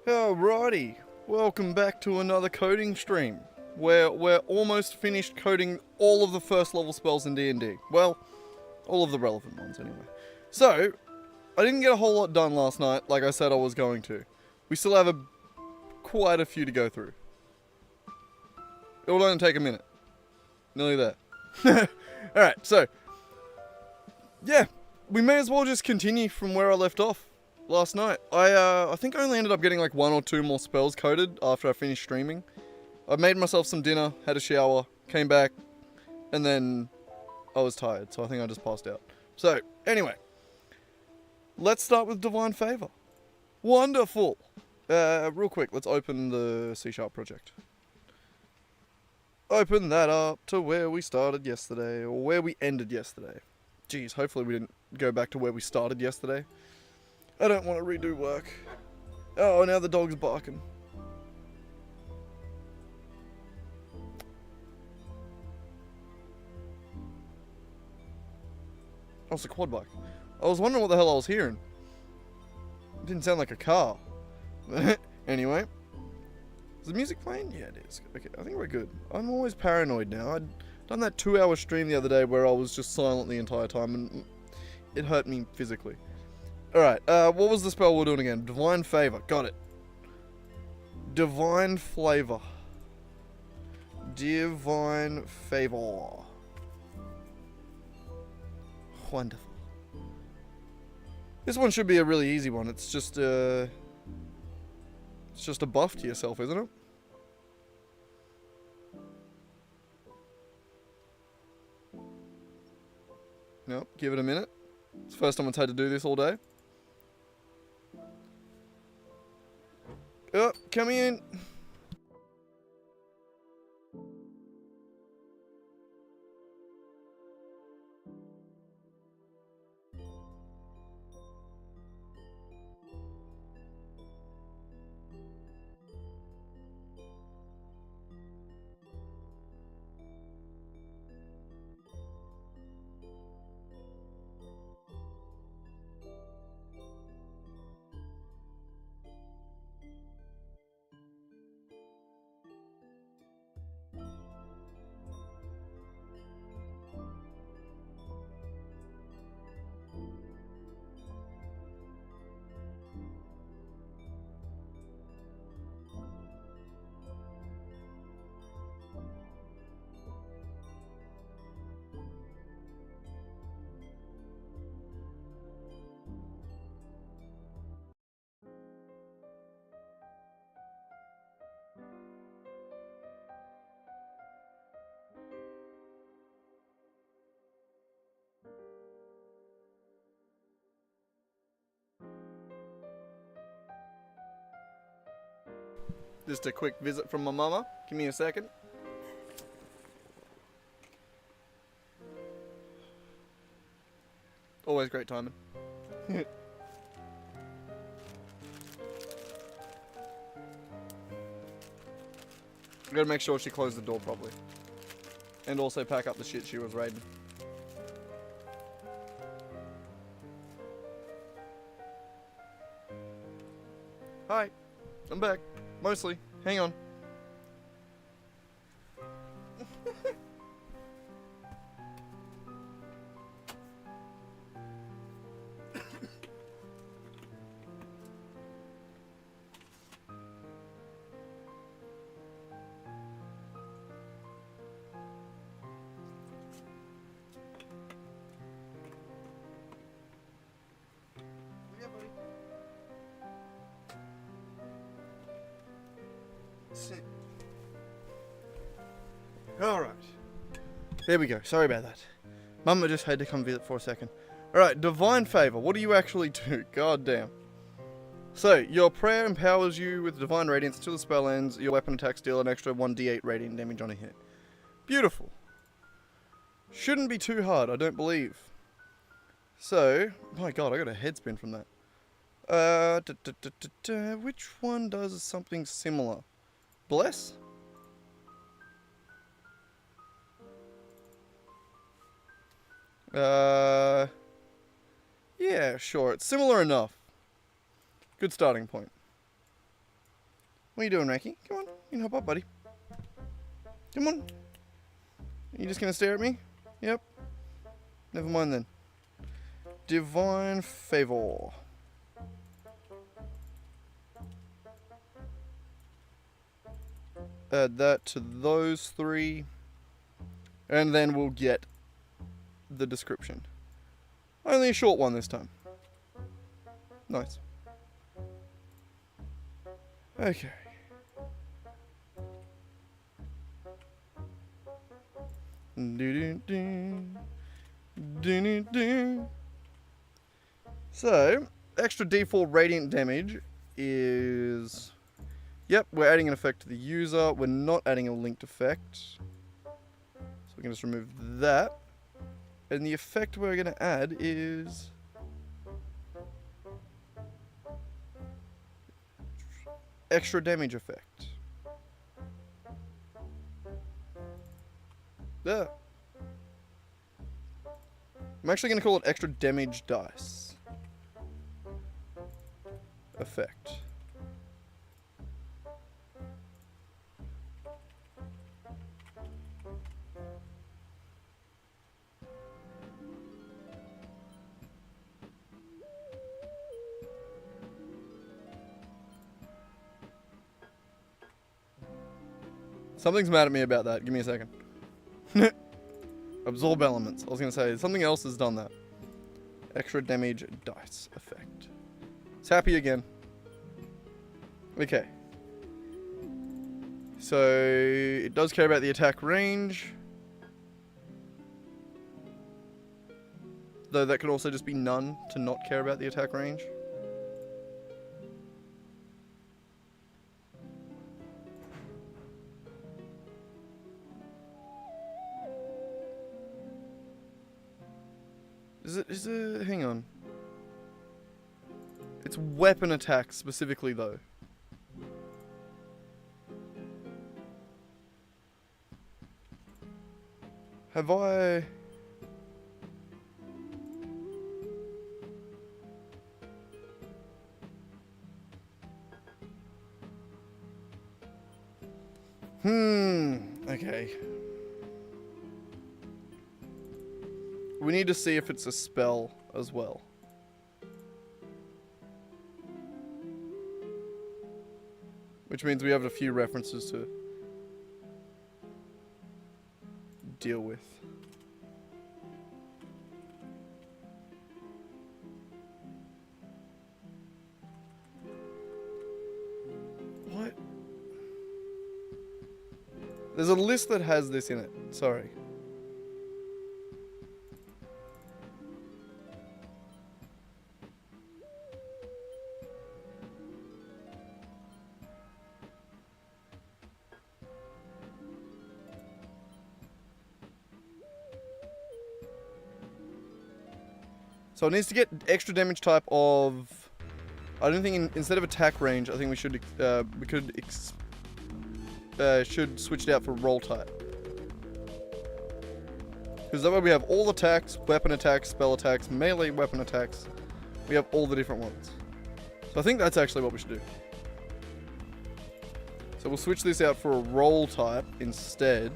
Alrighty, welcome back to another coding stream, where we're almost finished coding all of the first level spells in D&D. Well, all of the relevant ones anyway. So, I didn't get a whole lot done last night, like I said I was going to. We still have quite a few to go through. It will only take a minute. Nearly there. Alright, so, yeah, we may as well just continue from where I left off last night. I think I only ended up getting like one or two more spells coded after I finished streaming. I made myself some dinner, had a shower, came back, and then I was tired, so I think I just passed out. So, anyway, let's start with Divine Favor. Wonderful! Real quick, let's open the C# project. Open that up to where we started yesterday, or where we ended yesterday. Jeez, hopefully we didn't go back to where we started yesterday. I don't want to redo work. Oh, now the dog's barking. Oh, it's a quad bike. I was wondering what the hell I was hearing. It didn't sound like a car. Anyway. Is the music playing? Yeah, it is. Okay, I think we're good. I'm always paranoid now. I'd done that 2-hour stream the other day where I was just silent the entire time and it hurt me physically. Alright, what was the spell we're doing again? Divine Favor. Got it. Divine Flavor. Divine Favor. Wonderful. This one should be a really easy one. It's just a buff to yourself, isn't it? Nope, give it a minute. It's the first time I've had to do this all day. Oh, coming in. Just a quick visit from my mama. Give me a second. Always great timing. Gotta make sure she closed the door properly. And also pack up the shit she was raiding. Hi. I'm back. Mostly. Hang on. Yeah, buddy. Alright. There we go. Sorry about that. Mama just had to come visit for a second. Alright, Divine Favor. What do you actually do? God damn. So, your prayer empowers you with Divine Radiance until the spell ends. Your weapon attacks deal an extra 1d8 radiant damage on a hit. Beautiful. Shouldn't be too hard, I don't believe. So, my god, I got a head spin from that. Which one does something similar? Bless? Yeah, sure. It's similar enough. Good starting point. What are you doing, Raki? Come on, you can hop up, buddy. Come on. Are you just gonna stare at me? Yep. Never mind then. Divine Favor. Add that to those 3. And then we'll get the description. Only a short one this time. Nice. Okay. So, extra D4 radiant damage is... Yep, we're adding an effect to the user. We're not adding a linked effect. So we can just remove that. And the effect we're going to add is... extra damage effect. There. I'm actually going to call it extra damage dice. Effect. Something's mad at me about that. Give me a second. Absorb elements. I was going to say, something else has done that. Extra damage dice effect. It's happy again. Okay. So, it does care about the attack range. Though that could also just be none to not care about the attack range. Is it, hang on. It's weapon attack specifically though. Have I... Okay. We need to see if it's a spell as well. Which means we have a few references to deal with. What? There's a list that has this in it. Sorry. So it needs to get extra damage type of... I don't think instead of attack range, I think we should should switch it out for roll type. Because that way we have all attacks, weapon attacks, spell attacks, melee weapon attacks. We have all the different ones. So I think that's actually what we should do. So we'll switch this out for a roll type instead.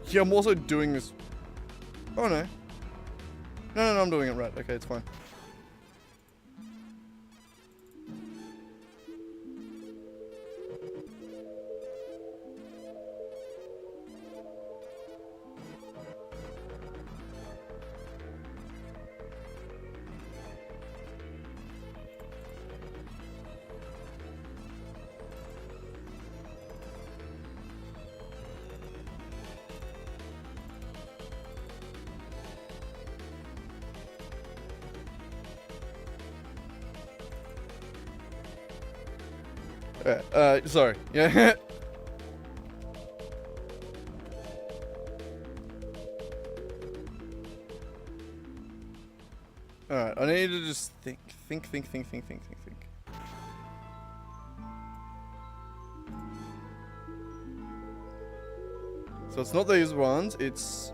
Yeah, I'm also doing this... Oh, no. No, I'm doing it right. Okay, it's fine. Sorry. Yeah. Alright, I need to just think. Think. So it's not these ones, it's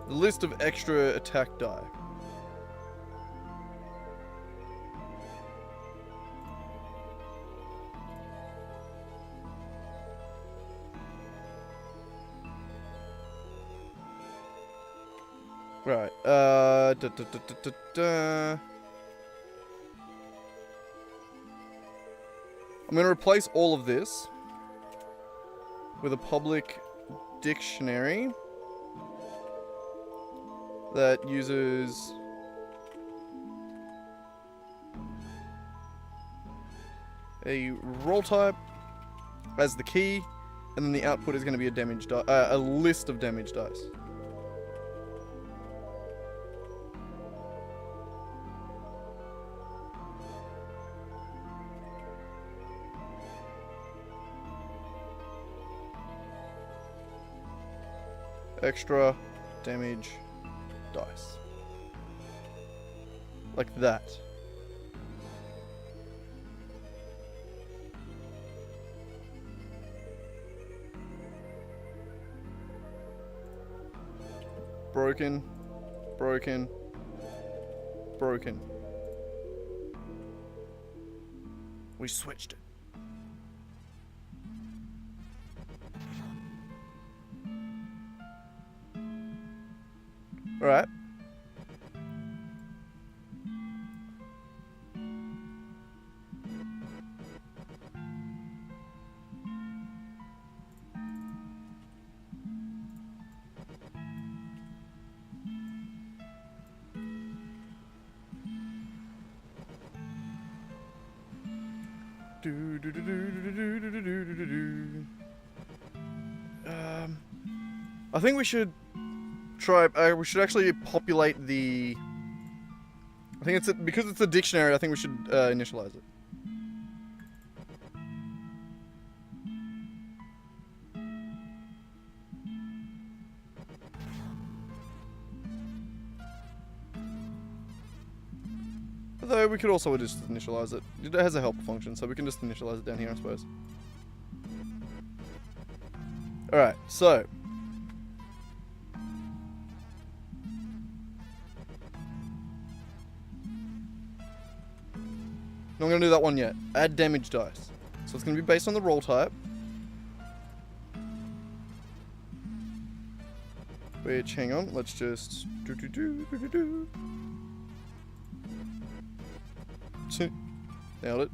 the list of extra attack die. Right, I'm gonna replace all of this with a public dictionary that uses a roll type as the key, and then the output is going to be a damage a list of damage dice. Extra damage dice. Like that. Broken. Broken. Broken. We switched it. Alright. I think we should try. We should actually populate the. I think it's because it's a dictionary. I think we should initialize it. Although we could also just initialize it. It has a helper function, so we can just initialize it down here, I suppose. Alright, so. Not going to do that one yet. Add damage dice. So it's going to be based on the roll type. Which, hang on, let's just... Nailed it.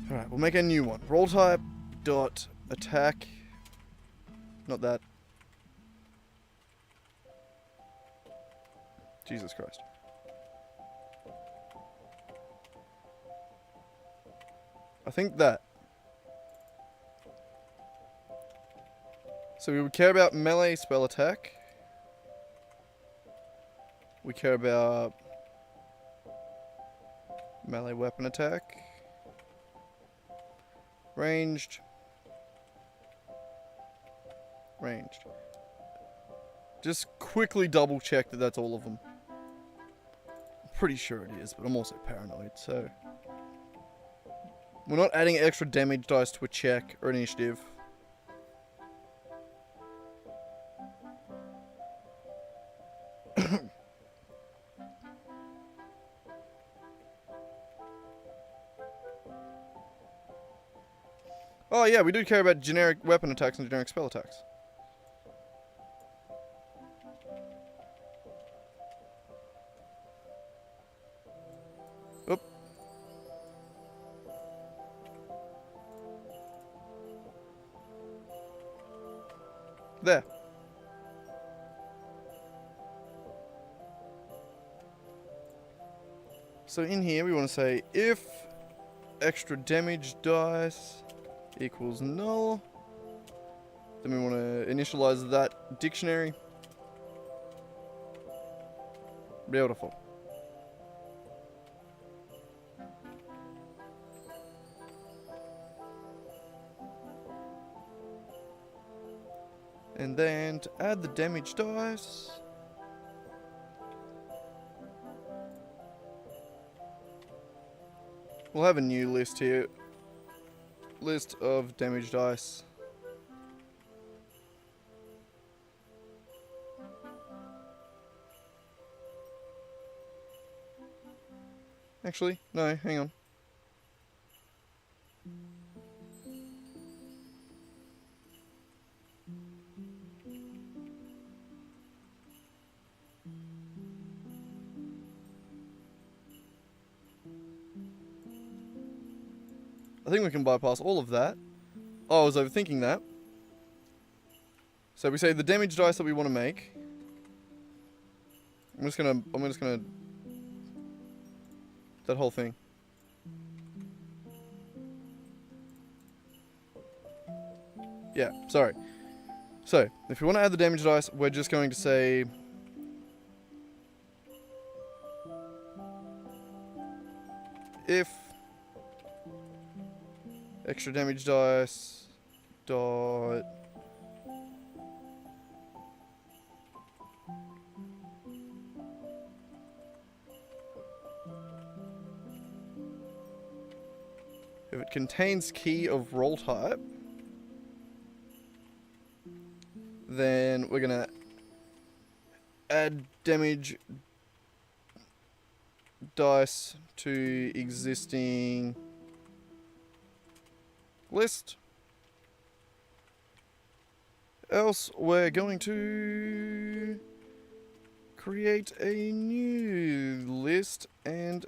Alright, we'll make a new one. Roll type dot attack. Not that. Jesus Christ. I think that. So we would care about melee spell attack. We care about melee weapon attack. Ranged. Ranged. Just quickly double check that that's all of them. I'm pretty sure it is, but I'm also paranoid, so... We're not adding extra damage dice to a check or an initiative. Oh yeah, we do care about generic weapon attacks and generic spell attacks. Oop. There. So in here we want to say if extra damage dice equals null, then we want to initialize that dictionary. Beautiful. And then to add the damage dice, we'll have a new list here. List of damage dice. Actually, no, hang on. I think we can bypass all of that. Oh, I was overthinking that. So we say the damage dice that we want to make. I'm just gonna that whole thing. Yeah, sorry. So, if we want to add the damage dice, we're just going to say if extra damage dice dot if it contains key of roll type, then we're gonna add damage dice to existing list. Else we're going to create a new list and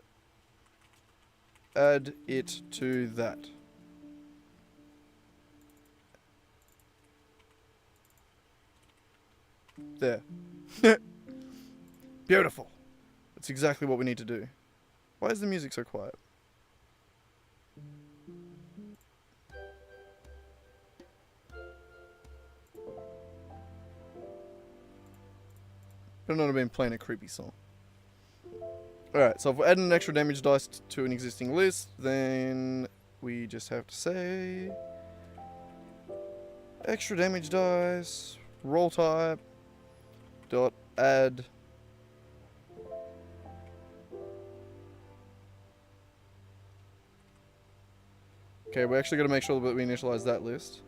add it to that. There. Beautiful. That's exactly what we need to do. Why is the music so quiet? Better not have been playing a creepy song. Alright, so if we're adding an extra damage dice to an existing list, then we just have to say extra damage dice, roll type, dot add okay, we actually got to make sure that we initialize that list.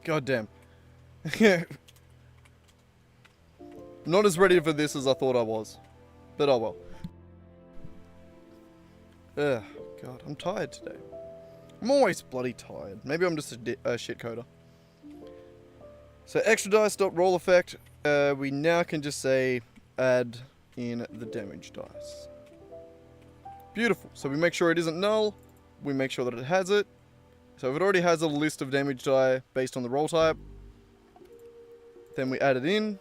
God damn. Not as ready for this as I thought I was. But oh well. Ugh, God, I'm tired today. I'm always bloody tired. Maybe I'm just a shit coder. So extra dice dot roll effect. We now can just say add in the damage dice. Beautiful. So we make sure it isn't null. We make sure that it has it. So if it already has a list of damage die based on the roll type, then we add it in.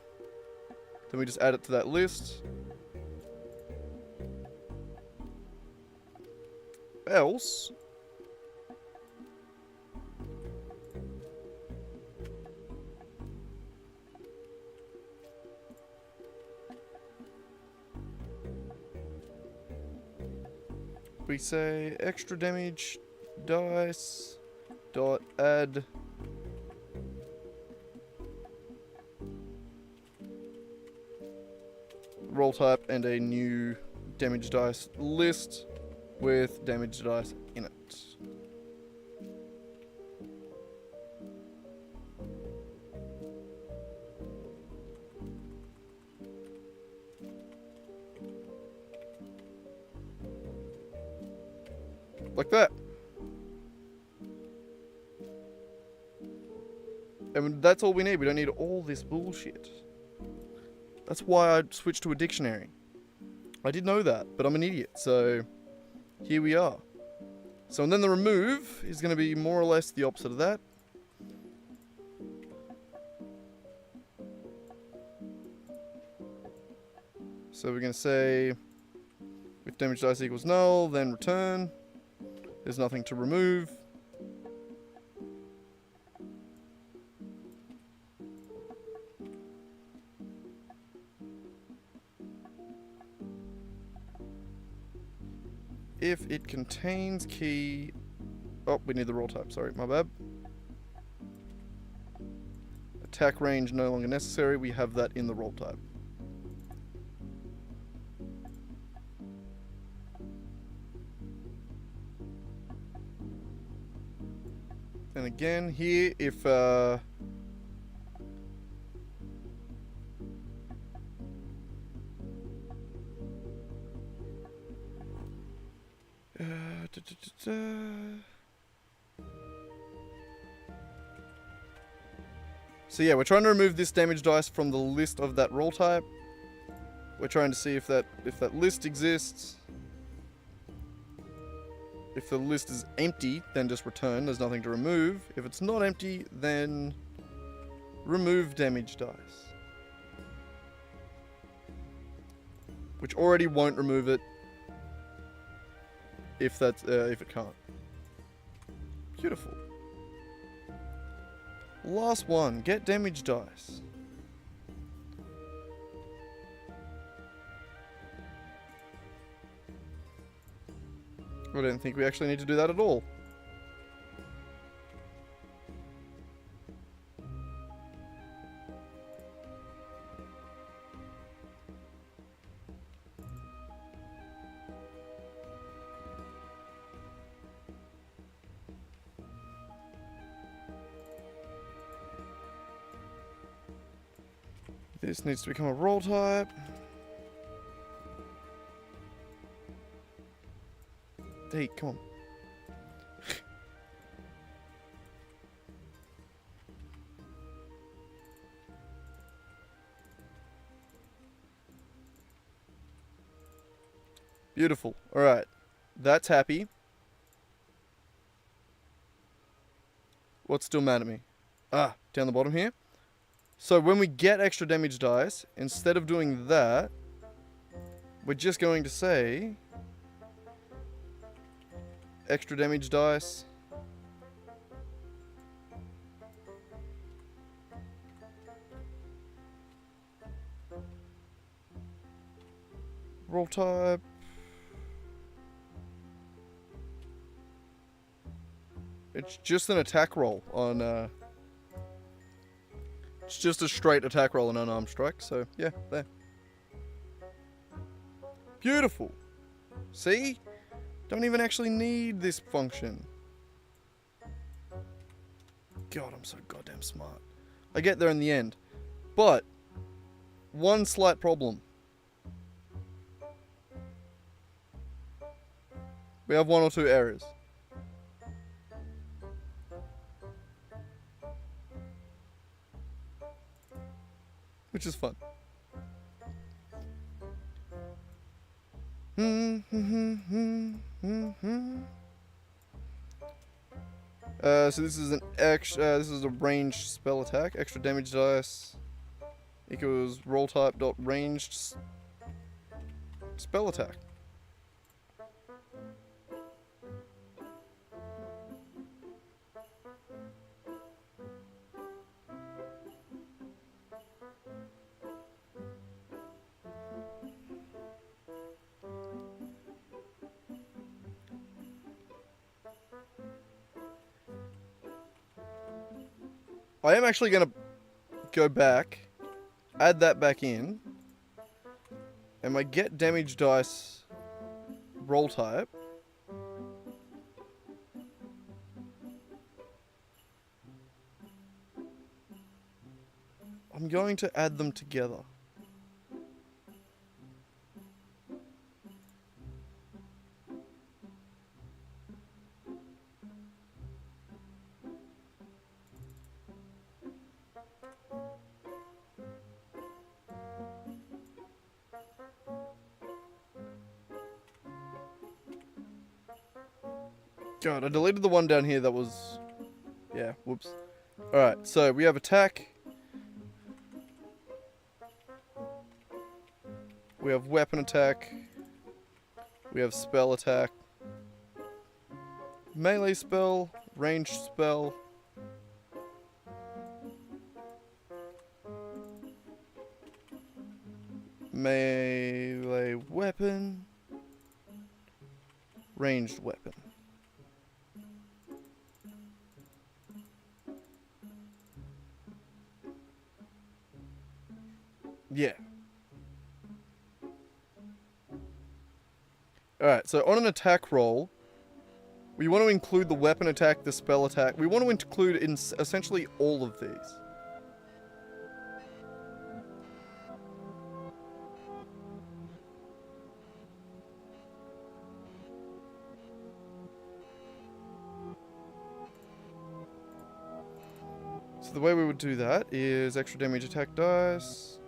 Then we just add it to that list. Else, we say extra damage dice dot add roll type and a new damage dice list with damage dice in it. Like that. And that's all we need. We don't need all this bullshit. That's why I switched to a dictionary. I did know that, but I'm an idiot, so here we are. So, and then the remove is going to be more or less the opposite of that. So we're going to say, if damage dice equals null, then return. There's nothing to remove. if it contains key... Oh, we need the roll type. Sorry, my bad. Attack range no longer necessary. We have that in the roll type. And again, here, if... So yeah, we're trying to remove this damage dice from the list of that roll type. We're trying to see if that list exists. If the list is empty, then just return. There's nothing to remove. If it's not empty, then remove damage dice. Which already won't remove it if it can't. Beautiful. Last one, get damage dice. I don't think we actually need to do that at all. This needs to become a roll type. Hey, come on. Beautiful. Alright. That's happy. What's still mad at me? Ah, down the bottom here. So when we get extra damage dice, instead of doing that, we're just going to say extra damage dice. Roll type. It's just an attack roll on it's just a straight attack roll and unarmed strike, so yeah, there. Beautiful. See? Don't even actually need this function. God, I'm so goddamn smart. I get there in the end. But, one slight problem. We have one or two errors. Which is fun. So this is this is a ranged spell attack. Extra damage dice equals roll type dot ranged spell attack. I am actually going to go back, add that back in, and my get damage dice roll type I'm going to add them together. God, I deleted the one down here that was... Yeah, whoops. Alright, so we have attack. We have weapon attack. We have spell attack. Melee spell. Ranged spell. Melee weapon. Ranged weapon. Yeah. Alright, so on an attack roll, we want to include the weapon attack, the spell attack. We want to include in essentially all of these. So the way we would do that is extra damage attack dice.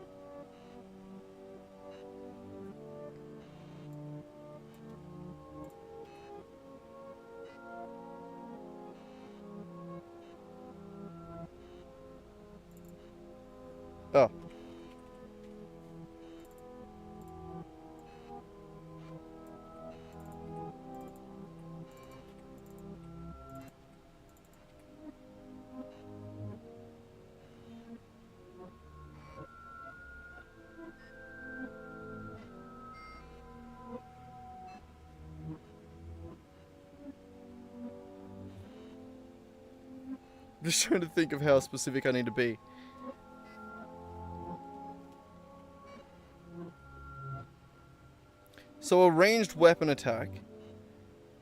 Oh. I'm just trying to think of how specific I need to be. So a ranged weapon attack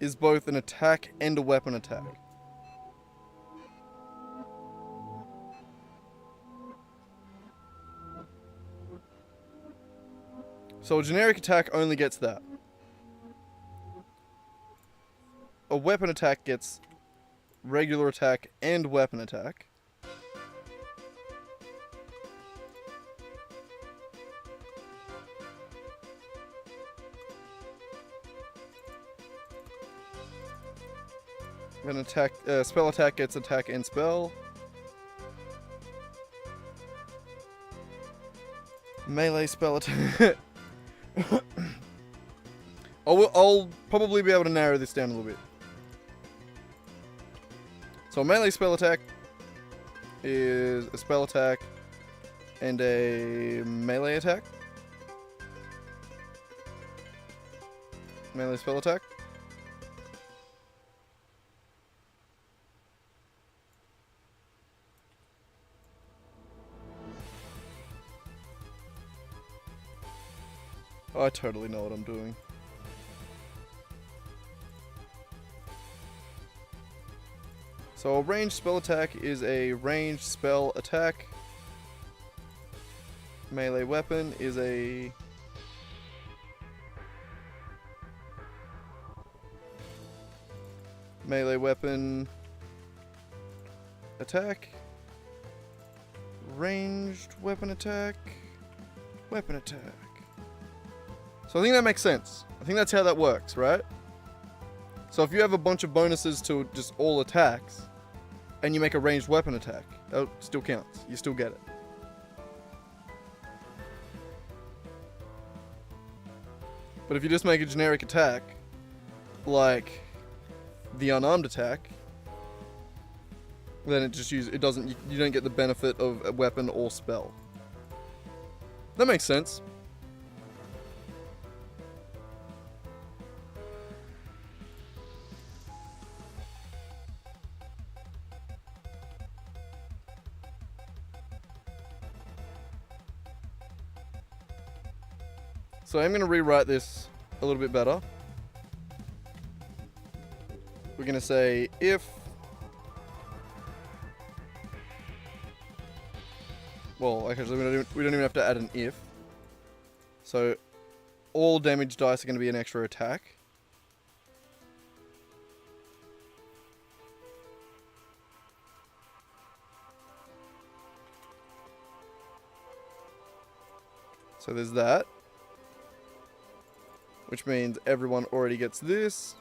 is both an attack and a weapon attack. So a generic attack only gets that. A weapon attack gets regular attack and weapon attack. An attack, spell attack gets attack and spell. Melee spell attack. I'll probably be able to narrow this down a little bit. So a melee spell attack is a spell attack and a melee attack. Melee spell attack. I totally know what I'm doing. So a ranged spell attack is a ranged spell attack. Melee weapon is a melee weapon attack. Ranged weapon attack. Weapon attack. So I think that makes sense. I think that's how that works, right? So if you have a bunch of bonuses to just all attacks, and you make a ranged weapon attack, that still counts. You still get it. But if you just make a generic attack, like the unarmed attack, then it doesn't, you don't get the benefit of a weapon or spell. That makes sense. So I'm going to rewrite this a little bit better. We're going to say if... Well, actually, we don't even have to add an if. So all damage dice are going to be an extra attack. So there's that. Which means everyone already gets this.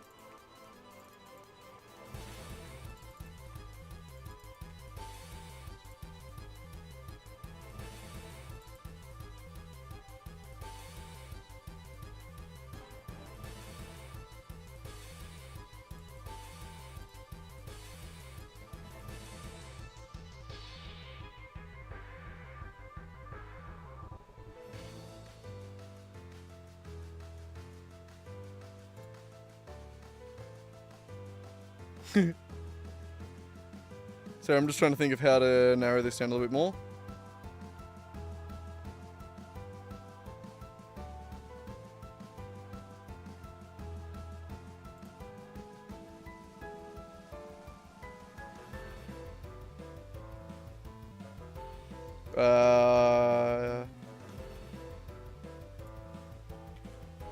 So I'm just trying to think of how to narrow this down a little bit more.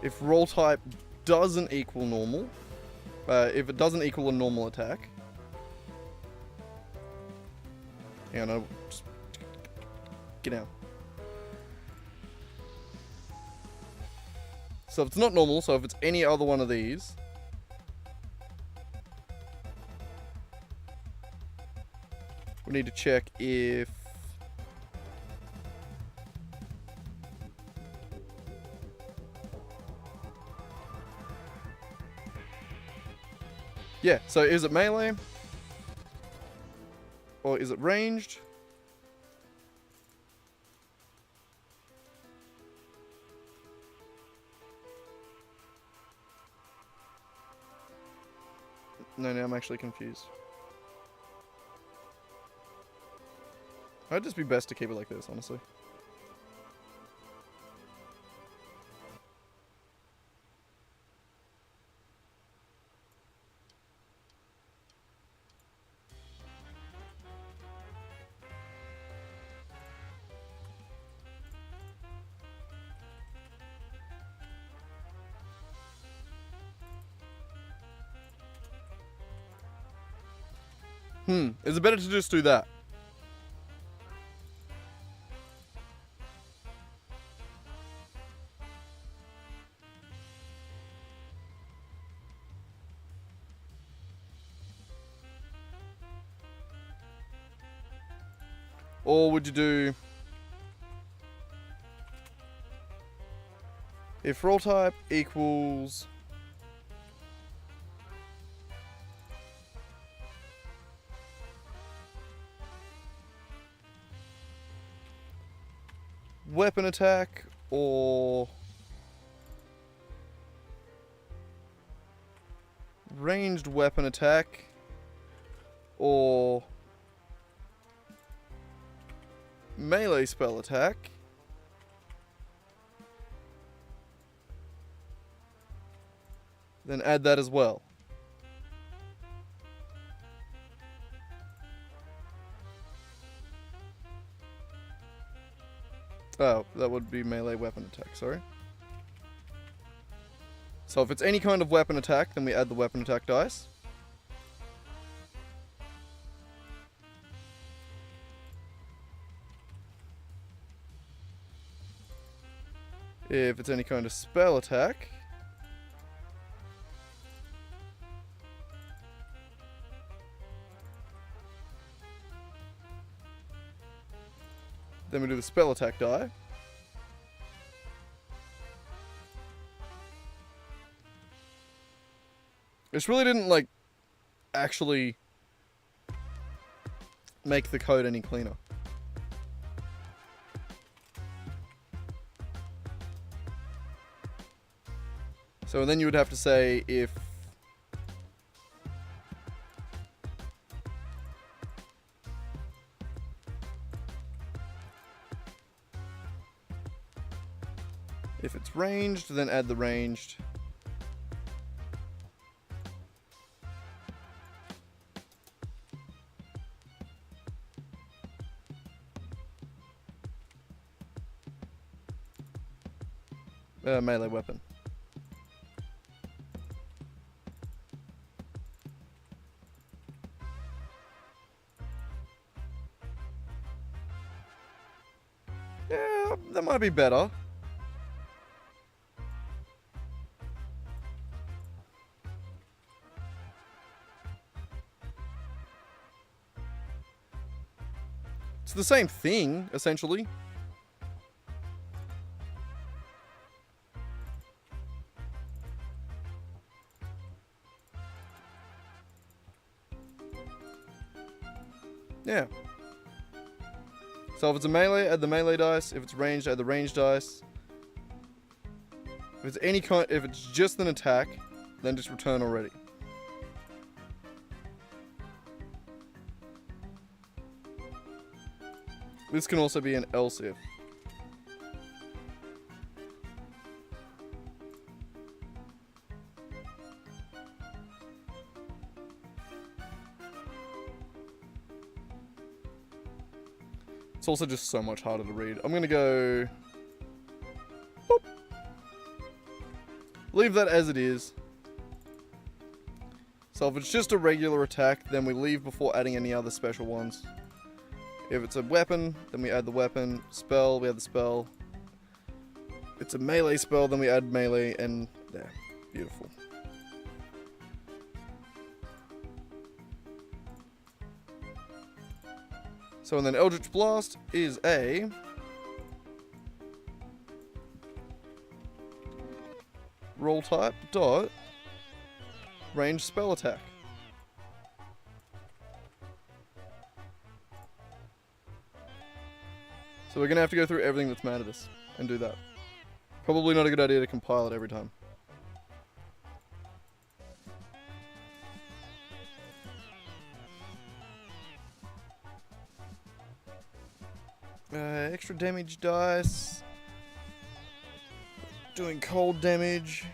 If roll type doesn't equal normal, if it doesn't equal a normal attack, yeah, no, just get out. So if it's not normal, so if it's any other one of these, we need to check if yeah, so is it melee? Or is it ranged? No, now I'm actually confused. I'd just be best to keep it like this, honestly. Is it better to just do that? Or would you do... If roll type equals... weapon attack, or... ranged weapon attack, or... melee spell attack, then add that as well. Oh, that would be melee weapon attack, sorry. So if it's any kind of weapon attack, then we add the weapon attack dice. If it's any kind of spell attack, then we do the spell attack die. This really didn't, like, actually make the code any cleaner. So then you would have to say if... if it's ranged, then add the ranged. Melee weapon. Yeah, that might be better. It's the same thing, essentially. Yeah. So if it's a melee, add the melee dice. If it's ranged, add the ranged dice. If it's any kind, if it's just an attack, then just return already. This can also be an else if. It's also just so much harder to read. I'm going to go... Boop. Leave that as it is. So if it's just a regular attack, then we leave before adding any other special ones. If it's a weapon, then we add the weapon. Spell, we add the spell. If it's a melee spell, then we add melee, and there. Beautiful. So, and then Eldritch Blast is a... roll type dot range spell attack. So we're going to have to go through everything that's mad at us and do that. Probably not a good idea to compile it every time. Extra damage dice. Doing cold damage.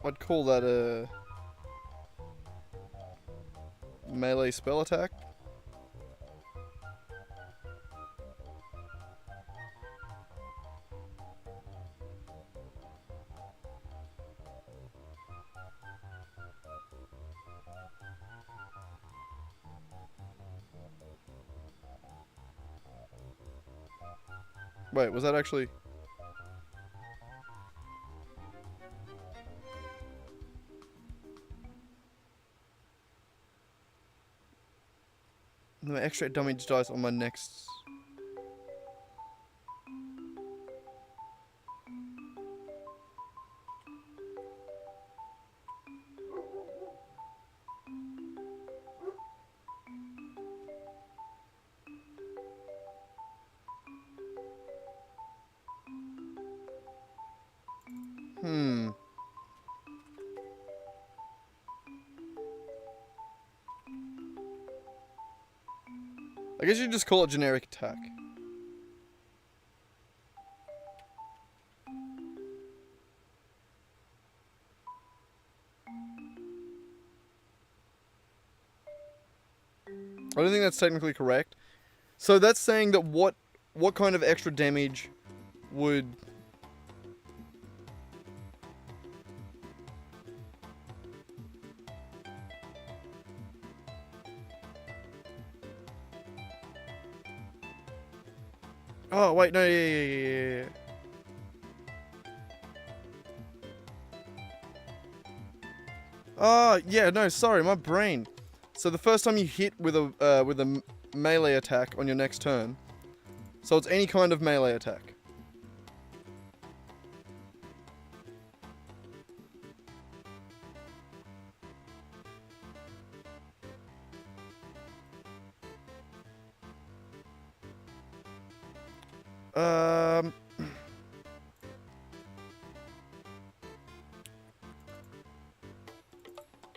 I'd call that a melee spell attack. Wait, was that actually... No, extra damage dice on my next... I guess you just call it generic attack. I don't think that's technically correct. So that's saying that what kind of extra damage would... Oh, wait, no, yeah. Oh, yeah, no, sorry, my brain. So the first time you hit with a melee attack on your next turn, so it's any kind of melee attack.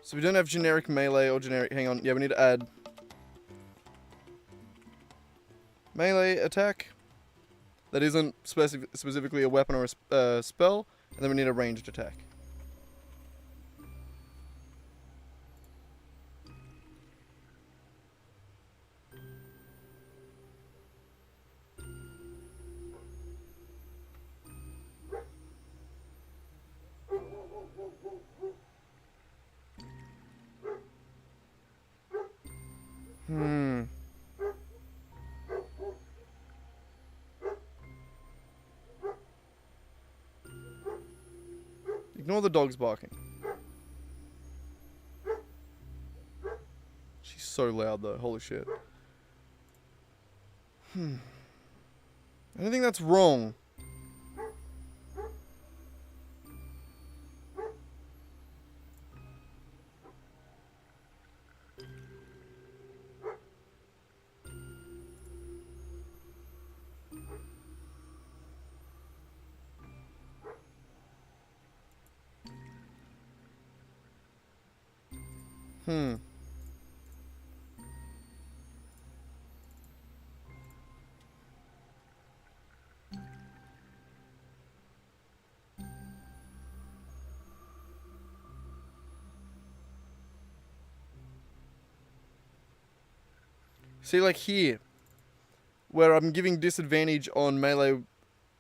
So we don't have generic melee or generic... Hang on. Yeah, we need to add... melee attack. That isn't specifically a weapon or a spell. And then we need a ranged attack. Ignore the dog's barking. She's so loud though, holy shit. I don't think that's wrong. Hmm. See, like here, where I'm giving disadvantage on melee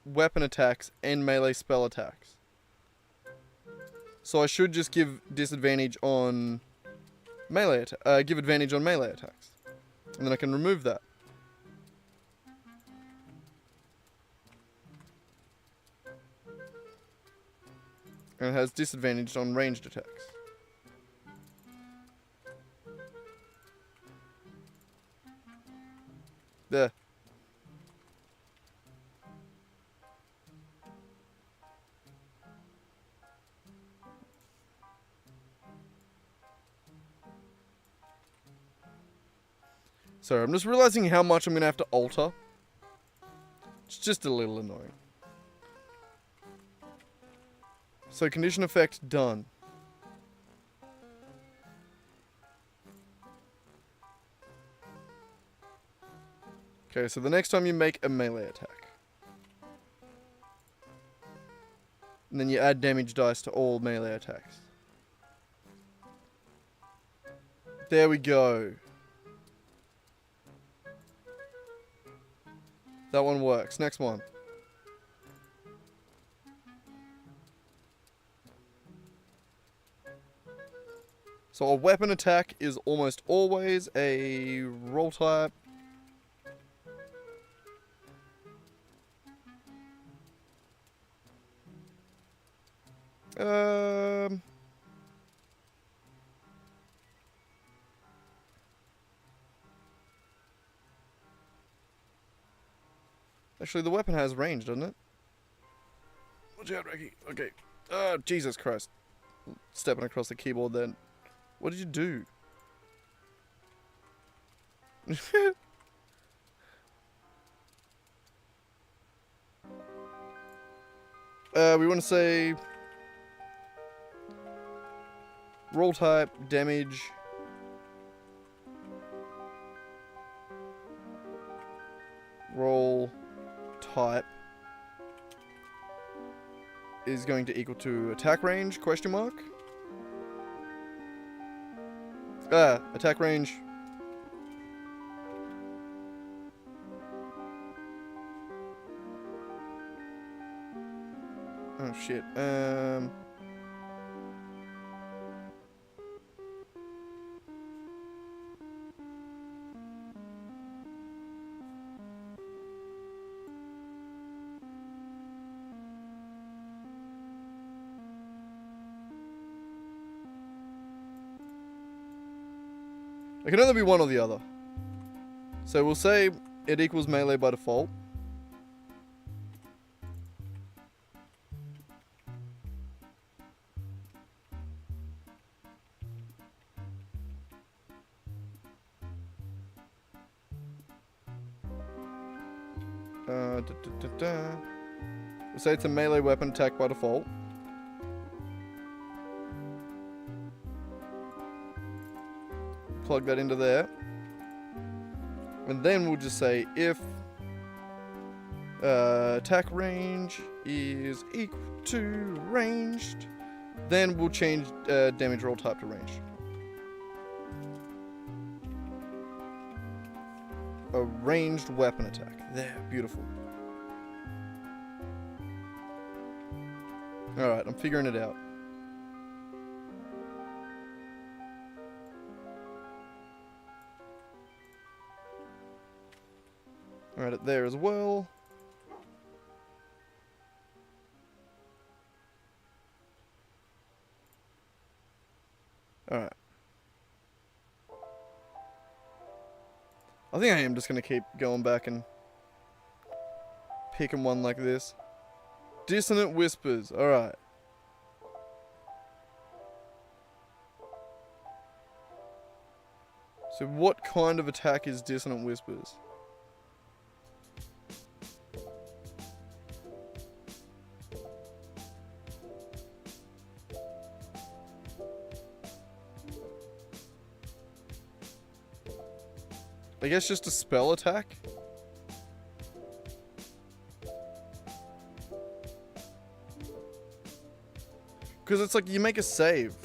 weapon attacks and melee spell attacks. So I should just give disadvantage on melee give advantage on melee attacks. And then I can remove that. And it has disadvantage on ranged attacks. There. Sorry, I'm just realizing how much I'm going to have to alter. It's just a little annoying. So condition effect done. Okay, so the next time you make a melee attack. And then you add damage dice to all melee attacks. There we go. That one works. Next one. So a weapon attack is almost always a roll type. Actually, the weapon has range, doesn't it? Watch out, Raggy. Okay. Oh, Jesus Christ. Stepping across the keyboard then. What did you do? We want to say roll type, damage, roll type is going to equal to attack range, question mark. Attack range. Oh shit. It can only be one or the other. So we'll say it equals melee by default. We'll say it's a melee weapon attack by default. Plug that into there. And then we'll just say if attack range is equal to ranged, then we'll change damage roll type to ranged. A ranged weapon attack. There, beautiful. Alright, I'm figuring it out. Alright, it there as well. Alright. I think I am just going to keep going back and picking one like this. Dissonant Whispers. Alright. So what kind of attack is Dissonant Whispers? I guess just a spell attack. Because it's like you make a save.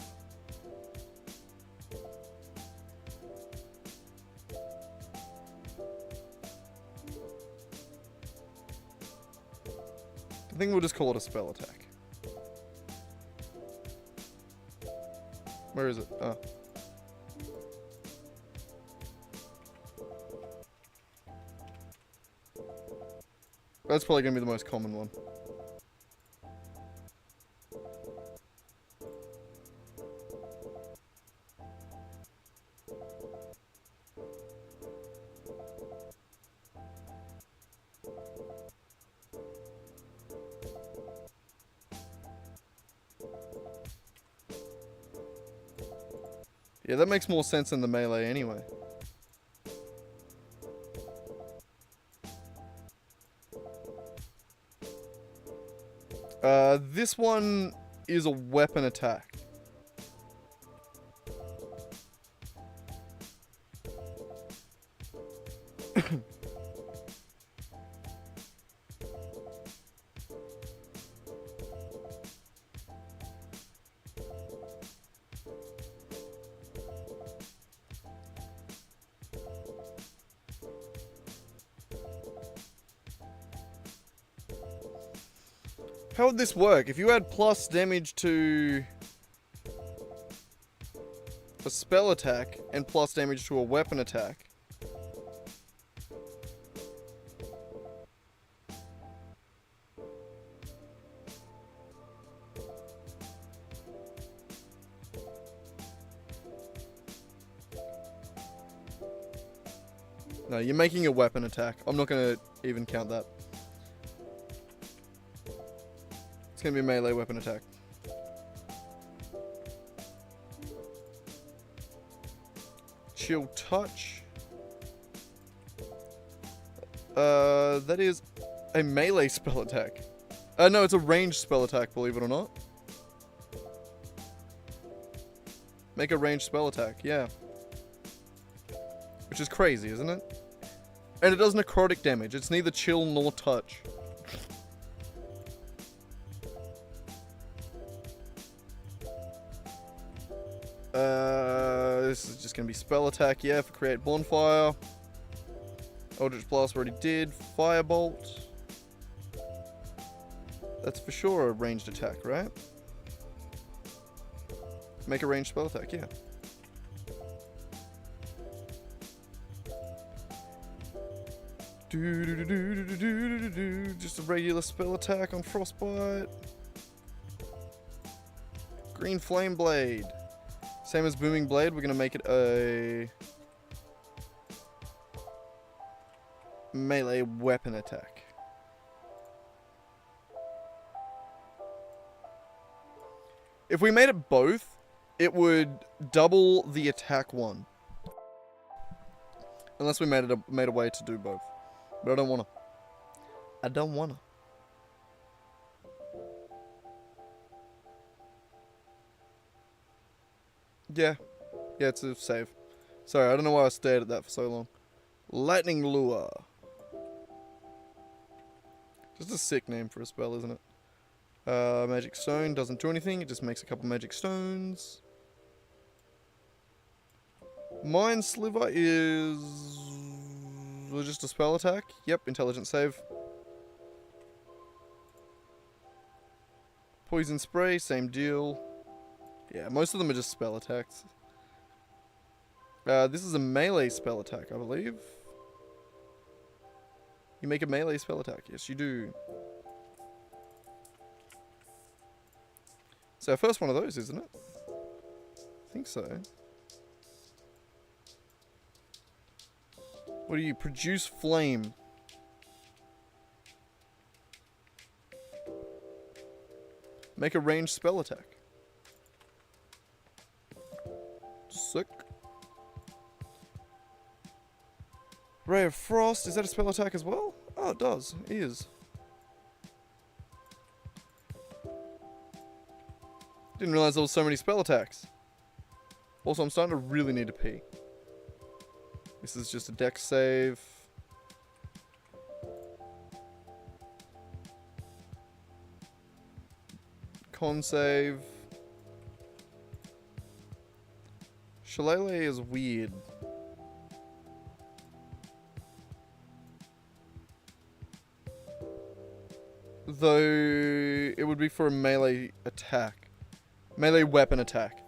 I think we'll just call it a spell attack. Where is it? Oh. That's probably going to be the most common one. Yeah, that makes more sense than the melee anyway. This one is a weapon attack. How would this work? If you add plus damage to a spell attack and plus damage to a weapon attack. No, you're making a weapon attack. I'm not going to even count that. It's going to be a melee weapon attack. Chill touch. That is a melee spell attack. No, it's a ranged spell attack, believe it or not. Make a ranged spell attack, yeah. Which is crazy, isn't it? And it does necrotic damage. It's neither chill nor touch. This is just going to be spell attack, yeah, for create bonfire. Eldritch Blast already did. Firebolt. That's for sure a ranged attack, right? Make a ranged spell attack, yeah. Just a regular spell attack on Frostbite. Green Flame Blade. Same as Booming Blade, we're going to make it a melee weapon attack. If we made it both, it would double the attack one. Unless we made a way to do both. But I don't wanna. I don't wanna. Yeah. Yeah, it's a save. Sorry, I don't know why I stared at that for so long. Lightning Lure. Just a sick name for a spell, isn't it? Magic Stone doesn't do anything. It just makes a couple magic stones. Mind Sliver is just a spell attack. Yep, intelligent save. Poison Spray, same deal. Yeah, most of them are just spell attacks. This is a melee spell attack, I believe. You make a melee spell attack. Yes, you do. It's our first one of those, isn't it? I think so. What do you produce? Flame. Make a ranged spell attack. Sick. Ray of Frost, is that a spell attack as well? Oh, it does. It is. Didn't realize there was so many spell attacks. Also, I'm starting to really need to pee. This is just a dex save. Con save. Shillelagh is weird. Though it would be for a melee attack. Melee weapon attack.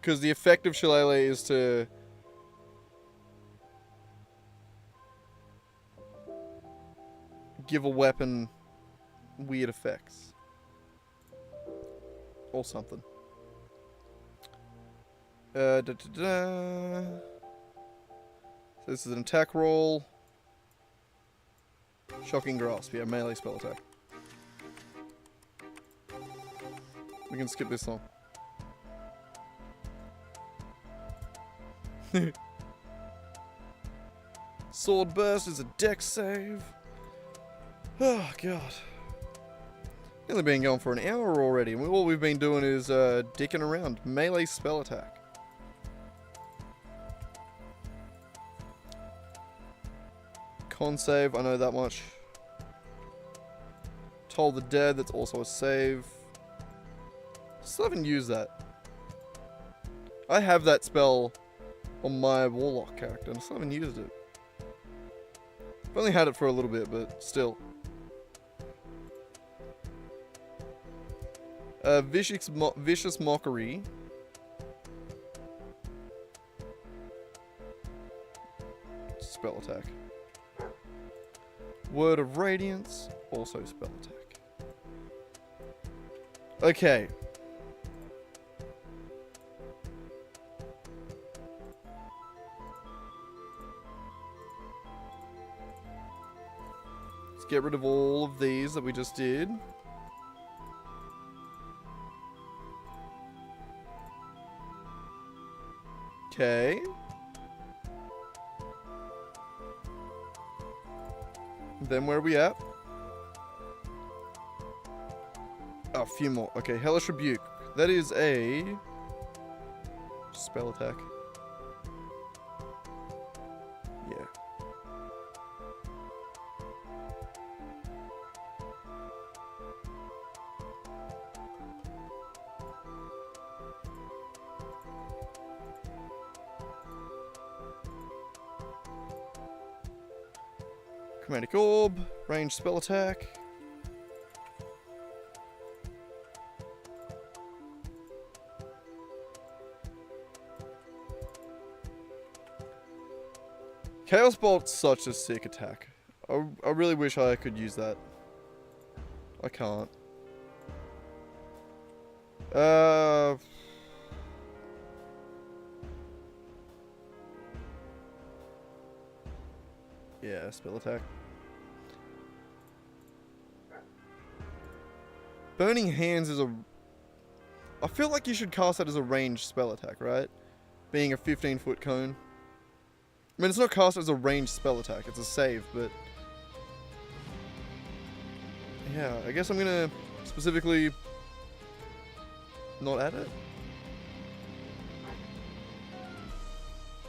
Because the effect of Shillelagh is to give a weapon weird effects. Or something. So this is an attack roll. Shocking Grasp, yeah, melee spell attack. We can skip this one. Sword Burst is a dex save. Oh, God. Only been going for an hour already, and all we've been doing is dicking around. Melee spell attack. Con save, I know that much. Toll the Dead, that's also a save. Still haven't used that. I have that spell on my Warlock character, and I still haven't used it. I've only had it for a little bit, but still. Vicious Mockery. Spell attack. Word of Radiance, also spell attack. Okay. Let's get rid of all of these that we just did. Okay. Then where are we at? Oh, a few more. Okay, Hellish Rebuke. That is a spell attack. Yeah. Chromatic Orb, ranged spell attack. Chaos Bolt's such a sick attack. I really wish I could use that. I can't. Yeah, spell attack. Burning Hands is a... I feel like you should cast that as a ranged spell attack, right? Being a 15-foot cone. I mean, it's not cast as a ranged spell attack. It's a save, but... Yeah, I guess I'm gonna specifically not add it.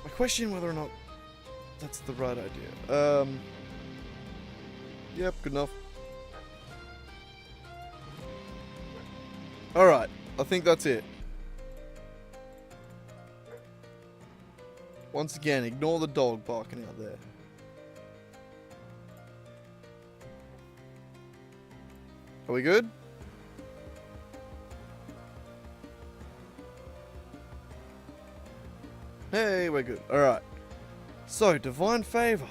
I question whether or not that's the right idea. Yep, good enough. Alright, I think that's it. Once again, ignore the dog barking out there. Are we good? Hey, we're good. Alright. So, Divine Favor.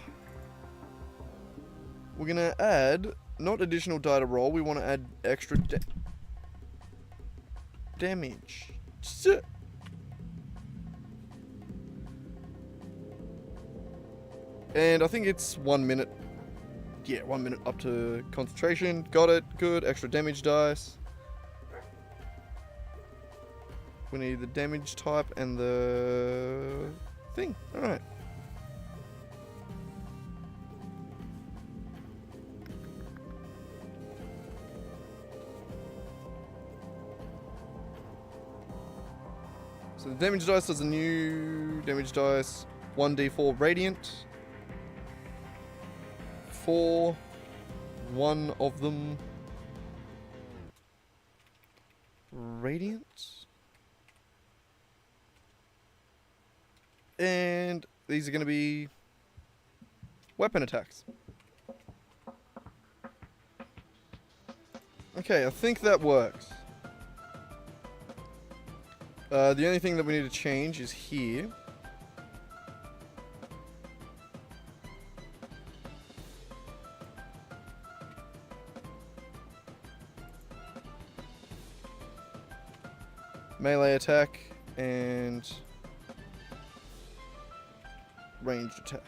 We're gonna add, not additional die to roll, we want to add extra damage. And I think it's 1 minute. Yeah, 1 minute up to concentration. Got it. Good. Extra damage dice. We need the damage type and the thing. Alright. So the damage dice does a new damage dice, 1d4 radiant. For one of them radiant. And these are going to be weapon attacks. Okay, I think that works. The only thing that we need to change is here. Melee attack and ranged attack.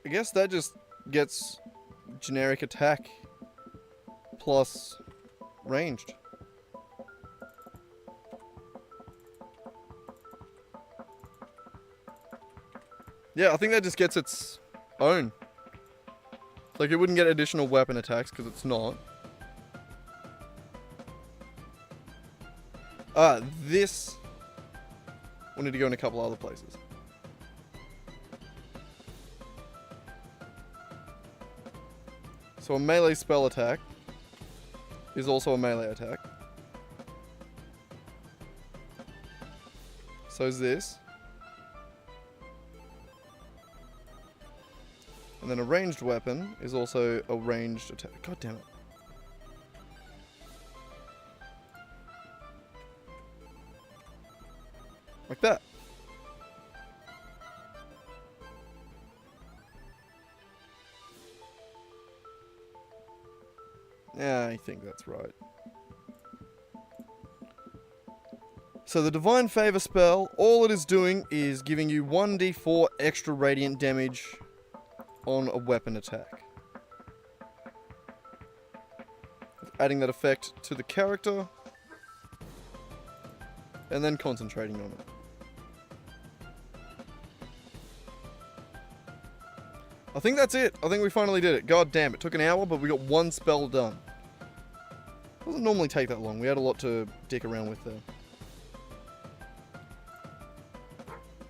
I guess that just gets generic attack plus ranged. Yeah, I think that just gets its own. Like, it wouldn't get additional weapon attacks because it's not. This will need to go in a couple other places. So a melee spell attack is also a melee attack. So is this. And then a ranged weapon is also a ranged attack. God damn it. Like that. Yeah, I think that's right. So the Divine Favor spell, all it is doing is giving you 1d4 extra radiant damage on a weapon attack. Adding that effect to the character, and then concentrating on it. I think that's it. I think we finally did it. God damn, it took an hour, but we got one spell done. Doesn't normally take that long. We had a lot to dick around with there.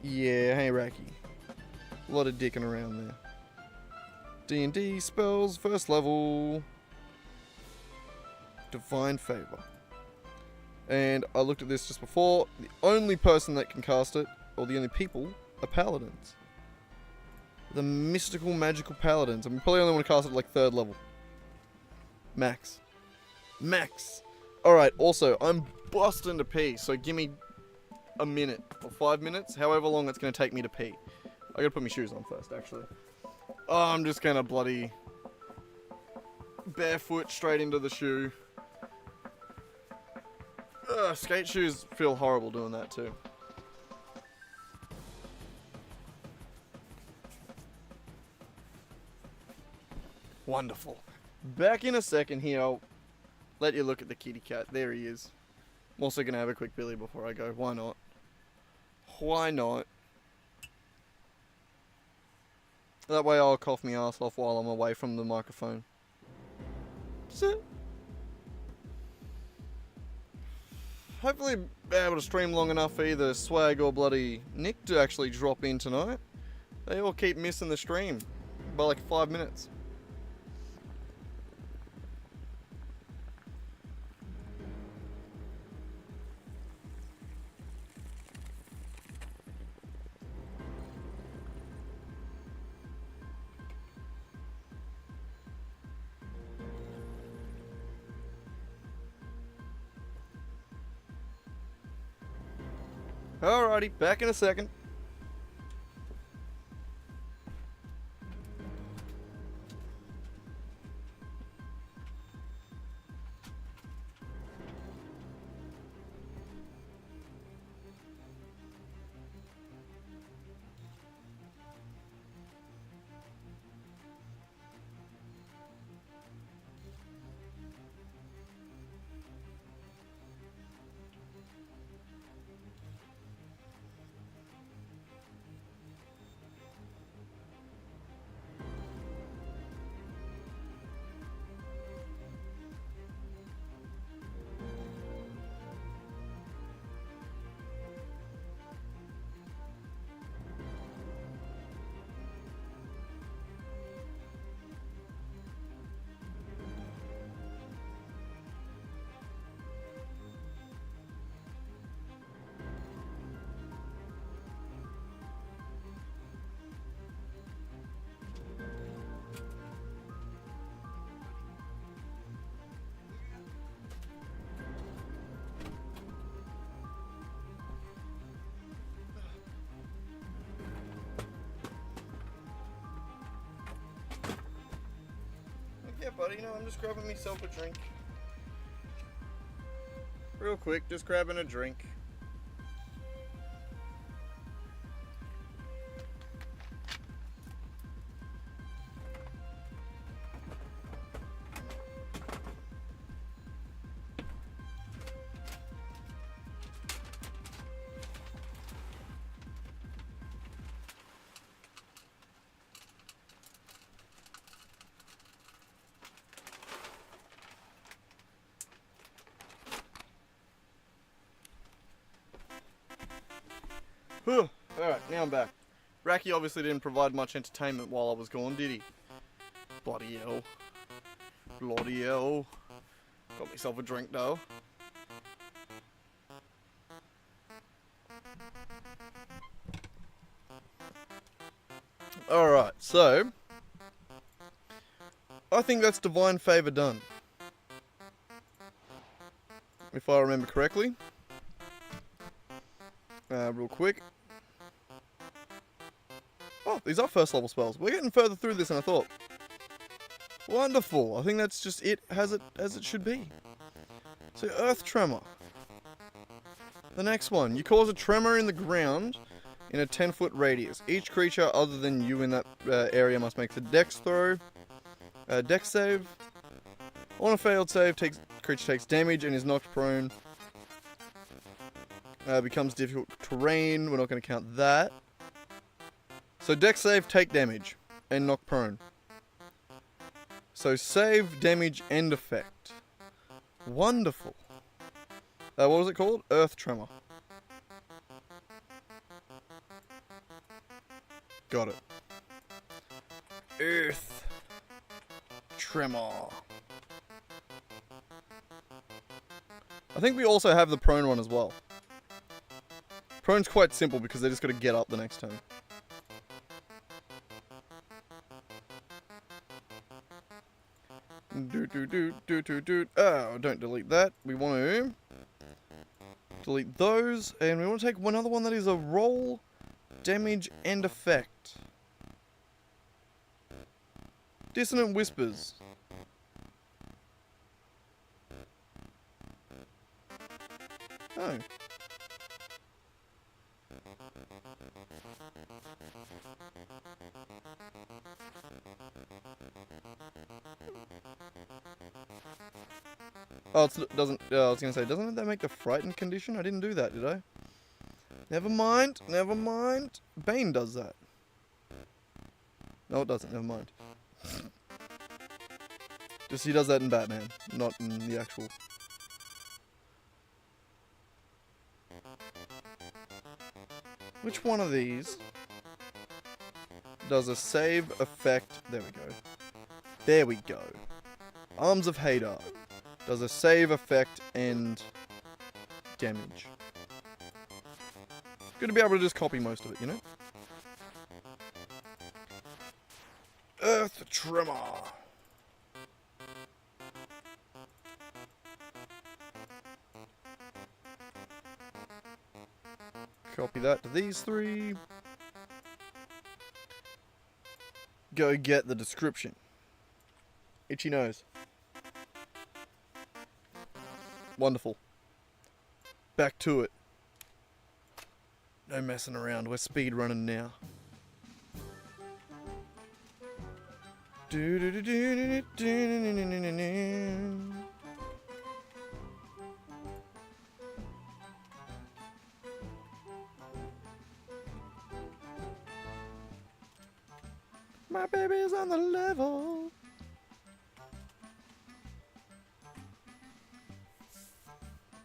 Yeah, hey Raki. A lot of dicking around there. D&D spells, first level. Divine Favor. And I looked at this just before. The only person that can cast it, or the only people, are paladins. The mystical magical paladins. I'm probably only want to cast it at like 3rd level. Max. Max. Alright, also, I'm busting to pee, so give me a minute or 5 minutes, however long it's going to take me to pee. I gotta put my shoes on first, actually. Oh, I'm just gonna bloody barefoot straight into the shoe. Ugh, skate shoes feel horrible doing that too. Wonderful. Back in a second here, I'll let you look at the kitty cat. There he is. I'm also gonna have a quick billy before I go. Why not? Why not? That way I'll cough my ass off while I'm away from the microphone. Sit. Hopefully be able to stream long enough for either Swag or bloody Nick to actually drop in tonight. They all keep missing the stream by like 5 minutes. Alrighty, back in a second. buddy. No, I'm just grabbing myself a drink. Real quick, just grabbing a drink. Alright, now I'm back. Racky obviously didn't provide much entertainment while I was gone, did he? Bloody hell. Bloody hell. Got myself a drink though. Alright, so I think that's divine favor done. If I remember correctly. Real quick. Oh, these are first level spells. We're getting further through this than I thought. Wonderful. I think that's just it as it should be. So Earth Tremor. The next one. You cause a tremor in the ground in a 10-foot radius. Each creature other than you in that area must make the dex throw. Dex save. On a failed save, creature takes damage and is knocked prone. Becomes difficult terrain. We're not going to count that. So dex save, take damage, and knock prone. So save, damage, and effect. Wonderful. What was it called? Earth Tremor. Got it. Earth Tremor. I think we also have the prone one as well. Prone's quite simple because they just got to get up the next turn. Oh, don't delete that. We want to delete those, and we want to take another one that is a roll, damage, and effect. Dissonant Whispers. Oh. Oh, it doesn't. I was gonna say, doesn't that make the frightened condition? I didn't do that, did I? Never mind. Never mind. Bane does that. No, it doesn't. Never mind. Just he does that in Batman, not in the actual. Which one of these does a save effect? There we go. There we go. Arms of Hadar does a save effect and damage. Good to be able to just copy most of it, you know? Earth Tremor. Copy that to these three. Go get the description. Itchy nose. Wonderful. Back to it. No messing around. We're speed running now. My baby's on the level.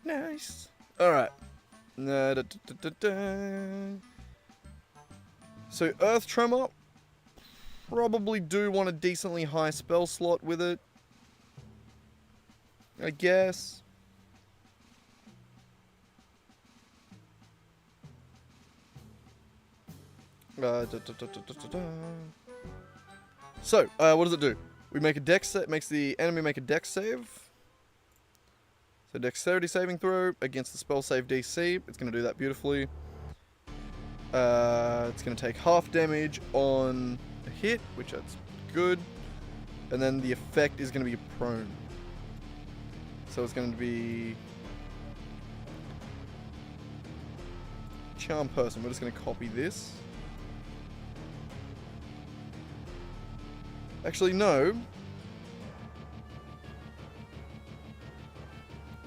Nice. Alright. So Earth Tremor. Probably do want a decently high spell slot with it. I guess. So, what does it do? We make a dex set, makes the enemy make a dex save. So dexterity saving throw against the spell save DC. It's going to do that beautifully. It's going to take half damage on a hit, which that's good. And then the effect is going to be prone. So it's going to be Charm Person. We're just going to copy this. Actually, no.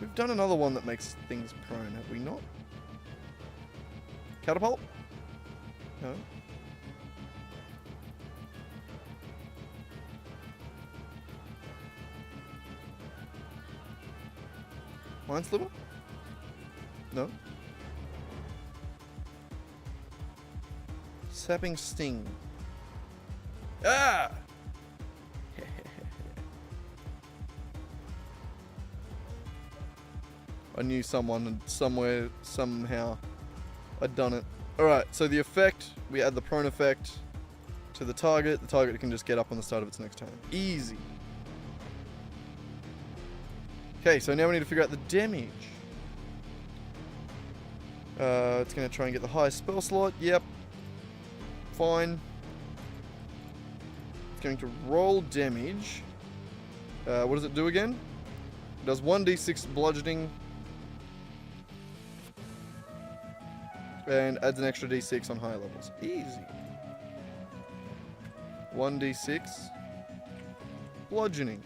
We've done another one that makes things prone, have we not? Catapult? No. Mind Sliver? No. Sapping Sting. Ah! I knew someone and somewhere, somehow, I'd done it. Alright, so the effect, we add the prone effect to the target. The target can just get up on the start of its next turn. Easy. Okay, so now we need to figure out the damage. It's going to try and get the highest spell slot. Yep. Fine. It's going to roll damage. What does it do again? It does 1d6 bludgeoning. And adds an extra d6 on higher levels. Easy. 1d6 bludgeoning.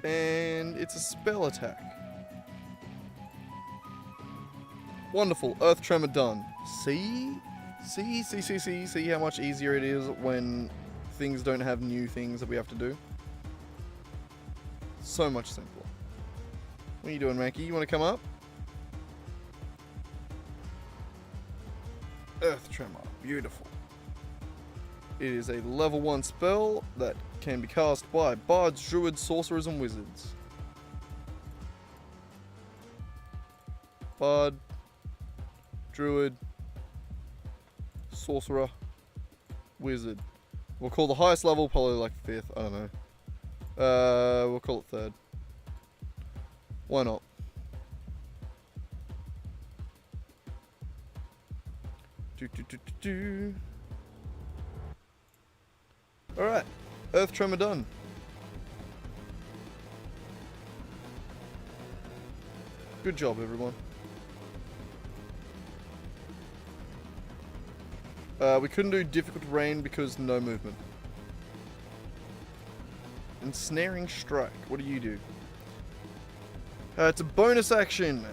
And it's a spell attack. Wonderful. Earth Tremor done. See how much easier it is when things don't have new things that we have to do? So much simpler. What are you doing, Mankey? You want to come up? Earth Tremor. Beautiful. It is a level 1 spell that can be cast by bards, druids, sorcerers, and wizards. Bard, druid, sorcerer, wizard. We'll call the highest level probably like 5th, I don't know. We'll call it 3rd. Why not? Alright, Earth Tremor done. Good job, everyone. We couldn't do Difficult Rain because no movement. Ensnaring Strike, what do you do? It's a bonus action.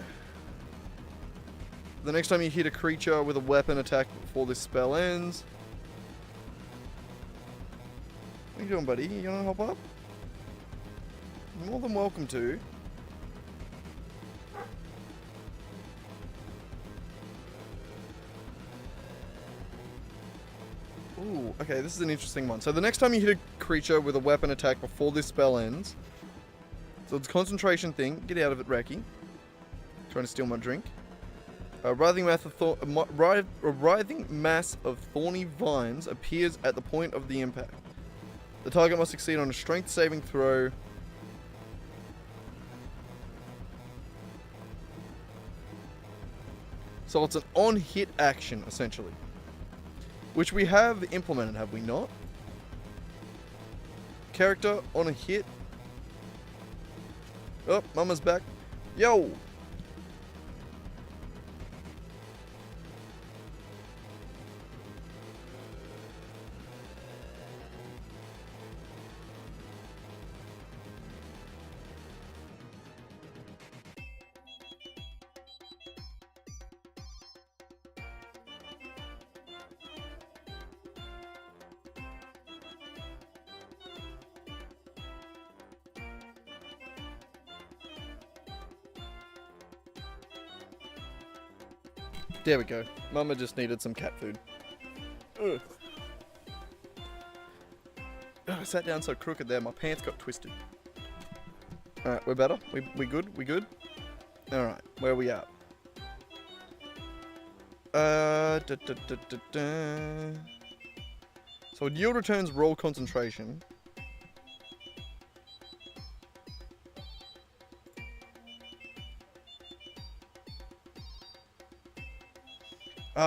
The next time you hit a creature with a weapon attack before this spell ends. What are you doing, buddy? You gonna hop up? You're more than welcome to. Ooh, okay, this is an interesting one. So the next time you hit a creature with a weapon attack before this spell ends. So it's a concentration thing. Get out of it, Raki. Trying to steal my drink. A writhing mass of thorny vines appears at the point of the impact. The target must succeed on a strength saving throw. So it's an on-hit action, essentially. Which we have implemented, have we not? Character on a hit. Oh, Mama's back. Yo! There we go. Mama just needed some cat food. Ugh. I sat down so crooked there, my pants got twisted. Alright, we're better? We good? We good? Alright, where are we at? So yield returns roll concentration.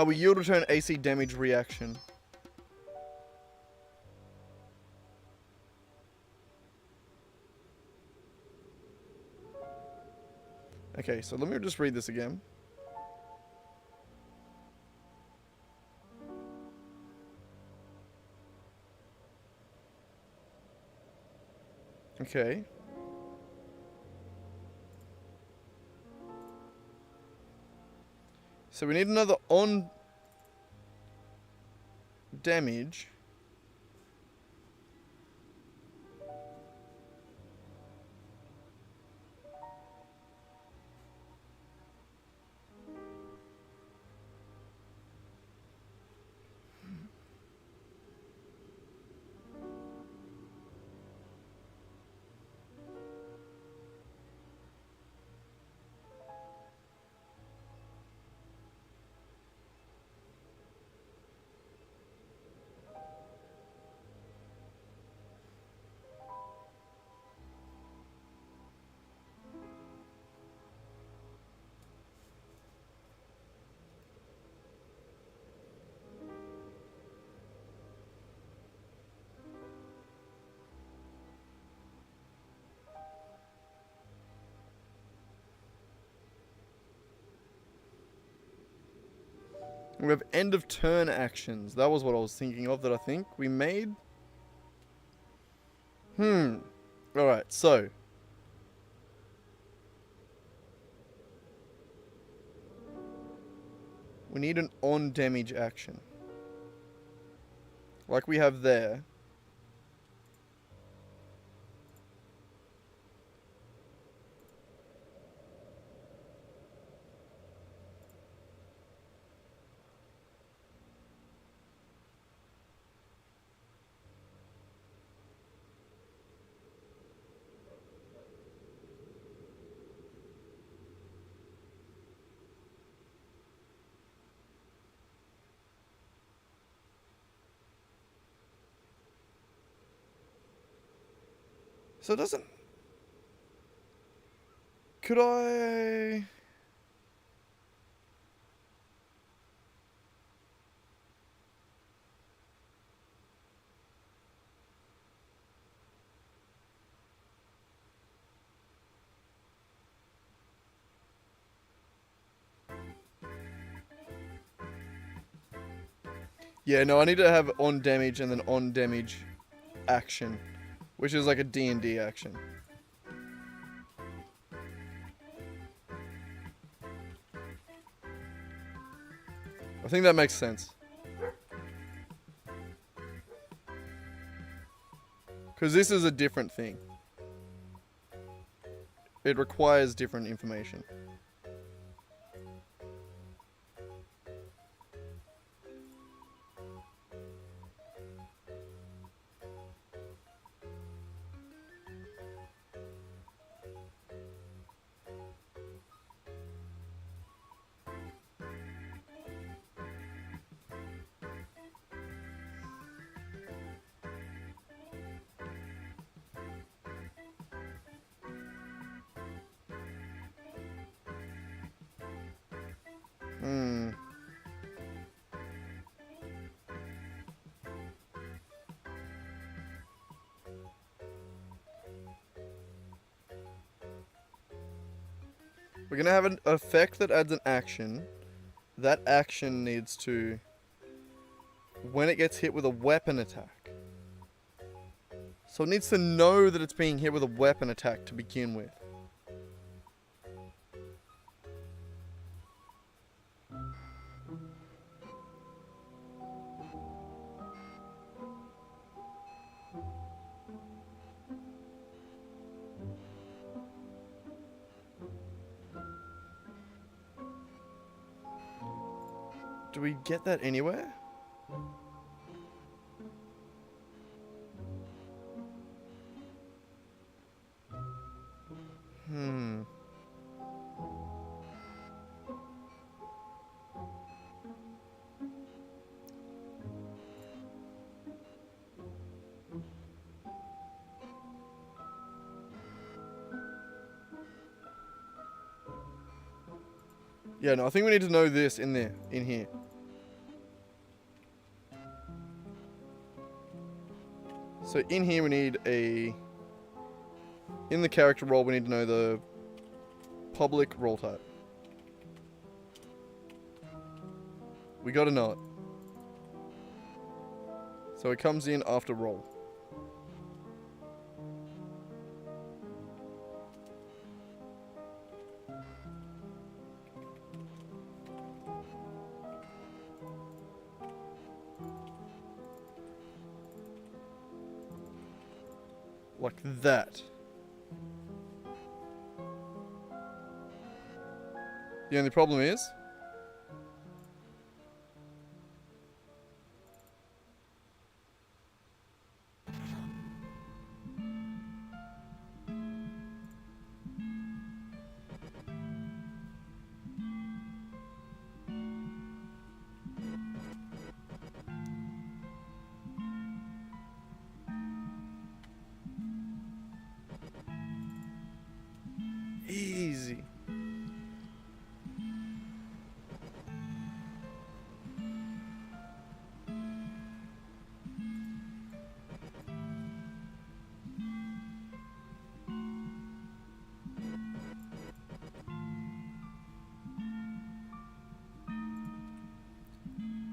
We yield return AC damage reaction. Okay, so let me just read this again. Okay. So we need another on damage. We have end of turn actions. That was what I was thinking of that I think we made. Alright, so. We need an on damage action. Like we have there. So it doesn't... Could I... Yeah, no, I need to have on damage and then on damage action, which is like a D&D action. I think that makes sense. Because this is a different thing. It requires different information. We're gonna have an effect that adds an action. That action needs to... When it gets hit with a weapon attack. So it needs to know that it's being hit with a weapon attack to begin with. Do we get that anywhere? Yeah, no, I think we need to know this in here. So in here we need a... In the character role we need to know the public roll type? We gotta know it. So it comes in after roll. Like that. The only problem is... Easy.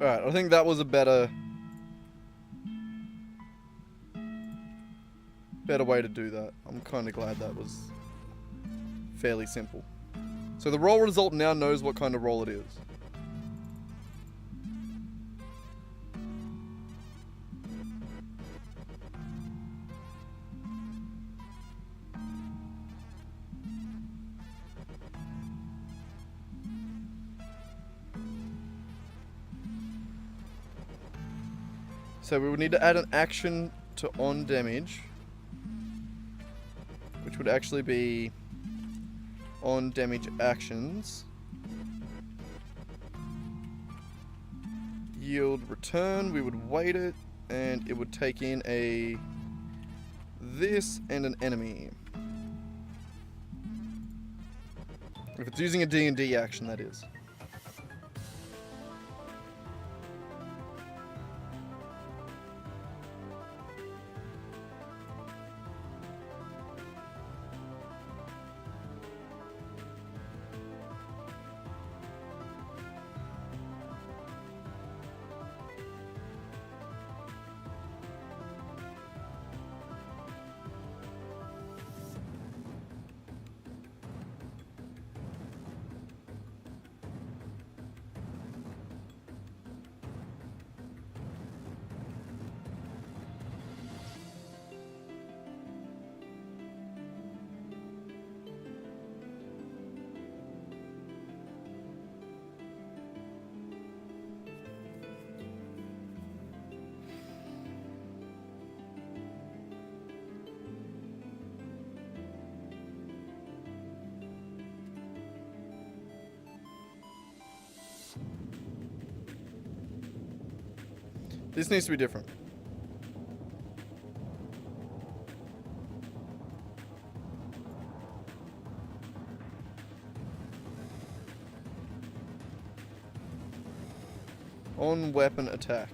Alright, I think that was a better way to do that. I'm kind of glad that was fairly simple. So the roll result now knows what kind of roll it is. So we would need to add an action to on damage, which would actually be on damage actions. Yield return, we would wait it, and it would take in a this and an enemy. If it's using a D&D action, that is. This needs to be different. On weapon attack.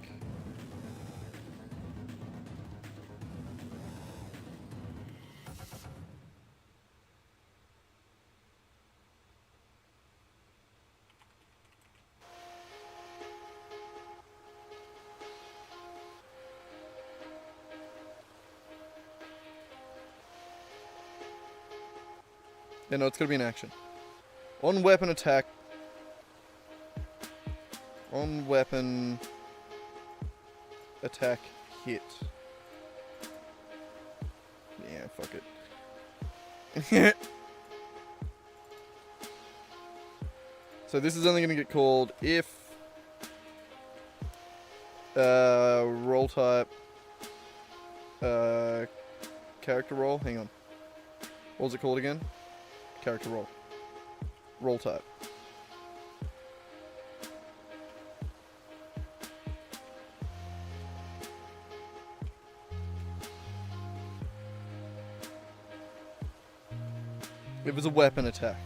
Yeah, no, it's gonna be an action. On weapon attack. On weapon attack hit. Yeah, fuck it. So this is only gonna get called if roll type character roll. Hang on. What was it called again? Character roll. Roll type. It was a weapon attack.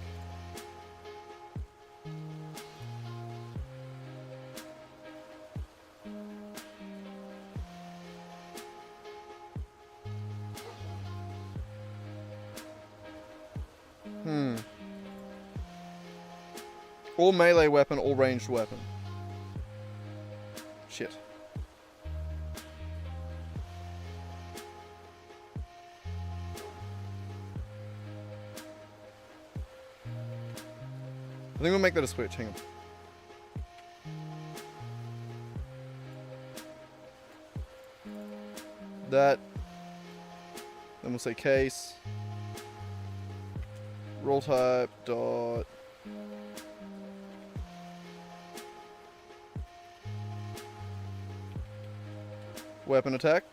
Or melee weapon or ranged weapon. Shit. I think we'll make that a switch. Hang on. That. Then we'll say case. Roll type. Dot. Weapon attack.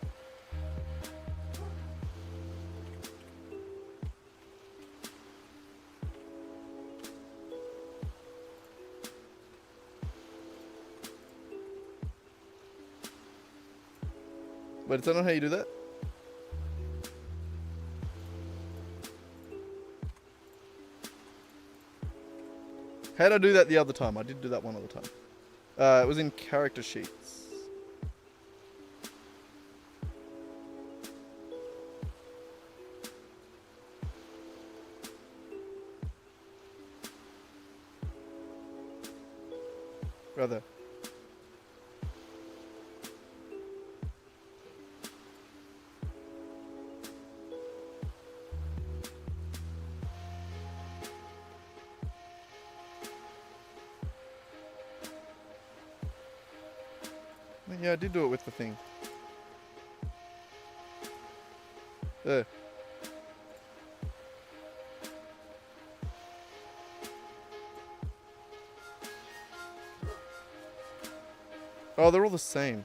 Wait, is that not how you do that? How did I do that the other time? I did do that one other time. It was in character sheets. Right there. Yeah, I did do it with the thing. There. Oh, they're all the same.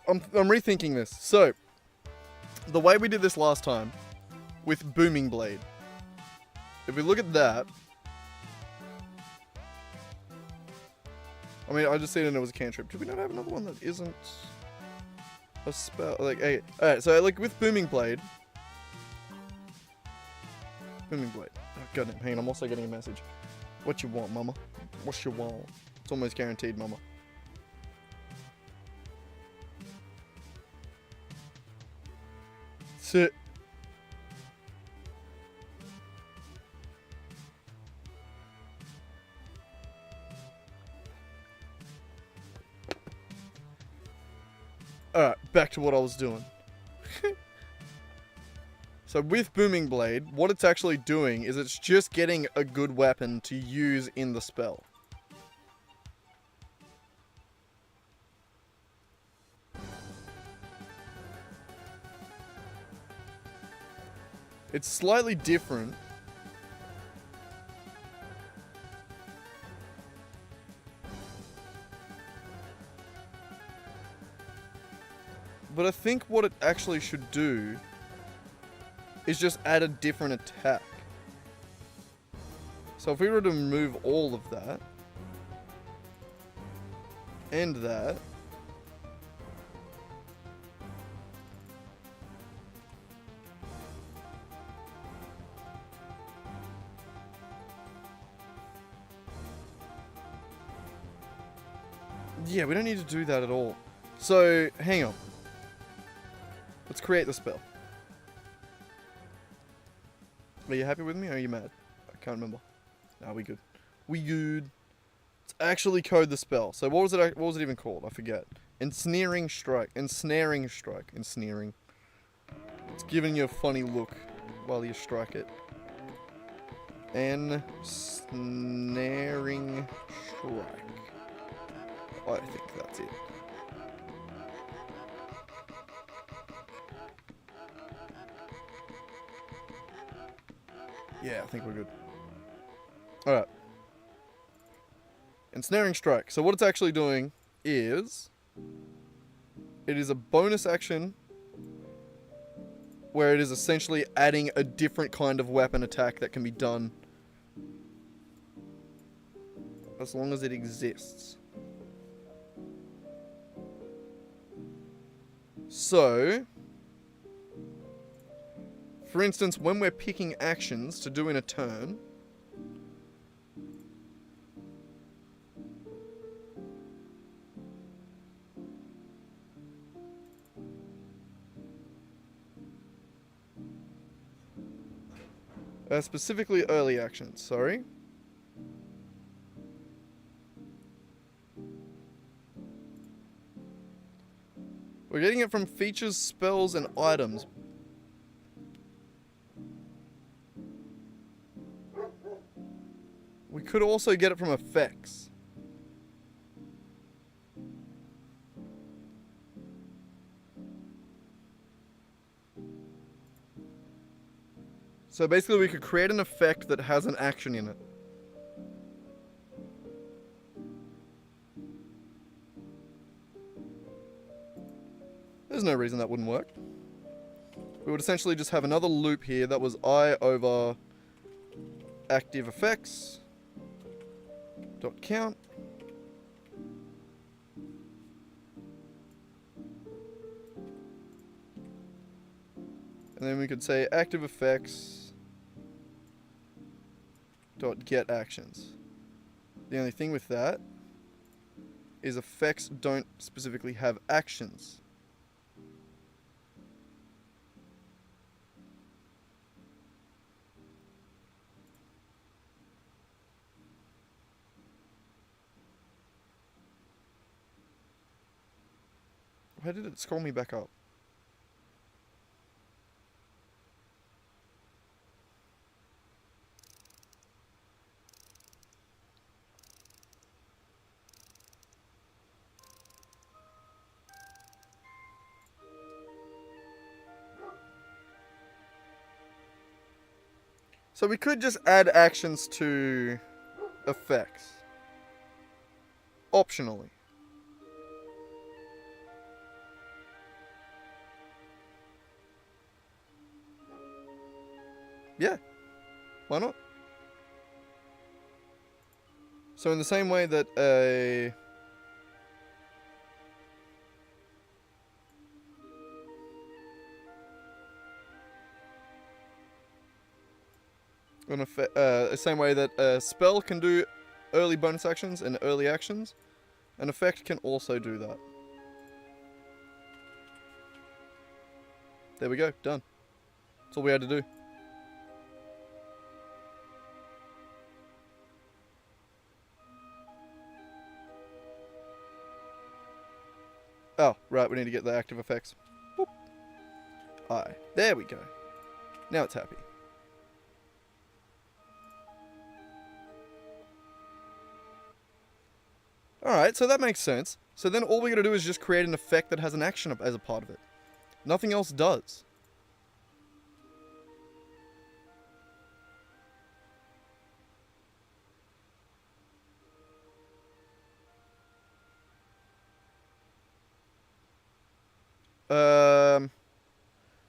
I'm rethinking this. So, the way we did this last time with Booming Blade. If we look at that, I mean, I just seen it was a cantrip. Do we not have another one that isn't a spell? Like, hey, alright, so like with Booming Blade. Booming Blade. Oh, goddamn, hang on, I'm also getting a message. What you want, mama? What you want? It's almost guaranteed, mama. Sit. Alright, back to what I was doing. So with Booming Blade, what it's actually doing is it's just getting a good weapon to use in the spell. It's slightly different. But I think what it actually should do is just add a different attack. So if we were to remove all of that and that, yeah, we don't need to do that at all. So hang on. Let's create the spell. Are you happy with me or are you mad? I can't remember. Nah, we good. We good. Let's actually code the spell. So what was it? What was it even called? I forget. Ensnaring strike. Ensnaring strike. Ensnaring. It's giving you a funny look while you strike it. Ensnaring strike. I think that's it. Yeah, I think we're good. Alright. Ensnaring Strike. So what it's actually doing is... it is a bonus action where it is essentially adding a different kind of weapon attack that can be done as long as it exists. So, for instance, when we're picking actions to do in a turn, specifically early actions, sorry. We're getting it from features, spells, and items. We could also get it from effects. So basically we could create an effect that has an action in it. There's no reason that wouldn't work. We would essentially just have another loop here that was I over active effects dot count. And then we could say active effects dot get actions. The only thing with that is effects don't specifically have actions. Why did it scroll me back up? So we could just add actions to effects. Optionally. Yeah. Why not? So in the same way that the same way that a spell can do early bonus actions and early actions, an effect can also do that. There we go, done. That's all we had to do. Oh, right, we need to get the active effects. Boop. Aye, there we go. Now it's happy. Alright, so that makes sense. So then all we gotta do is just create an effect that has an action as a part of it. Nothing else does.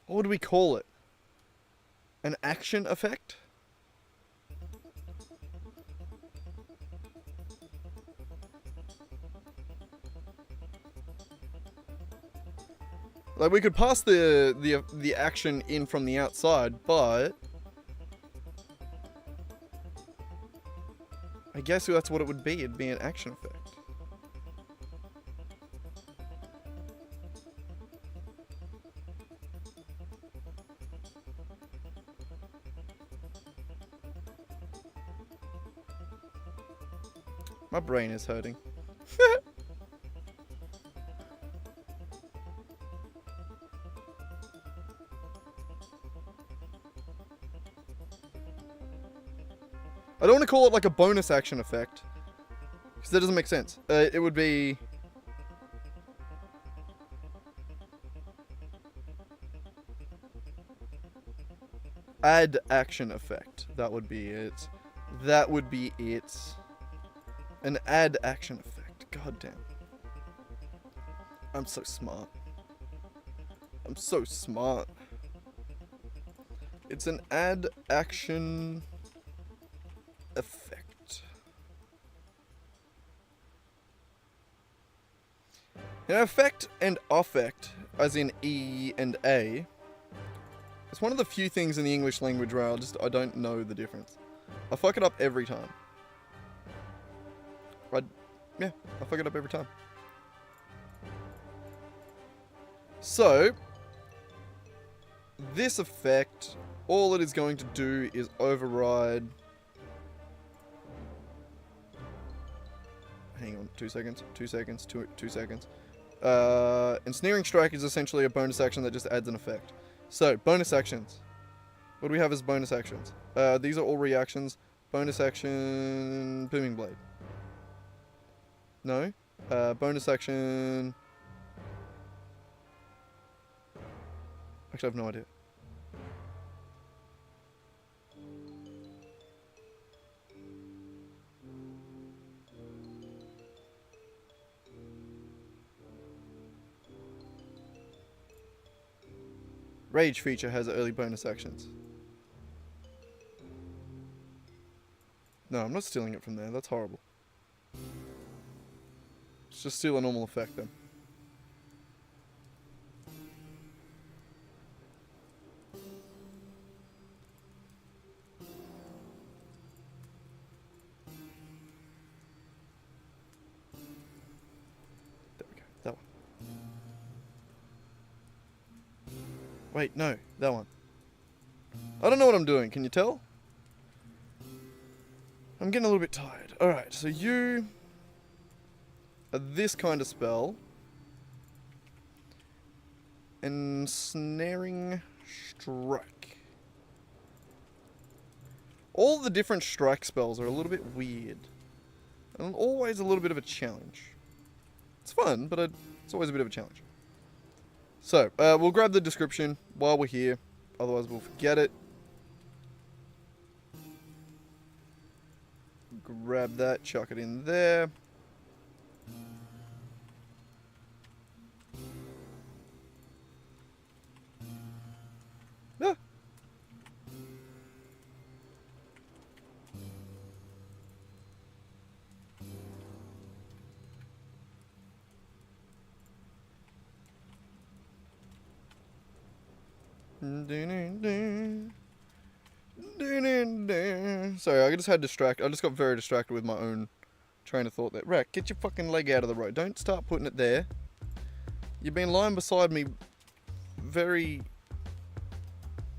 What would we call it? An action effect? Like, we could pass the action in from the outside, but I guess that's what it would be. It'd be an action effect. My brain is hurting. I don't want to call it like a bonus action effect, because that doesn't make sense. It would be... add action effect. That would be it. That would be it. An add action effect. God damn. I'm so smart. I'm so smart. It's an add action effect. An effect and affect, as in E and A, it's one of the few things in the English language where I don't know the difference. I fuck it up every time. I fuck it up every time. So, this effect, all it is going to do is override... Hang on, 2 seconds, 2 seconds, 2 seconds. Ensnaring Strike is essentially a bonus action that just adds an effect. So, bonus actions. What do we have as bonus actions? These are all reactions. Bonus action... Booming Blade. No. Bonus action... Actually, I have no idea. Rage feature has early bonus actions. No, I'm not stealing it from there. That's horrible. Let's just steal a normal effect then. There we go. That one. Wait, no. That one. I don't know what I'm doing. Can you tell? I'm getting a little bit tired. Alright, so you are this kind of spell. Ensnaring Strike. All the different strike spells are a little bit weird. And always a little bit of a challenge. It's fun, but it's always a bit of a challenge. So, we'll grab the description while we're here. Otherwise we'll forget it. Grab that, chuck it in there. Ah. Sorry, I just had I just got very distracted with my own train of thought there. Rack, get your fucking leg out of the road. Don't start putting it there. You've been lying beside me, very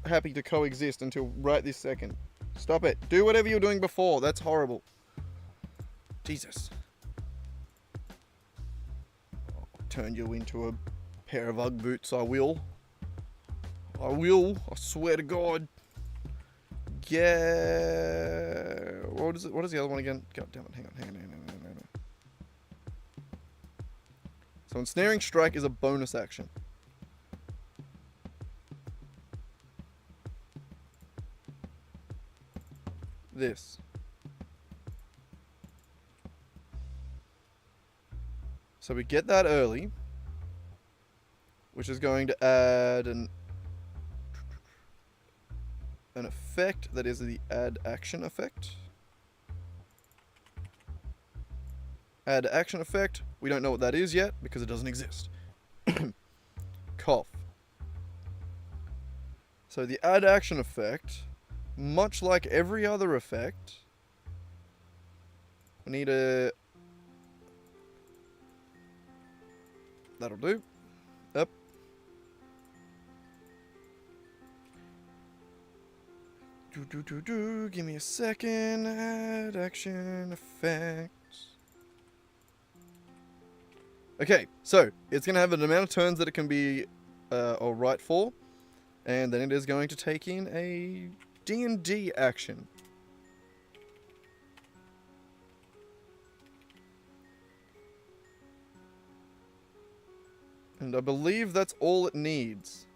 happy to coexist until right this second. Stop it. Do whatever you were doing before. That's horrible. Jesus. I'll turn you into a pair of Ugg boots, I will. I will. I swear to God. Yeah. What is it? What is the other one again? God damn it. Hang on. So Ensnaring Strike is a bonus action. This. So we get that early, which is going to add an effect that is the add action effect. Add action effect. We don't know what that is yet because it doesn't exist. Cough. So the add action effect, much like every other effect, we need a... That'll do. Up. Give me a second. Add action effect. Okay, so it's going to have an amount of turns that it can be alright for, and then it is going to take in a D&D action. And I believe that's all it needs.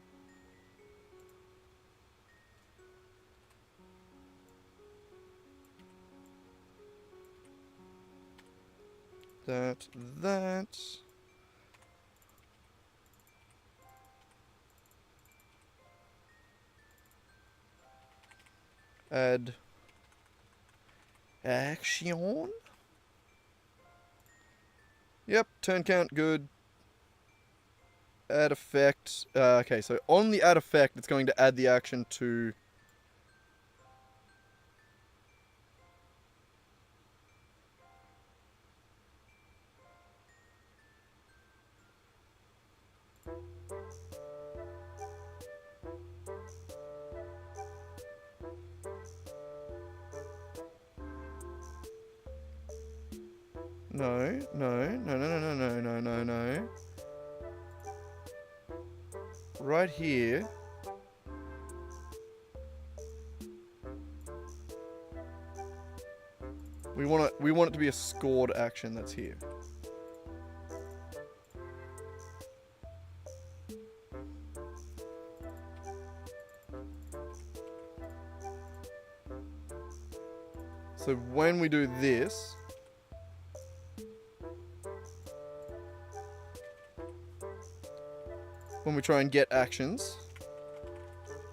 that. Add action. Yep, turn count, good. Add effect. Okay, so on the add effect, it's going to add the action to... No. Right here. We want it to be a scored action that's here. So when we do this, when we try and get actions.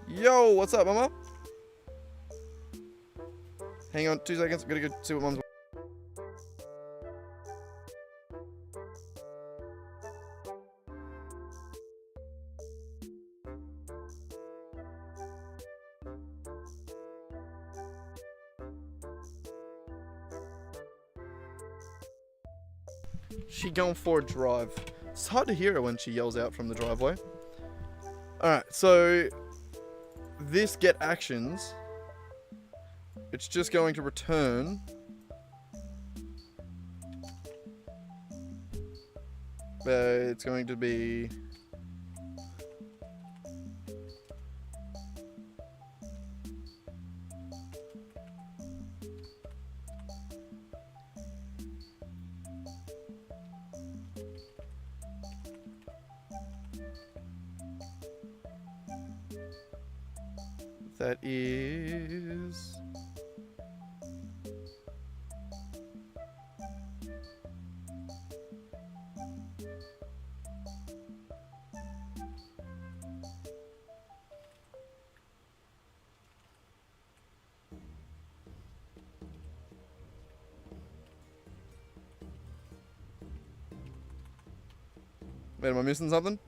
Yo, what's up, mama? Hang on 2 seconds, I'm gonna go see what mom's... She going for a drive. It's hard to hear her when she yells out from the driveway. Alright, so this get actions, it's just going to return it's going to be that is wait, am I missing something?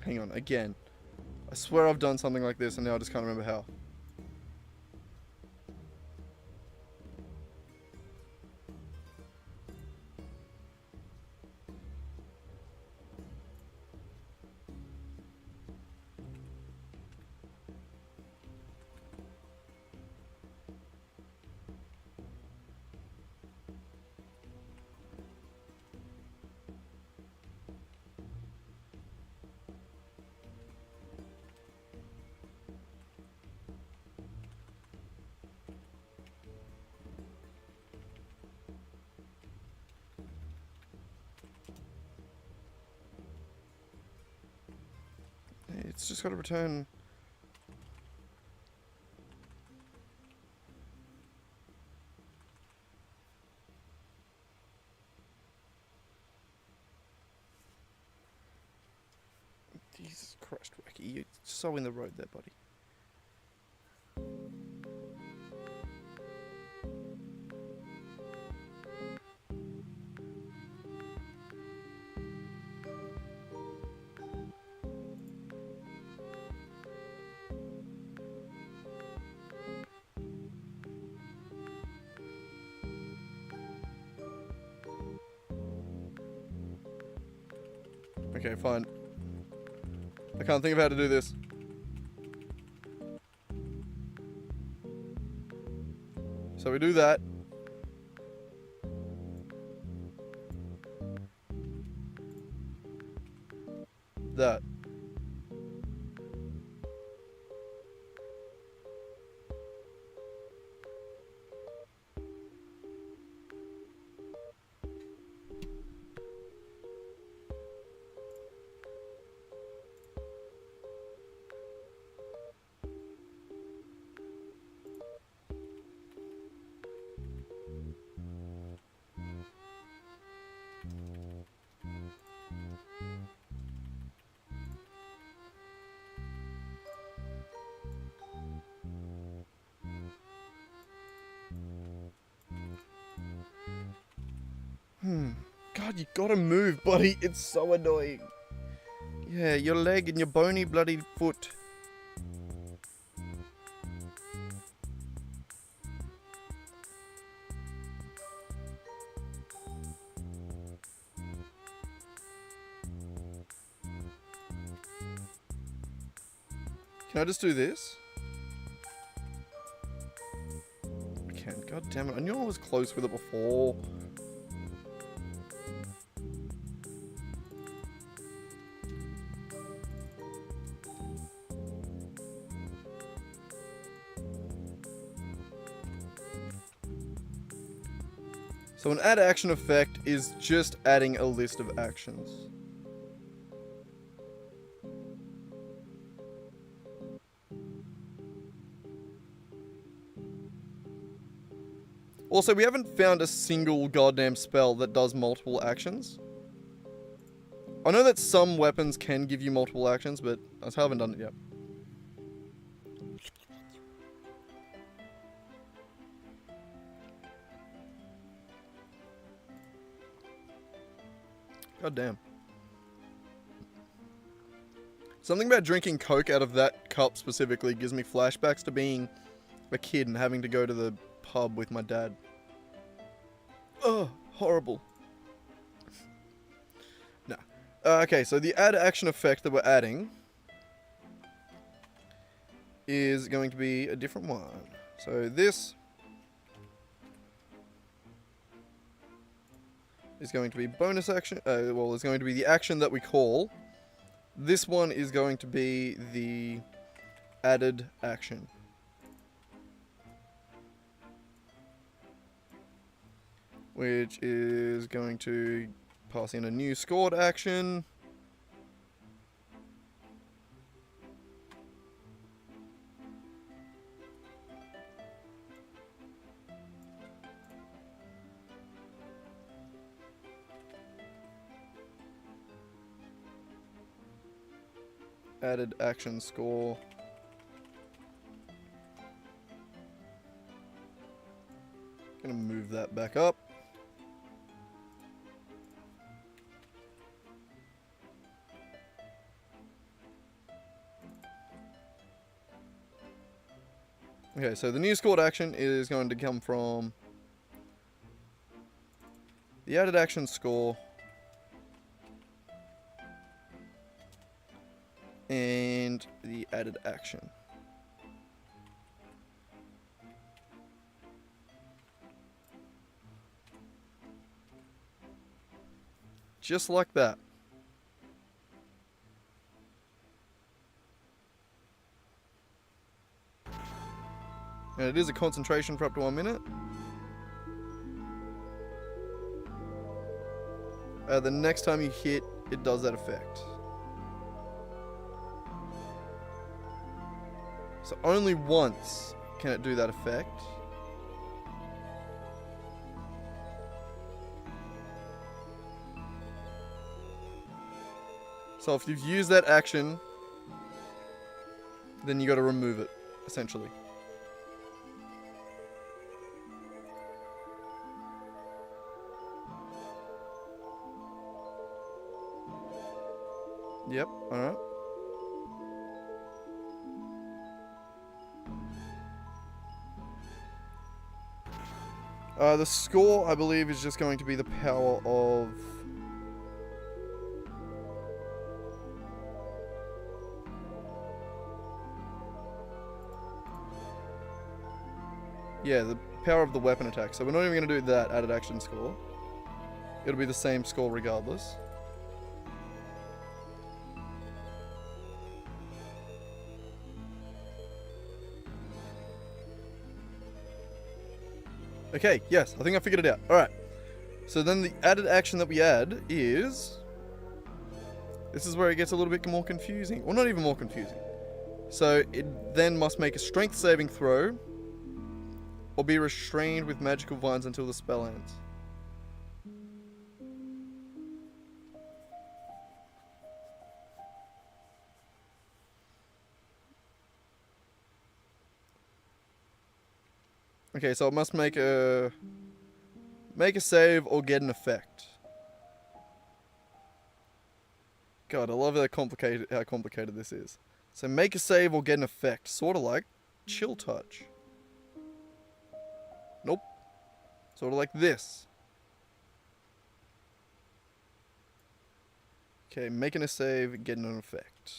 Hang on, again. I swear I've done something like this and now I just can't remember how. It's just got to return. Jesus Christ, Wacky, you're so in the road there, buddy. Okay, fine. I can't think of how to do this. So we do that. That. God, you gotta move, buddy. It's so annoying. Yeah, your leg and your bony bloody foot. Can I just do this? I can. God damn it. I knew I was close with it before. So an add action effect is just adding a list of actions. Also, we haven't found a single goddamn spell that does multiple actions. I know that some weapons can give you multiple actions, but I still haven't done it yet. God damn. Something about drinking Coke out of that cup specifically gives me flashbacks to being a kid and having to go to the pub with my dad. Ugh, horrible. No. Okay, so the add action effect that we're adding is going to be a different one. So this is going to be bonus action. Well, it's going to be the action that we call. This one is going to be the added action. Which is going to pass in a new scored action. Added action score. Gonna move that back up. Okay, so the new scored action is going to come from the added action score and the added action. Just like that. And it is a concentration for up to 1 minute. The next time you hit, it does that effect. So only once can it do that effect. So if you've used that action, then you got to remove it, essentially. Yep, alright. The score, I believe, is just going to be the power of... Yeah, the power of the weapon attack. So we're not even going to do that added action score. It'll be the same score regardless. Okay, yes, I think I figured it out. Alright. So then the added action that we add is... This is where it gets a little bit more confusing. Well, not even more confusing. So it then must make a strength saving throw or be restrained with magical vines until the spell ends. Okay, so it must make a Make a save or get an effect. God, I love how complicated this is. So make a save or get an effect. Sort of like Chill Touch. Nope. Sort of like this. Okay, making a save, getting an effect.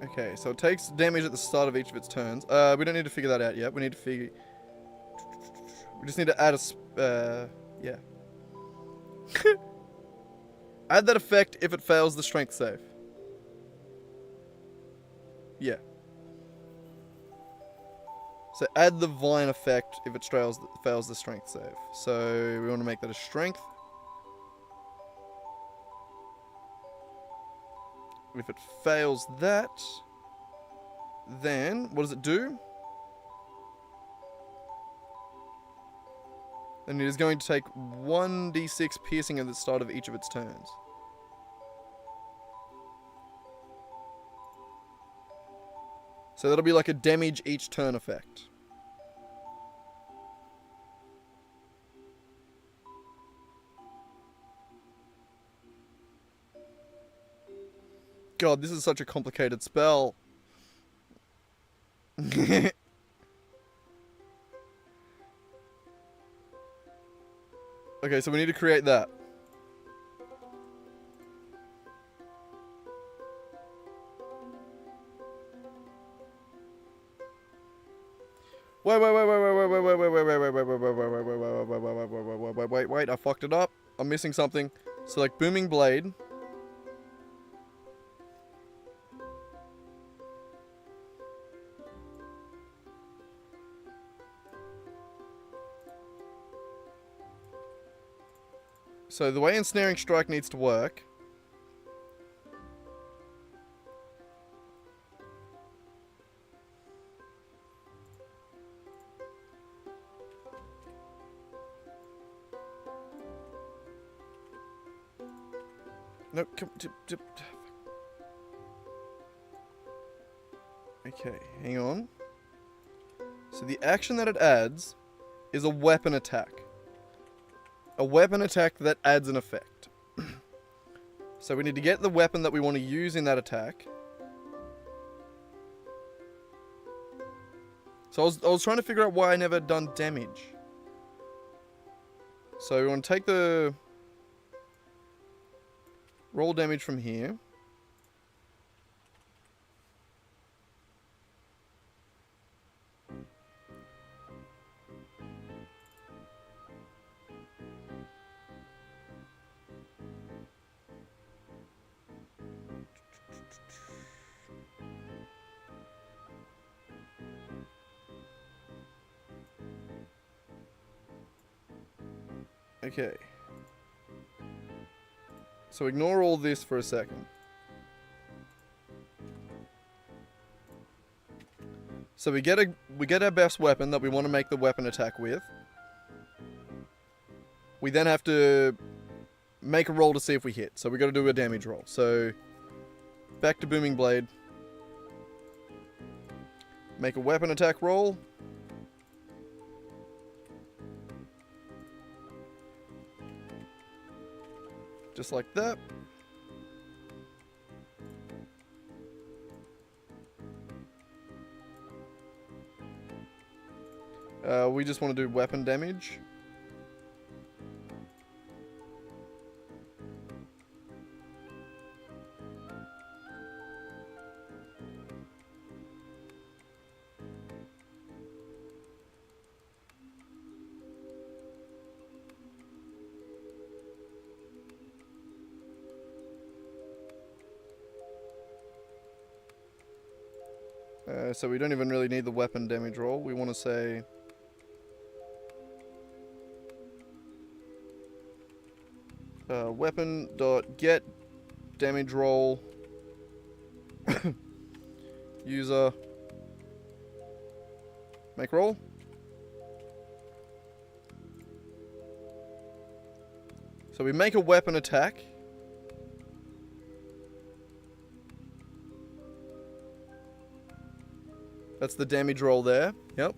Okay, so it takes damage at the start of each of its turns. We don't need to figure that out yet. We need to figure... We just need to add a... yeah. Add that effect if it fails the strength save. Yeah. So add the Vine effect if it fails the strength save. So we want to make that a strength. If it fails that, then what does it do? Then it is going to take 1d6 piercing at the start of each of its turns. So that'll be like a damage each turn effect. God, this is such a complicated spell. Okay, so we need to create that. Wait, I fucked it up. I'm missing something. Select Booming Blade. So the way Ensnaring Strike needs to work... No, come... Okay, hang on. So the action that it adds is a weapon attack. A weapon attack that adds an effect. So we need to get the weapon that we want to use in that attack. So I was trying to figure out why I never done damage. So we want to take the... roll damage from here. Okay. So ignore all this for a second. So we get our best weapon that we want to make the weapon attack with. We then have to make a roll to see if we hit. So we got to do a damage roll. So back to Booming Blade. Make a weapon attack roll. Just like that. We just want to do weapon damage. So we don't even really need the weapon damage roll. We want to say... weapon.get damage roll user make roll. So we make a weapon attack. That's the damage roll there. Yep.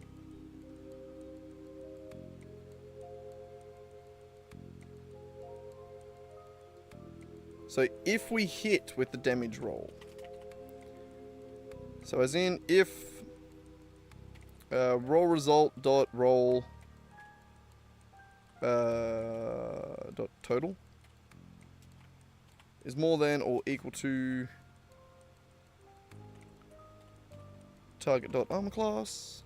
So if we hit with the damage roll, so as in if roll result dot roll dot total is more than or equal to target dot armor class.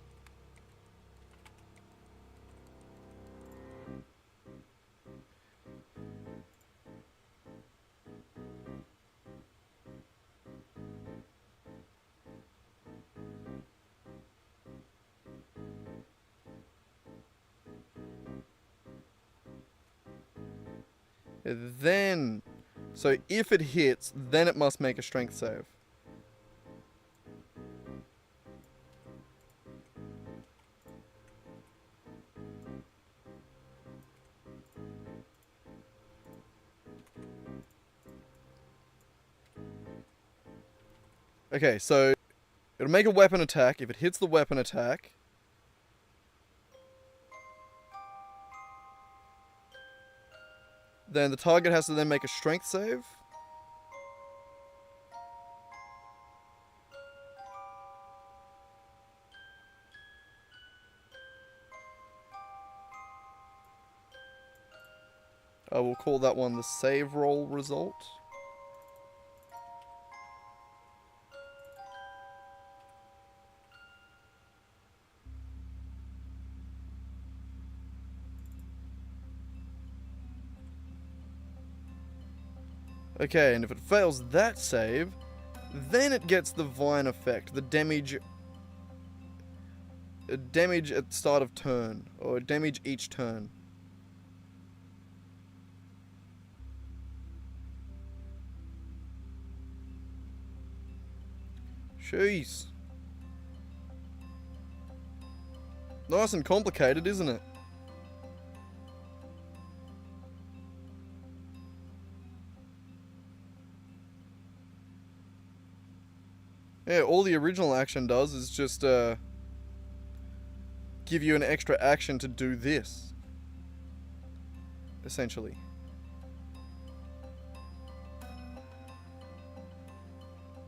Then, so if it hits, then it must make a strength save. Okay, so it'll make a weapon attack. If it hits the weapon attack, then the target has to then make a strength save. I will call that one the save roll result. Okay, and if it fails that save, then it gets the Vine effect, the damage at the start of turn, or damage each turn. Jeez. Nice and complicated, isn't it? Yeah, all the original action does is just give you an extra action to do this. Essentially.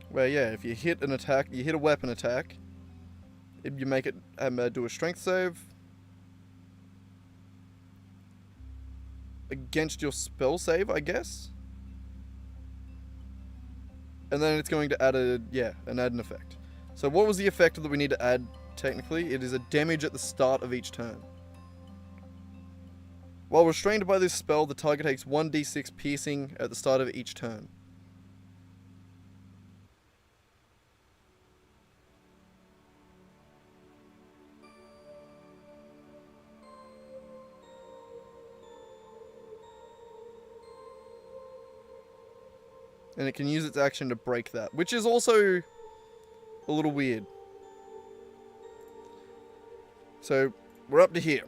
Where, yeah, if you hit an attack, you hit a weapon attack, you make it do a strength save against your spell save, I guess. And then it's going to add an effect. So what was the effect that we need to add, technically? It is a damage at the start of each turn. While restrained by this spell, the target takes 1d6 piercing at the start of each turn. And it can use its action to break that, which is also a little weird. So, we're up to here.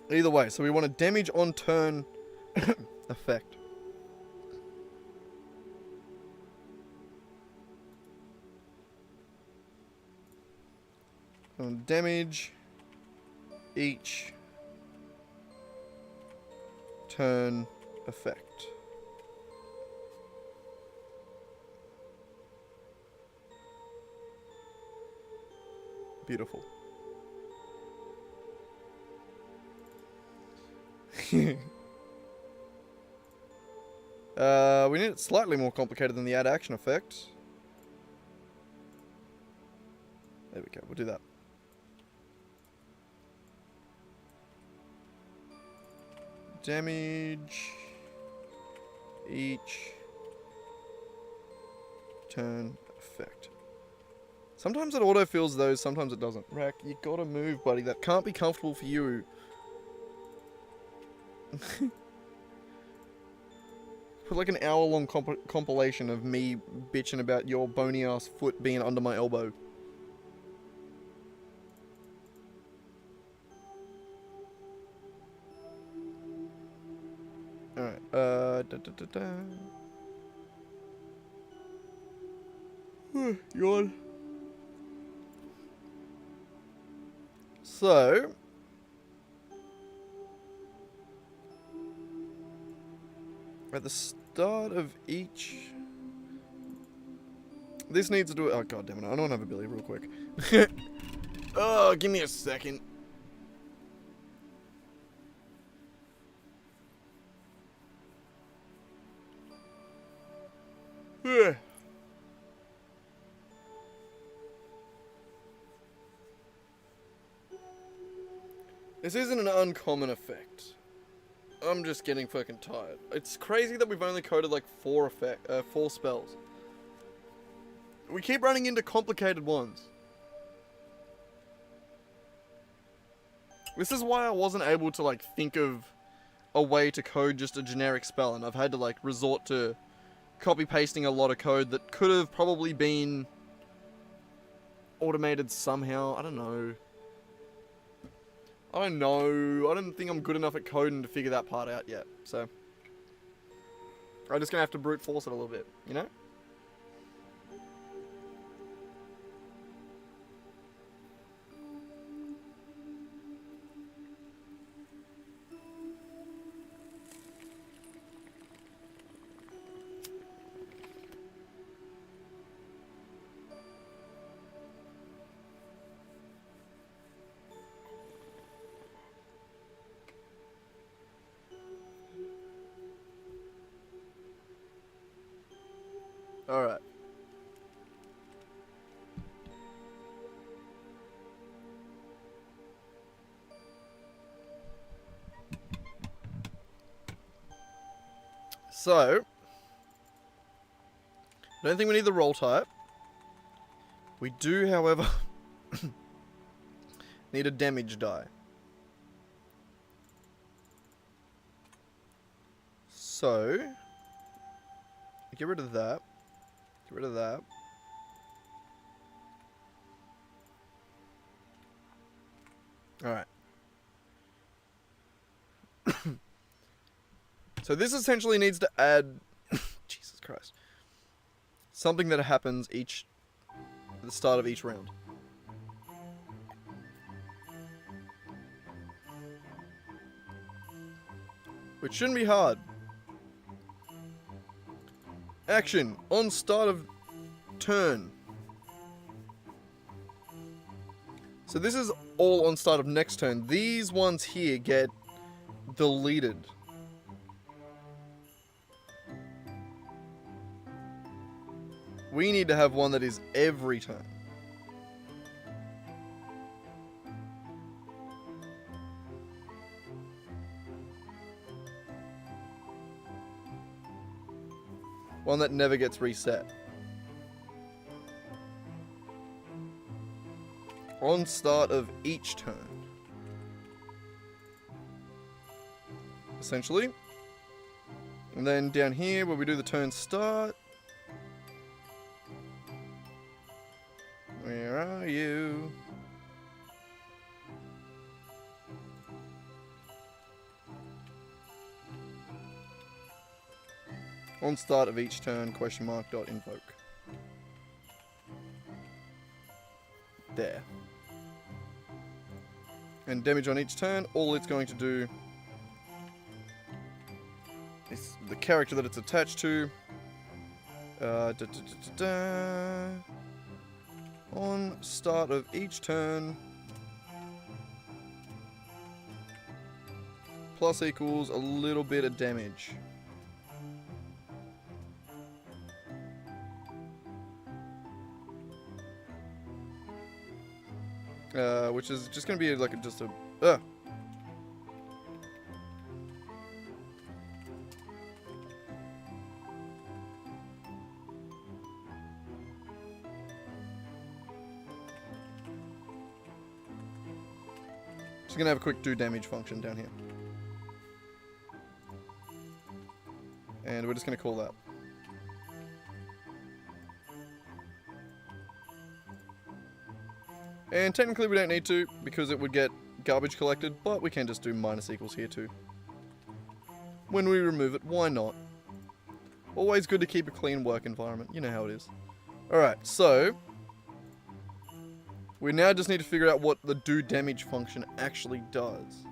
Either way, so we want a damage on turn effect. Damage each turn effect. Beautiful. We need it slightly more complicated than the add action effect. There we go, we'll do that. Damage each turn effect. Sometimes it auto-fills those, sometimes it doesn't. Rack, you gotta move, buddy. That can't be comfortable for you. Put like an hour-long compilation of me bitching about your bony-ass foot being under my elbow. Alright, yawn. So... at the start of each... This needs to do it... Oh, god damn it. I don't want to have a Billy real quick. Oh, give me a second. This isn't an uncommon effect. I'm just getting fucking tired. It's crazy that we've only coded like 4 spells. We keep running into complicated ones. This is why I wasn't able to like think of a way to code just a generic spell, and I've had to like resort to copy pasting a lot of code that could have probably been automated somehow. I don't know. I don't think I'm good enough at coding to figure that part out yet. So I'm just gonna have to brute force it a little bit, you know? Alright. So, I don't think we need the roll type. We do, however, need a damage die. So, get rid of that. Get rid of that. Alright. So this essentially needs to add... Jesus Christ. Something that happens at the start of each round. Which shouldn't be hard. Action on start of turn. So this is all on start of next turn. These ones here get deleted. We need to have one that is every turn. One that never gets reset. On start of each turn. Essentially. And then down here where we do the turn start. Where are you? On start of each turn, question mark dot invoke. There. And damage on each turn, all it's going to do is the character that it's attached to. On start of each turn, plus equals a little bit of damage. Which is just going to be like just a... just gonna have a quick do damage function down here. And we're just gonna call that. And technically we don't need to, because it would get garbage collected, but we can just do minus equals here too. When we remove it, why not? Always good to keep a clean work environment, you know how it is. Alright, so we now just need to figure out what the do damage function actually does.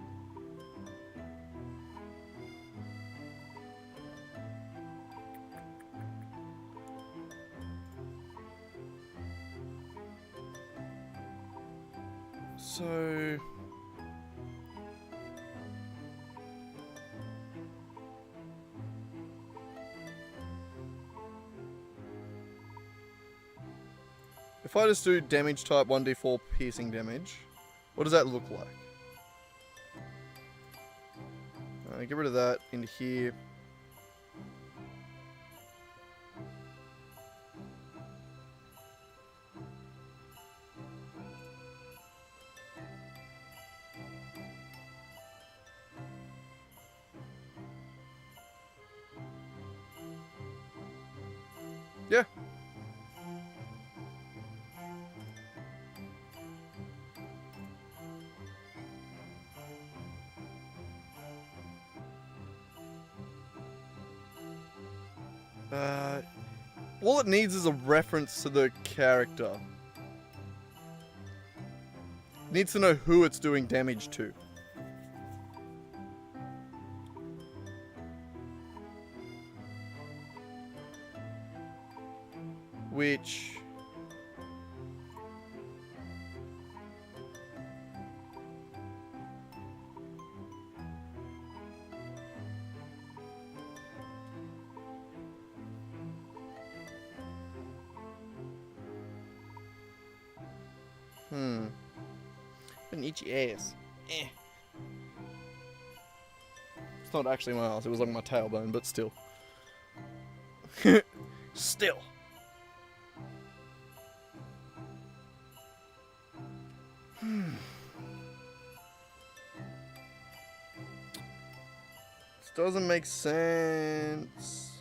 So if I just do damage type 1d4 piercing damage, what does that look like? Get rid of that into here. Yeah. All it needs is a reference to the character. It needs to know who it's doing damage to. Which... An itchy ass. Eh. It's not actually my ass, it was like my tailbone, but still. Still. This doesn't make sense.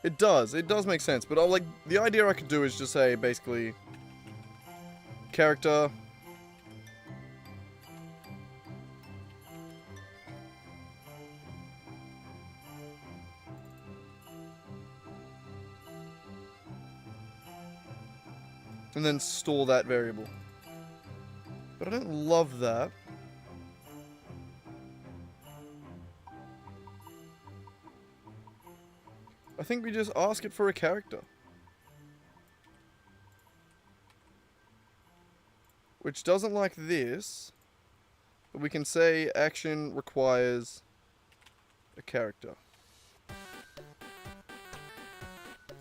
It does make sense, but like the idea I could do is just say basically character and then store that variable. But I don't love that. I think we just ask it for a character. Which doesn't like this. But we can say action requires a character.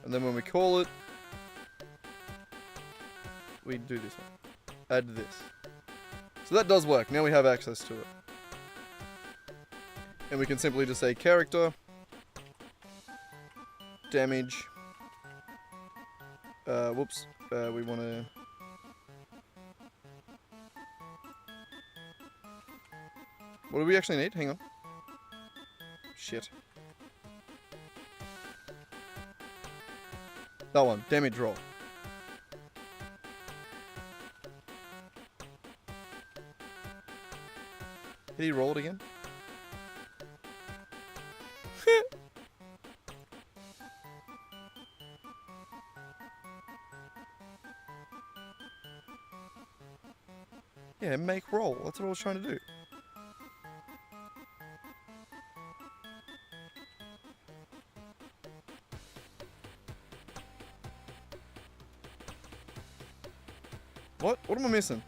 And then when we call it, we do this one. Add this. So that does work. Now we have access to it. And we can simply just say character, damage, we want to... What do we actually need? Hang on. Shit. That one, damage roll. Did he roll it again? Yeah, make roll. That's what I was trying to do. What? What am I missing?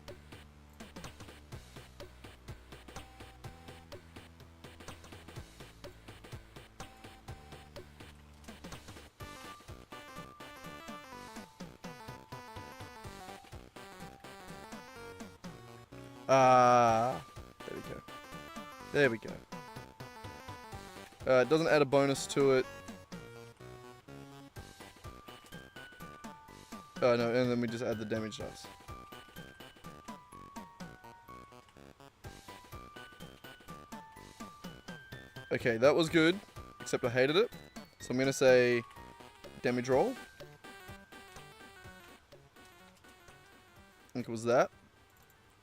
There we go. There we go. It doesn't add a bonus to it. Oh no, and then we just add the damage dice. Okay, that was good, except I hated it. So I'm going to say damage roll. I think it was that.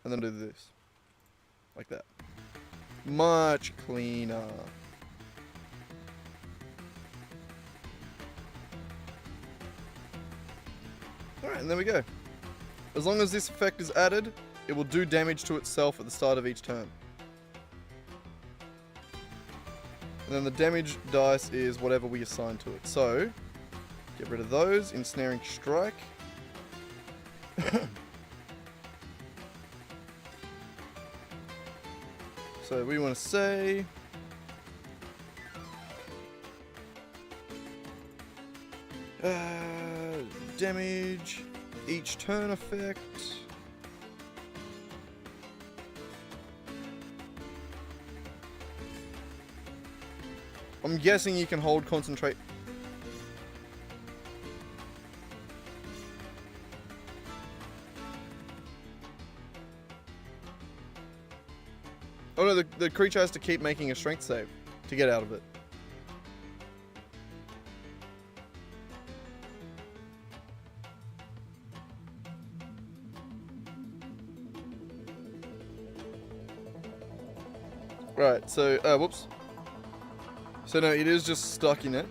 And then do this. Like that. Much cleaner. Alright, and there we go. As long as this effect is added, it will do damage to itself at the start of each turn. And then the damage dice is whatever we assign to it. So, get rid of those. Ensnaring Strike. So we want to say... damage, each turn effect. I'm guessing you can hold concentrate. Oh no, the creature has to keep making a strength save to get out of it. Right, so, whoops. So no, it is just stuck in it.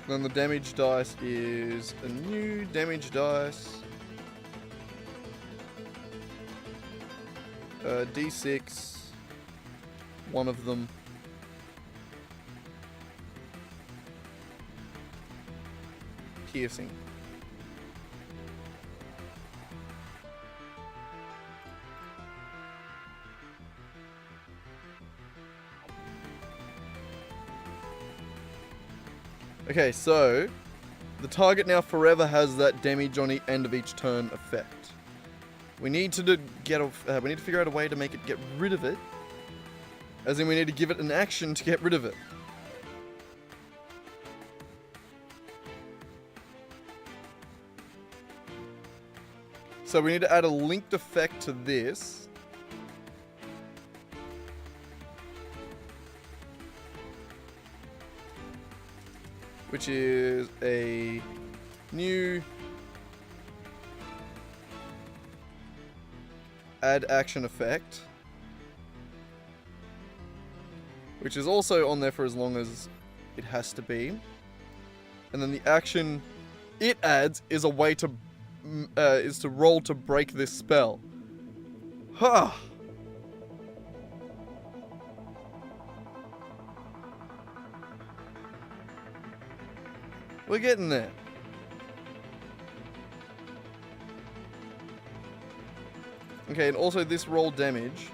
Then the damage dice is a new damage dice. D6. One of them. Piercing. Okay, so the target now forever has that damage on the end of each turn effect. We need to we need to figure out a way to make it get rid of it. As in, we need to give it an action to get rid of it. So we need to add a linked effect to this. Which is a new add action effect, which is also on there for as long as it has to be. And then the action it adds is a way to roll to break this spell. Ha! We're getting there. Okay, and also this roll damage.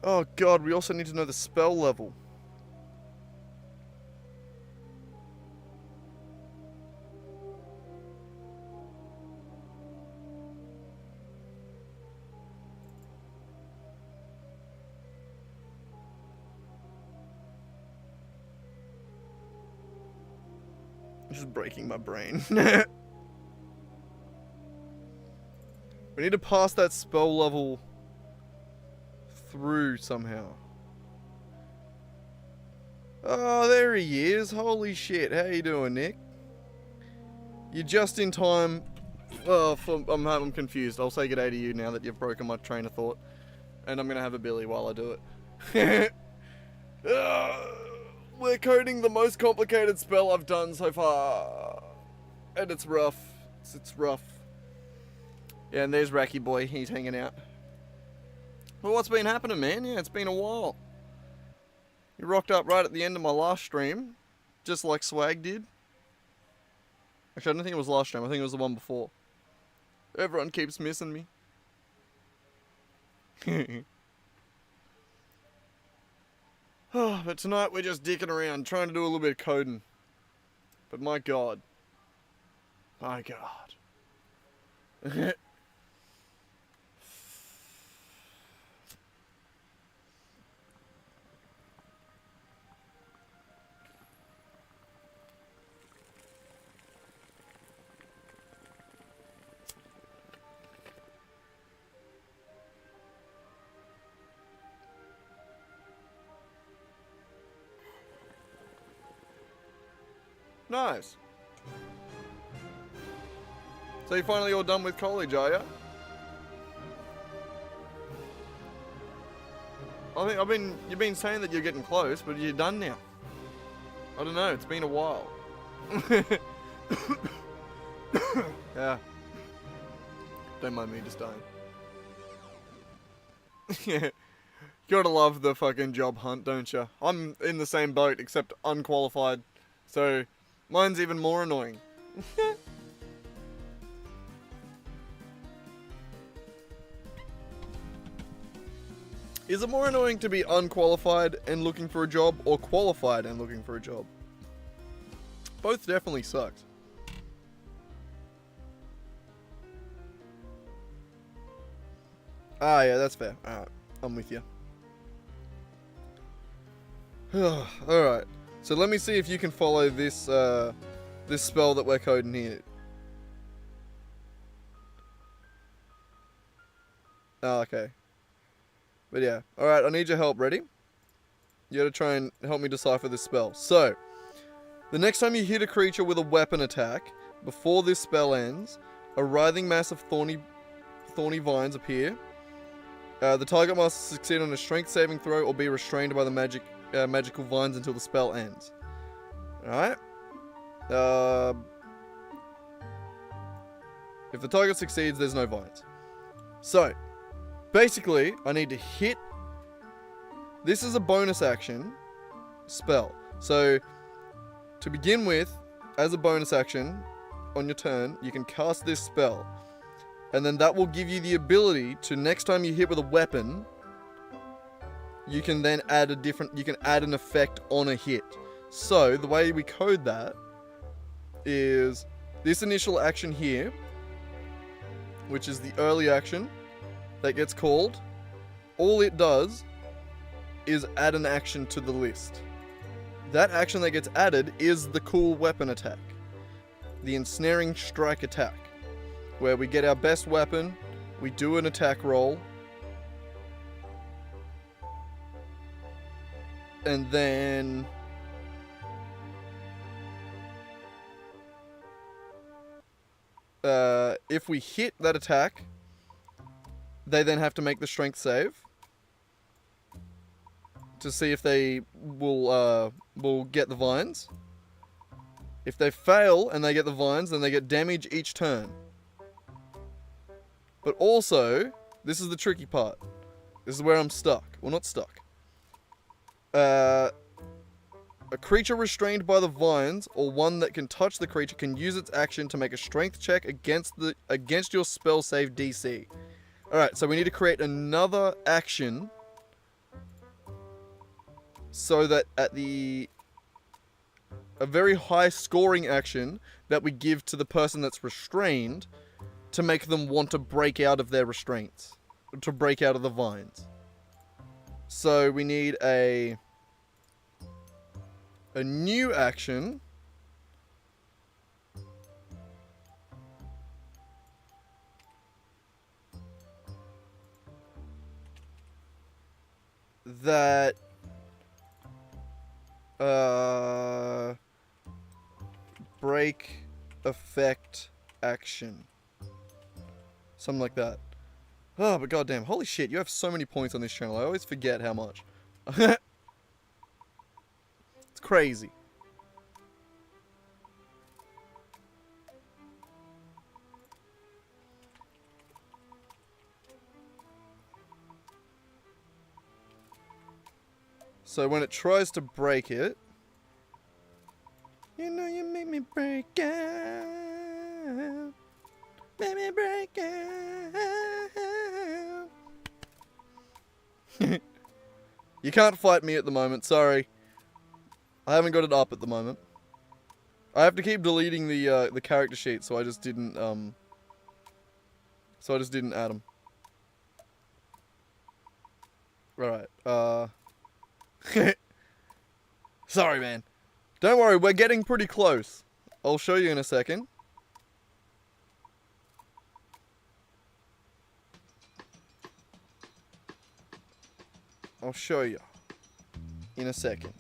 Oh god, we also need to know the spell level. Just breaking my brain. We need to pass that spell level through somehow. Oh, there he is. Holy shit. How you doing, Nick? You're just in time. Oh, I'm confused. I'll say good day to you now that you've broken my train of thought. And I'm going to have a billy while I do it. We're coding the most complicated spell I've done so far. And it's rough. It's rough. Yeah, and there's Racky Boy. He's hanging out. Well, what's been happening, man? Yeah, it's been a while. You rocked up right at the end of my last stream, just like Swag did. Actually, I don't think it was last stream. I think it was the one before. Everyone keeps missing me. But tonight we're just dicking around, trying to do a little bit of coding. But my god. My god. Nice. So you're finally all done with college, are ya? You've been saying that you're getting close, but you're done now. I don't know, it's been a while. Yeah. Don't mind me just dying. Yeah. Gotta love the fucking job hunt, don't you? I'm in the same boat, except unqualified. So, mine's even more annoying. Is it more annoying to be unqualified and looking for a job, or qualified and looking for a job? Both definitely sucks. Ah, yeah, that's fair. Alright, I'm with you. Alright, so let me see if you can follow this, this spell that we're coding here. Oh, okay. But yeah, alright, I need your help. Ready? You gotta try and help me decipher this spell. So, the next time you hit a creature with a weapon attack, before this spell ends, a writhing mass of thorny vines appear. The target must succeed on a strength saving throw or be restrained by the magical vines until the spell ends. Alright? If the target succeeds, there's no vines. So, basically, I need to hit... This is a bonus action spell. So, to begin with, as a bonus action, on your turn, you can cast this spell. And then that will give you the ability to, next time you hit with a weapon, you can then add an effect on a hit. So, the way we code that is this initial action here, which is the early action that gets called. All it does is add an action to the list. That action that gets added is the cool weapon attack. The ensnaring strike attack, where we get our best weapon, we do an attack roll, and then if we hit that attack, they then have to make the strength save to see if they will get the vines. If they fail and they get the vines, then they get damage each turn. But also, this is the tricky part. This is where I'm stuck. Well, not stuck. A creature restrained by the vines, or one that can touch the creature, can use its action to make a strength check against your spell save DC. Alright, so we need to create another action so that at a very high scoring action that we give to the person that's restrained to make them want to break out of their restraints, to break out of the vines. So we need a new action that break effect action. Something like that. Oh, but goddamn, holy shit, you have so many points on this channel. I always forget how much. It's crazy. So when it tries to break it, you know you make me break out, make me break out. You can't fight me at the moment, sorry. I haven't got it up at the moment. I have to keep deleting the character sheet, so I just didn't add them. Alright, sorry, man. Don't worry, we're getting pretty close. I'll show you in a second. I'll show you in a second.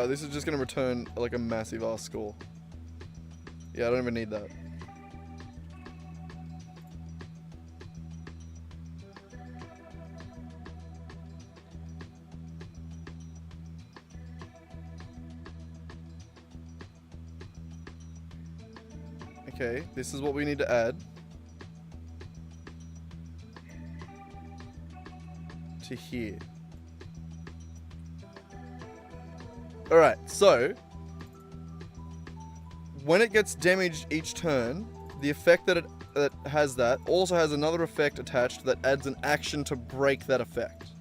This is just going to return like a massive ass score. Yeah, I don't even need that. Okay, this is what we need to add to here. Alright, so when it gets damaged each turn, the effect that it has that also has another effect attached that adds an action to break that effect.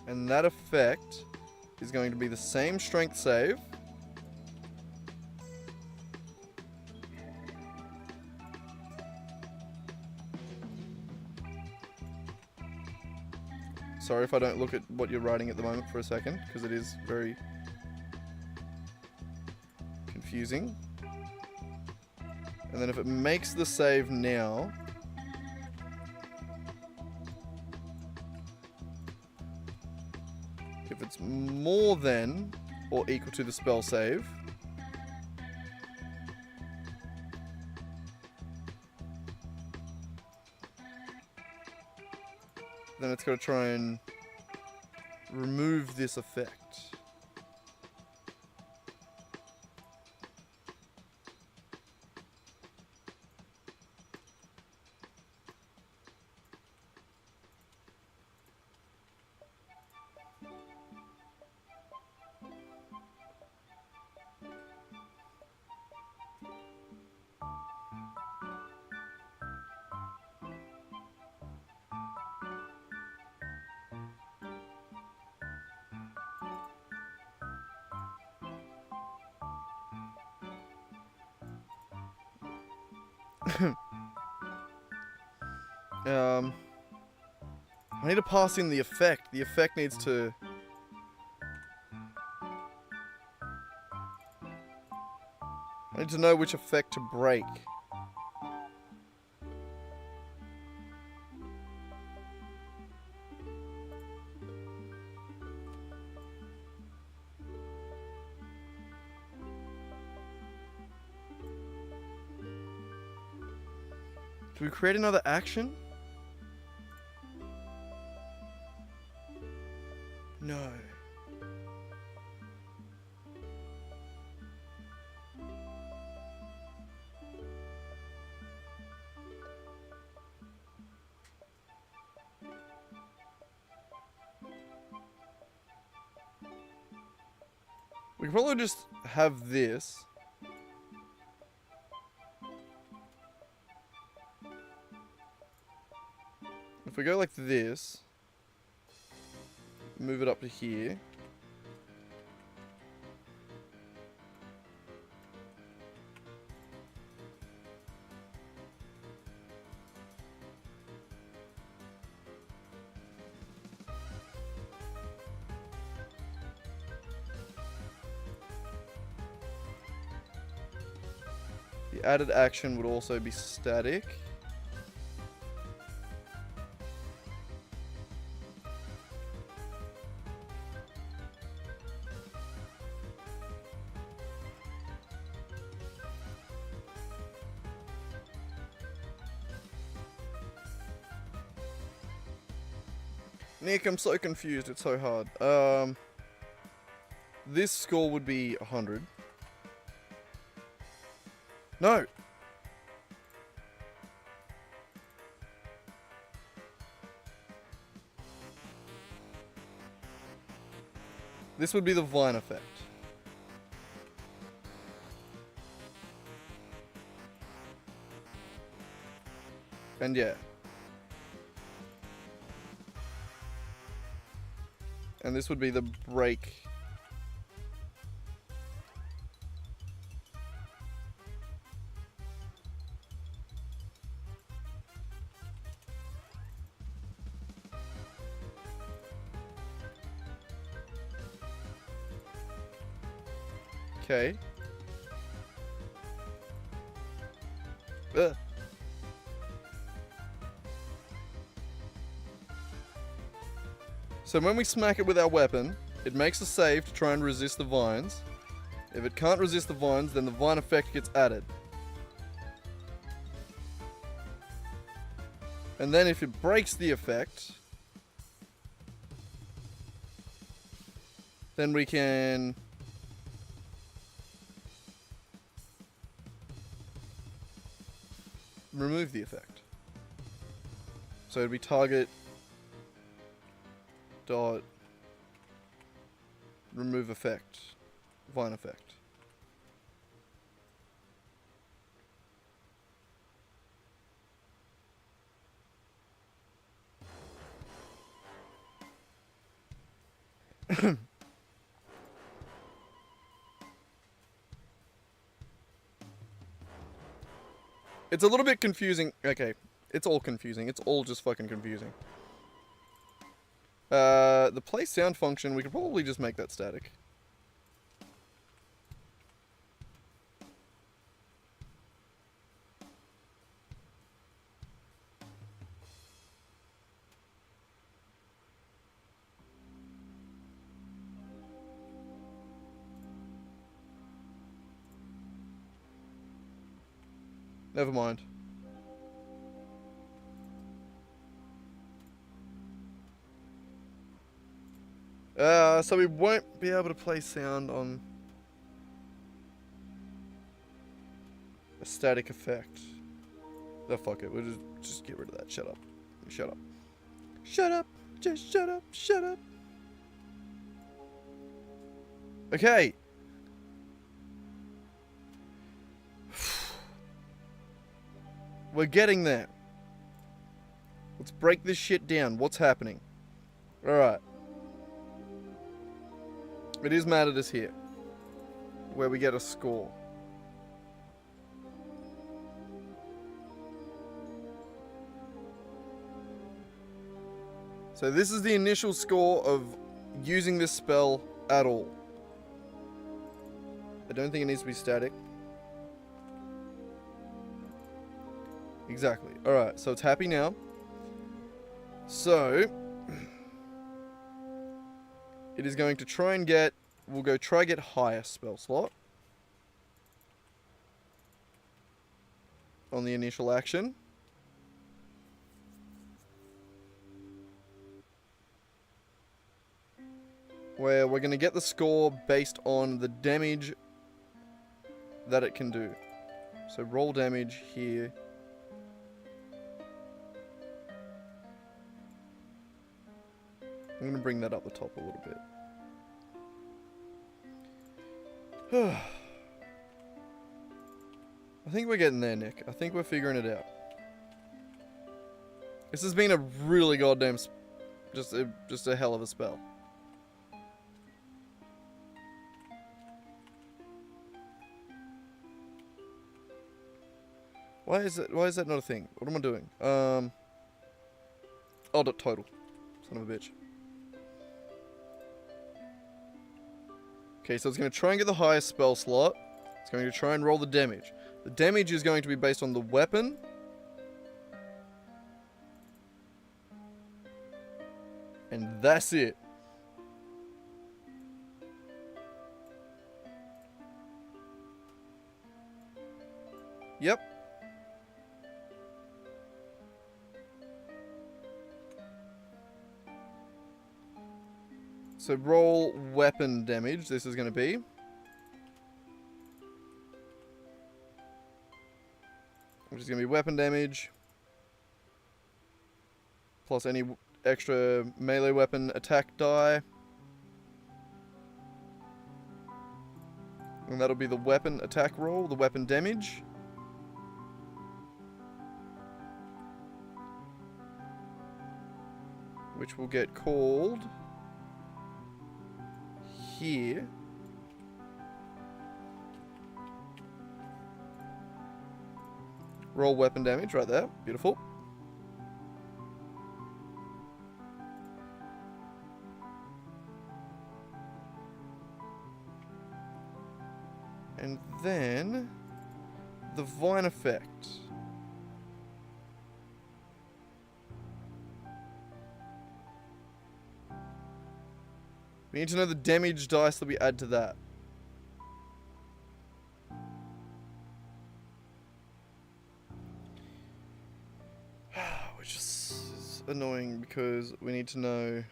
And that effect is going to be the same strength save. Sorry if I don't look at what you're writing at the moment for a second, because it is very confusing. And then if it makes the save now, if it's more than or equal to the spell save, then it's got to try and remove this effect. I need to pass in the effect. The effect needs to... I need to know which effect to break. Do we create another action? No. We could probably just have this. If we go like this, move it up to here. The added action would also be static. Nick, I'm so confused, it's so hard. this score would be 100. No! This would be the Vine effect. And yeah. And this would be the break. Okay. Ugh. So when we smack it with our weapon, it makes a save to try and resist the vines. If it can't resist the vines, then the vine effect gets added. And then if it breaks the effect, then we can remove the effect. So it'd be target dot remove effect, vine effect. It's a little bit confusing. Okay, it's all confusing. It's all just fucking confusing. The play sound function, we could probably just make that static. Never mind. So we won't be able to play sound on a static effect. Oh, fuck it. We'll just get rid of that. Shut up. Shut up. Shut up. Just shut up. Shut up. Okay. We're getting there. Let's break this shit down. What's happening? Alright. It is mad at us here, where we get a score. So this is the initial score of using this spell at all. I don't think it needs to be static. Exactly. Alright, so it's happy now. So it is going to try and get... We'll go try get highest spell slot on the initial action. Where we're going to get the score based on the damage that it can do. So roll damage here. I'm going to bring that up the top a little bit. I think we're getting there, Nick. I think we're figuring it out. This has been a really goddamn... just a hell of a spell. Why is that not a thing? What am I doing? Oh, dot total. Son of a bitch. Okay, so it's going to try and get the highest spell slot. It's going to try and roll the damage. The damage is going to be based on the weapon. And that's it. Yep. So roll weapon damage, this is going to be. Which is going to be weapon damage. Plus any extra melee weapon attack die. And that'll be the weapon attack roll, the weapon damage. Which will get called here. Roll weapon damage right there. Beautiful. And then the Vine effect. We need to know the damage dice that we add to that. Which is annoying because we need to know.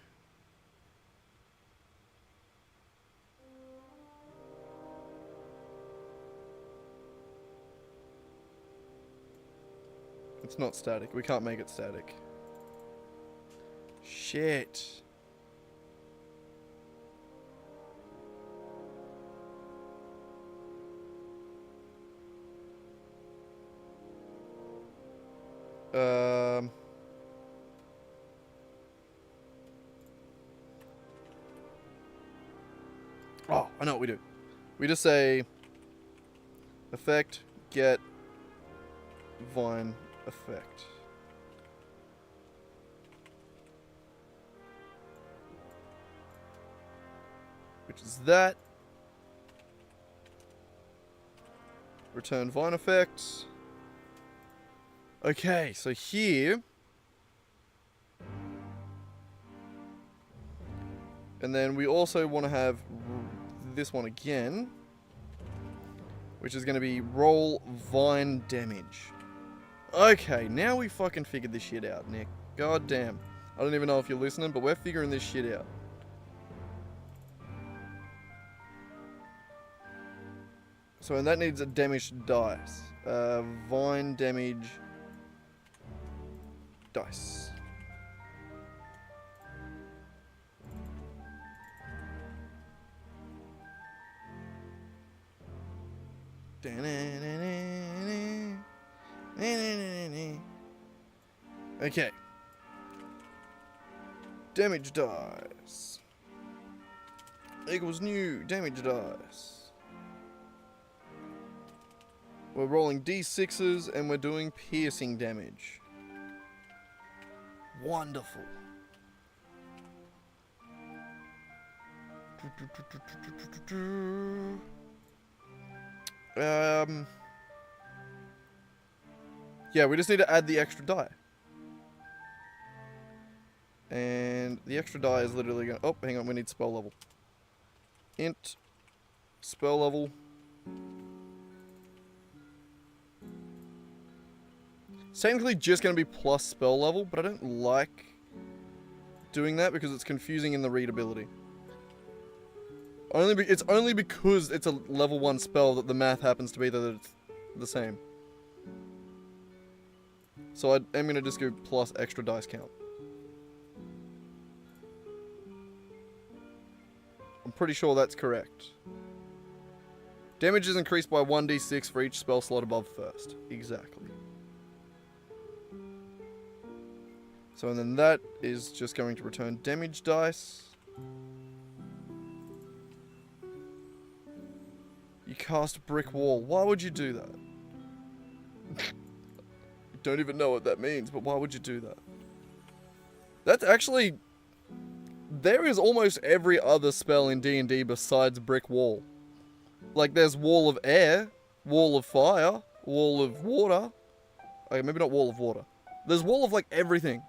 It's not static. We can't make it static. Shit. Oh, I know what we do. We just say effect get Vine effect. Which is that. Return Vine effect. Okay, so here. And then we also want to have this one again. Which is going to be roll Vine damage. Okay, now we fucking figured this shit out, Nick. God damn. I don't even know if you're listening, but we're figuring this shit out. So, and that needs a damage dice. Vine damage dice. Okay. Damage dice. Equals new damage dice. We're rolling d6s and we're doing piercing damage. Wonderful. Yeah, we just need to add the extra die. And the extra die is literally going to... Oh, hang on, we need spell level. Int. Spell level. It's technically just going to be plus spell level, but I don't like doing that because it's confusing in the readability. It's only because it's a level 1 spell that the math happens to be that it's the same. So I am going to just go plus extra dice count. I'm pretty sure that's correct. Damage is increased by 1d6 for each spell slot above first. Exactly. So and then that is just going to return damage dice. You cast brick wall. Why would you do that? I don't even know what that means, but why would you do that? That's actually... There is almost every other spell in D&D besides brick wall. Like, there's wall of air, wall of fire, wall of water. Okay, maybe not wall of water. There's wall of, like, everything.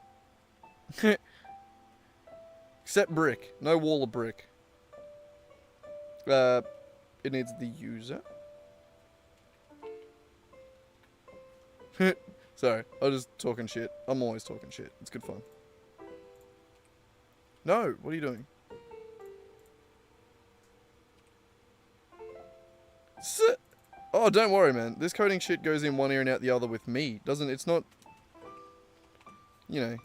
Except brick. No wall of brick. It needs the user. Sorry, I was just talking shit. I'm always talking shit. It's good fun. No, what are you doing? Oh, don't worry, man. This coding shit goes in one ear and out the other with me. It's not... You know...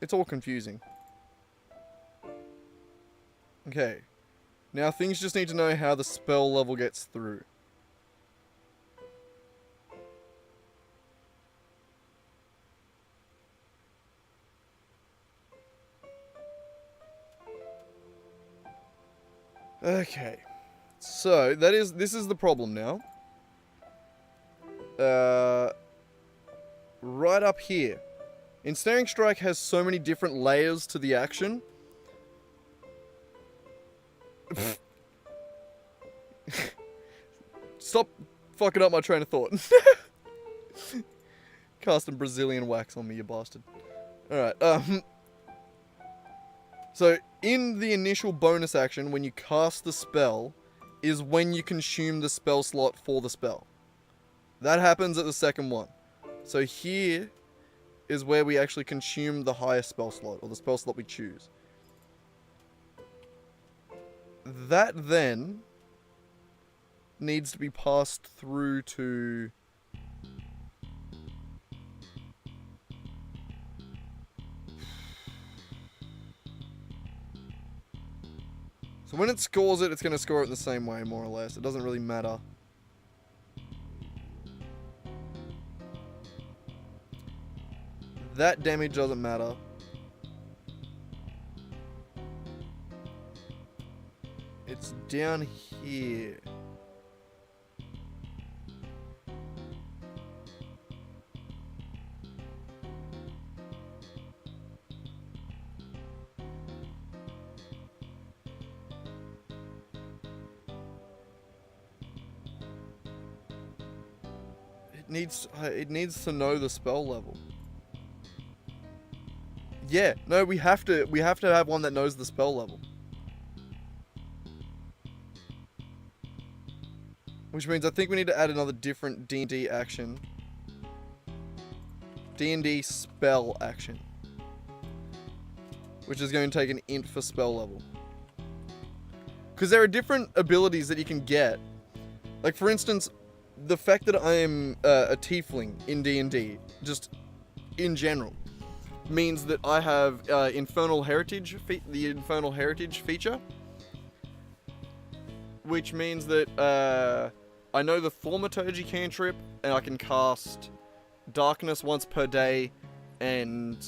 It's all confusing. Okay. Now things just need to know how the spell level gets through. Okay. So, this is the problem now. Right up here. Ensnaring Strike has so many different layers to the action. Stop fucking up my train of thought. Casting Brazilian wax on me, you bastard. Alright, so, in the initial bonus action, when you cast the spell, is when you consume the spell slot for the spell. That happens at the second one. So here is where we actually consume the highest spell slot, or the spell slot we choose. That then needs to be passed through to... So when it scores it, it's going to score it the same way, more or less. It doesn't really matter. That damage doesn't matter. It's down here. It needs to know the spell level. Yeah, no, we have to have one that knows the spell level. Which means I think we need to add another different D&D action. D&D spell action. Which is going to take an int for spell level. Because there are different abilities that you can get. Like, for instance, the fact that I am a tiefling in D&D, just in general, means that I have Infernal Heritage, the Infernal Heritage feature. Which means that I know the Thaumaturgy cantrip, and I can cast Darkness once per day, and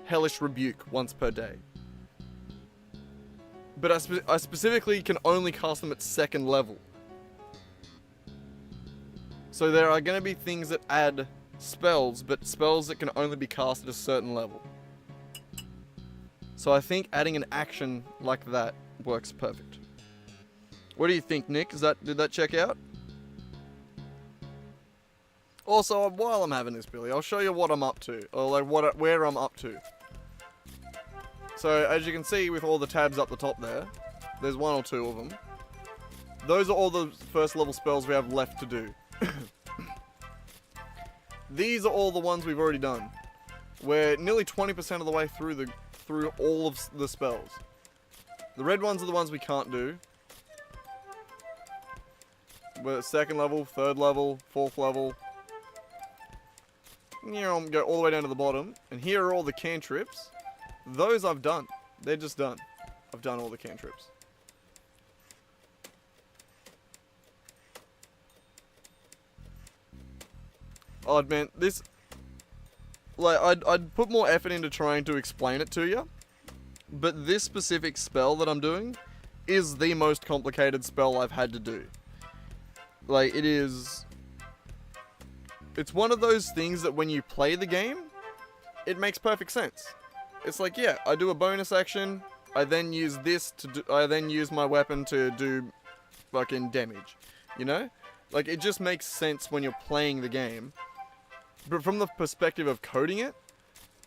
Hellish Rebuke once per day. But I specifically can only cast them at second level. So there are going to be things that add spells, but spells that can only be cast at a certain level. So I think adding an action like that works perfect. What do you think, Nick? Did that check out? Also, while I'm having this, Billy, I'll show you what I'm up to, or like where I'm up to. So as you can see with all the tabs up the top there, there's one or two of them. Those are all the first level spells we have left to do. These are all the ones we've already done. We're nearly 20% of the way through all of the spells. The red ones are the ones we can't do. We're at second level, third level, fourth level. Go all the way down to the bottom. And here are all the cantrips. Those I've done. They're just done. I've done all the cantrips. Oh man, this... Like, I'd put more effort into trying to explain it to you. But this specific spell that I'm doing is the most complicated spell I've had to do. Like, it is... It's one of those things that when you play the game, it makes perfect sense. It's like, yeah, I do a bonus action, I then use this to do... I then use my weapon to do fucking damage. You know? Like, it just makes sense when you're playing the game. But from the perspective of coding it,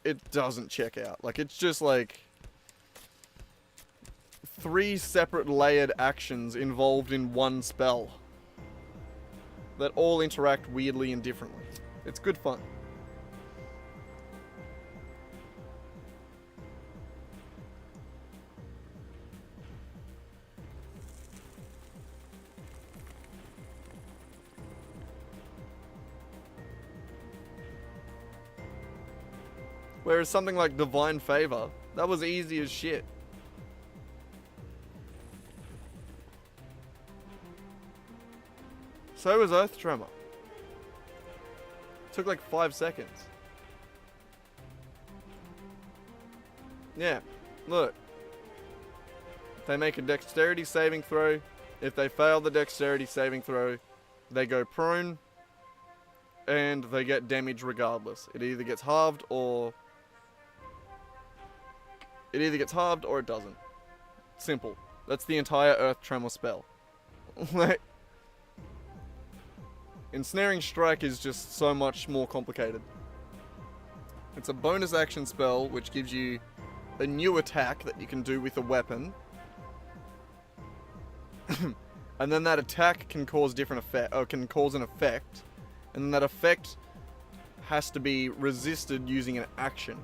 it doesn't check out. Like, it's just like 3 separate layered actions involved in one spell that all interact weirdly and differently. It's good fun. Whereas something like Divine Favor, that was easy as shit. So was Earth Tremor. Took like 5 seconds. Yeah, look. They make a dexterity saving throw. If they fail the dexterity saving throw, they go prone. And they get damage regardless. It either gets halved or... It either gets halved or it doesn't. Simple. That's the entire Earth Tremor spell. Like... Ensnaring Strike is just so much more complicated. It's a bonus action spell which gives you a new attack that you can do with a weapon. And then that attack can cause different effect, or can cause an effect. And then that effect has to be resisted using an action.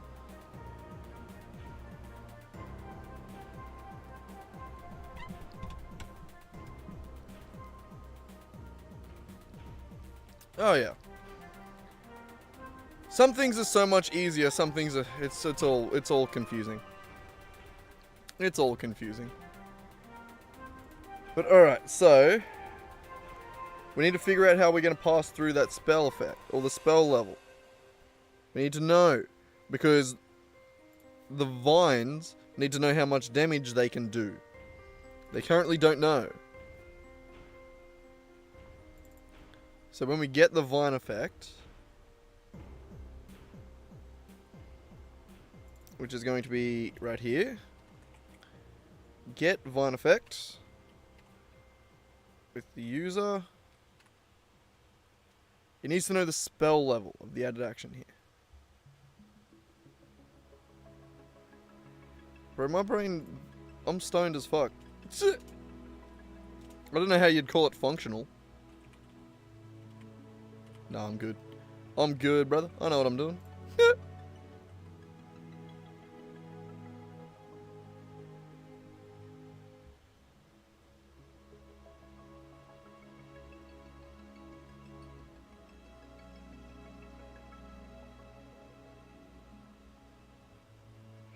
Oh yeah. Some things are so much easier. Some things are it's all confusing. It's all confusing. But all right, so we need to figure out how we're going to pass through that spell effect or the spell level. We need to know because the vines need to know how much damage they can do. They currently don't know. So when we get the vine effect, which is going to be right here, get vine effect with the user. It needs to know the spell level of the added action here. Bro, my brain, I'm stoned as fuck. I don't know how you'd call it functional. No, I'm good. I'm good, brother. I know what I'm doing.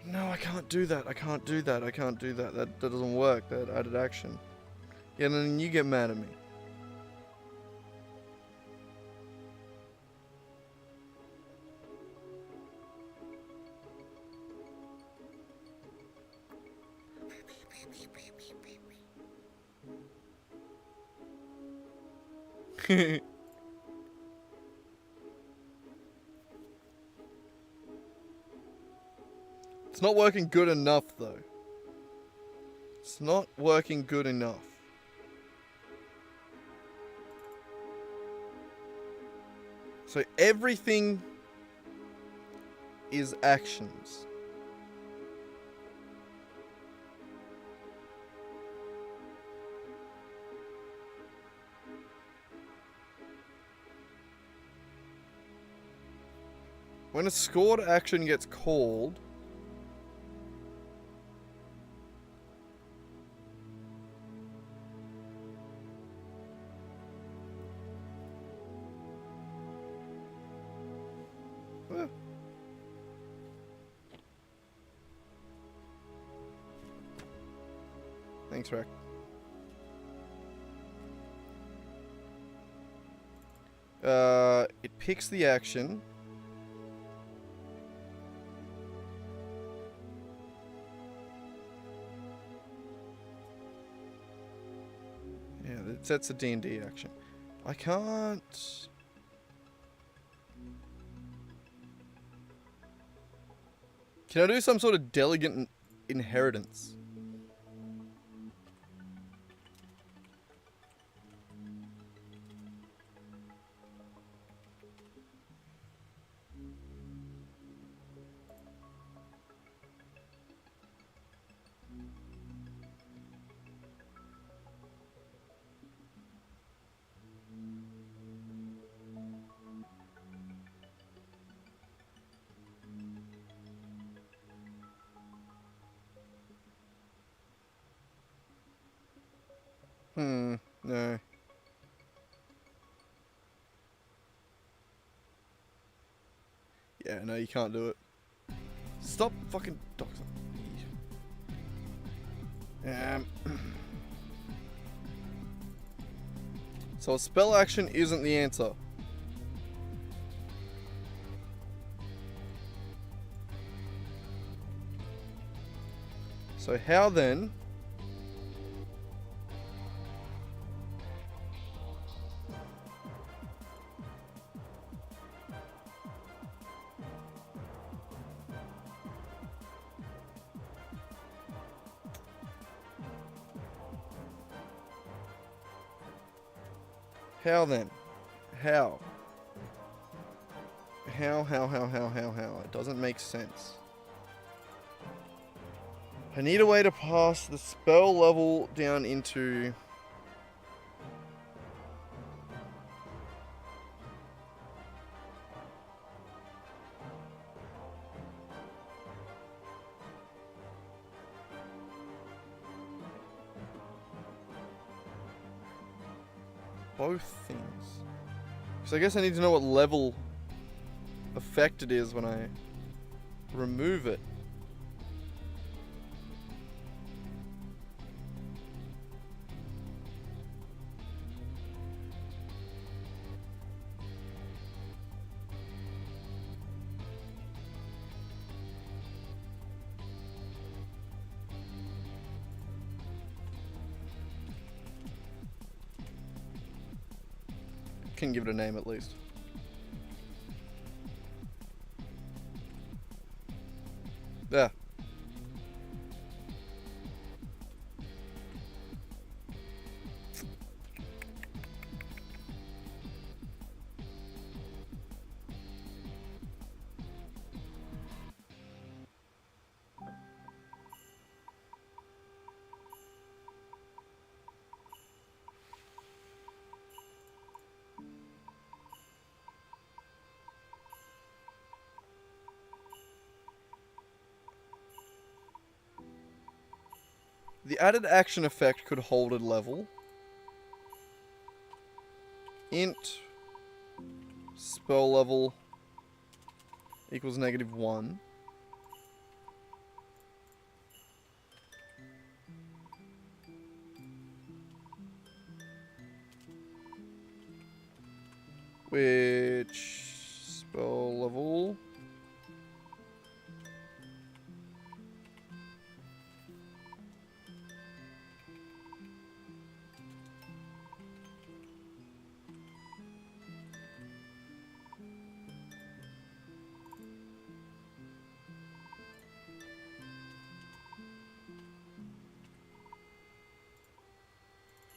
No, I can't do that. I can't do that. I can't do that. That doesn't work. That added action. Yeah, and then you get mad at me. It's not working good enough, though. It's not working good enough. So everything is actions. When a scored action gets called, thanks, Rack. It picks the action. Yeah, it sets a D&D action. I can't... Can I do some sort of delegate inheritance? No. Yeah, no, you can't do it. Stop fucking doxing. So a spell action isn't the answer. So how then? How then? How? How? It doesn't make sense. I need a way to pass the spell level down into... both things. So I guess I need to know what level effect it is when I remove it. Can give it a name at least. There. The added action effect could hold a level. Int spell level equals -1. Which spell level?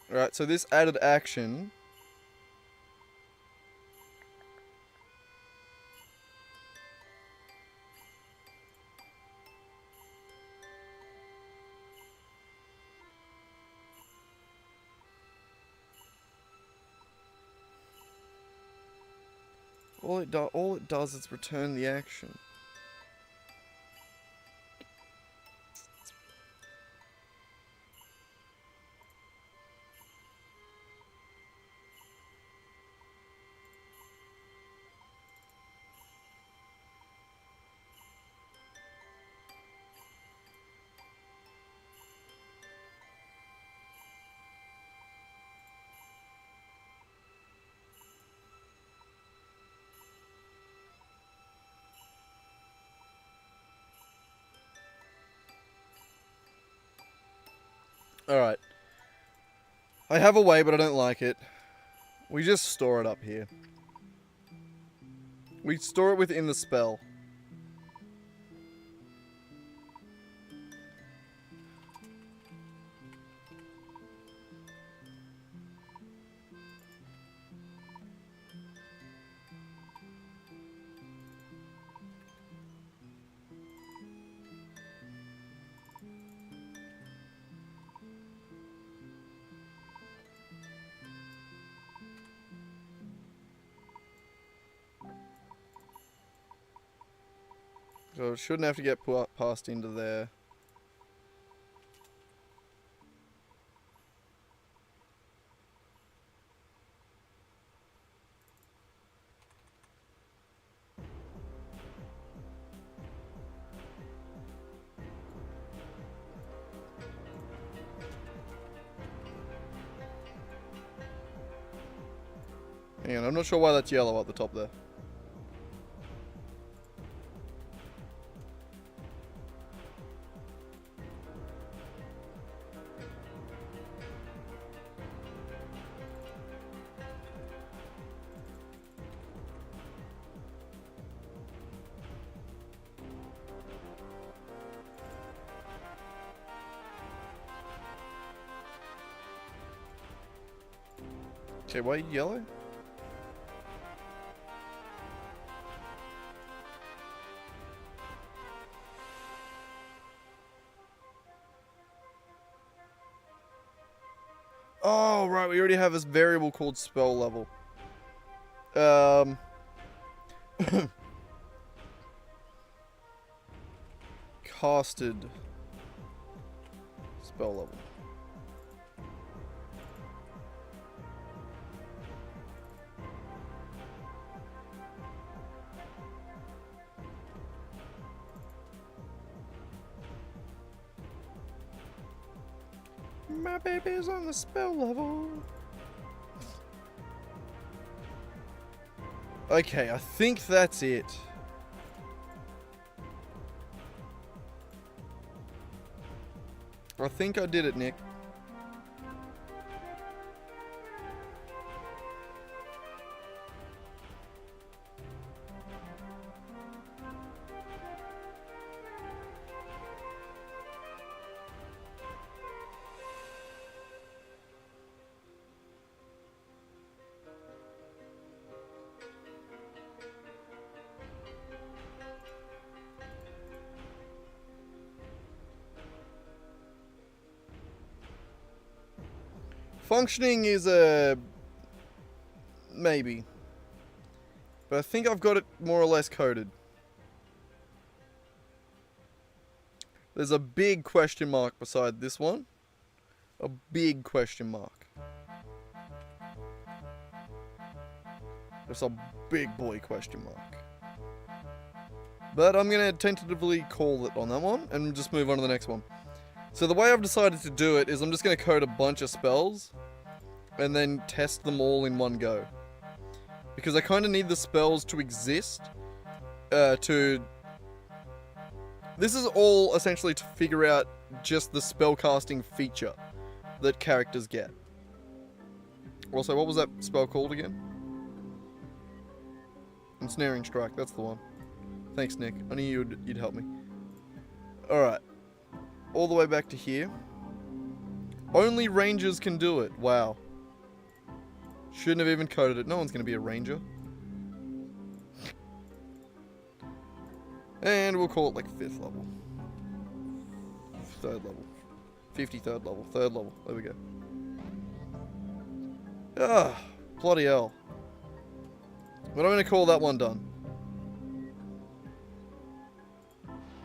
Alright, so this added action all it does is return the action. Alright. I have a way, but I don't like it. We just store it up here. We store it within the spell. So it shouldn't have to get passed into there. Hang on, I'm not sure why that's yellow at the top there. Okay, why yellow? Oh, right, we already have this variable called spell level. Casted spell level. My baby's on the spell level. Okay, I think that's it. I think I did it, Nick. Functioning is a maybe. But I think I've got it more or less coded. There's a big question mark beside this one. A big question mark. There's a big boy question mark. But I'm going to tentatively call it on that one and just move on to the next one. So the way I've decided to do it is I'm just going to code a bunch of spells and then test them all in one go. Because I kind of need the spells to exist to... This is all essentially to figure out just the spellcasting feature that characters get. Also, what was that spell called again? Ensnaring Strike, that's the one. Thanks, Nick. I knew you'd help me. Alright. All the way back to here. Only rangers can do it. Wow. Shouldn't have even coded it. No one's going to be a ranger. And we'll call it like 5th level. 3rd level. 53rd level. 3rd level. There we go. Ah, bloody hell. But I'm going to call that one done.